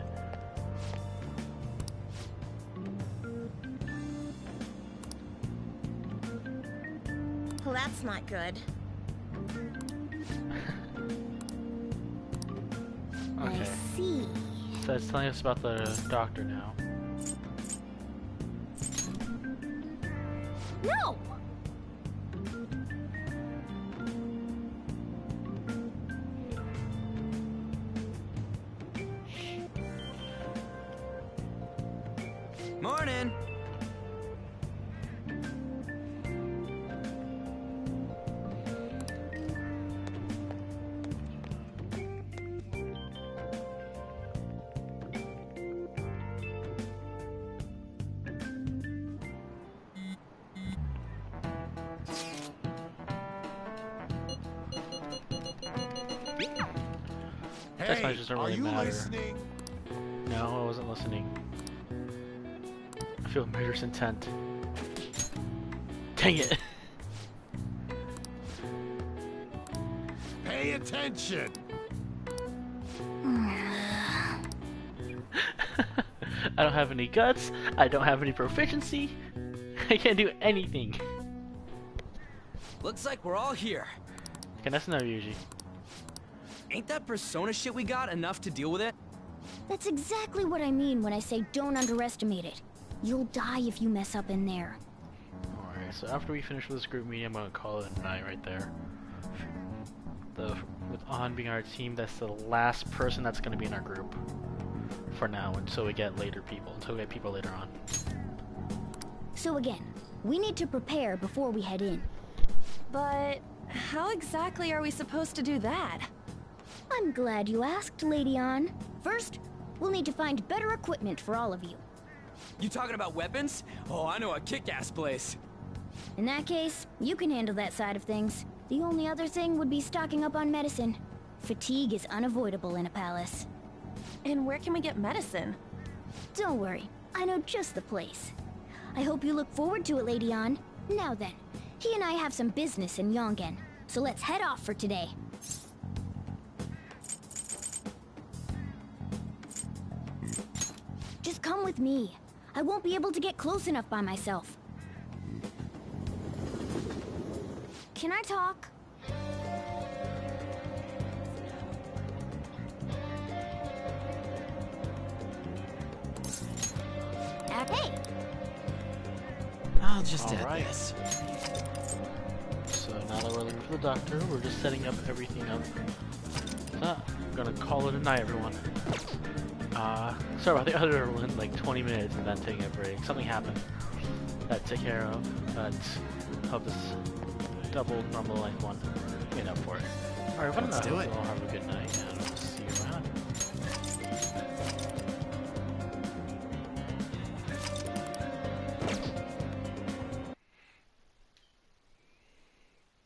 Speaker 12: Well, that's not good.
Speaker 1: Okay.
Speaker 2: I see.
Speaker 1: So it's telling us about the doctor now.
Speaker 2: No!
Speaker 3: Morning!
Speaker 1: Text messages don't
Speaker 20: are
Speaker 1: really
Speaker 20: you
Speaker 1: matter.
Speaker 20: listening?
Speaker 1: No, I wasn't listening. I feel murderous intent. Dang it!
Speaker 20: Pay attention!
Speaker 1: I don't have any guts, I don't have any proficiency, I can't do anything.
Speaker 3: Looks like we're all here.
Speaker 1: Okay, that's no Yuji.
Speaker 3: Ain't that persona shit we got enough to deal with it?
Speaker 2: That's exactly what I mean when I say don't underestimate it. You'll die if you mess up in there.
Speaker 1: Alright, so after we finish with this group meeting, I'm gonna call it a night right there. With An being our team, that's the last person that's gonna be in our group. For now, until we get people later on.
Speaker 2: So again, we need to prepare before we head in.
Speaker 12: But how exactly are we supposed to do that?
Speaker 2: I'm glad you asked, Lady An. First, we'll need to find better equipment for all of you.
Speaker 3: You talking about weapons? Oh, I know a kick-ass place.
Speaker 2: In that case, you can handle that side of things. The only other thing would be stocking up on medicine. Fatigue is unavoidable in a palace.
Speaker 12: And where can we get medicine?
Speaker 2: Don't worry, I know just the place. I hope you look forward to it, Lady An. Now then, he and I have some business in Yongen, so let's head off for today. Just come with me. I won't be able to get close enough by myself. Can I talk? Hey!
Speaker 3: I'll just add
Speaker 1: Alright.
Speaker 3: this.
Speaker 1: So now that we're looking for the doctor, we're just setting up everything up. So, I'm gonna call it a night, everyone. Sorry about the other one, like 20 minutes and then taking a break. Something happened that to take care of, but hope this double normal life one made up for it. Alright,
Speaker 3: Let's do it.
Speaker 1: We'll have a good night.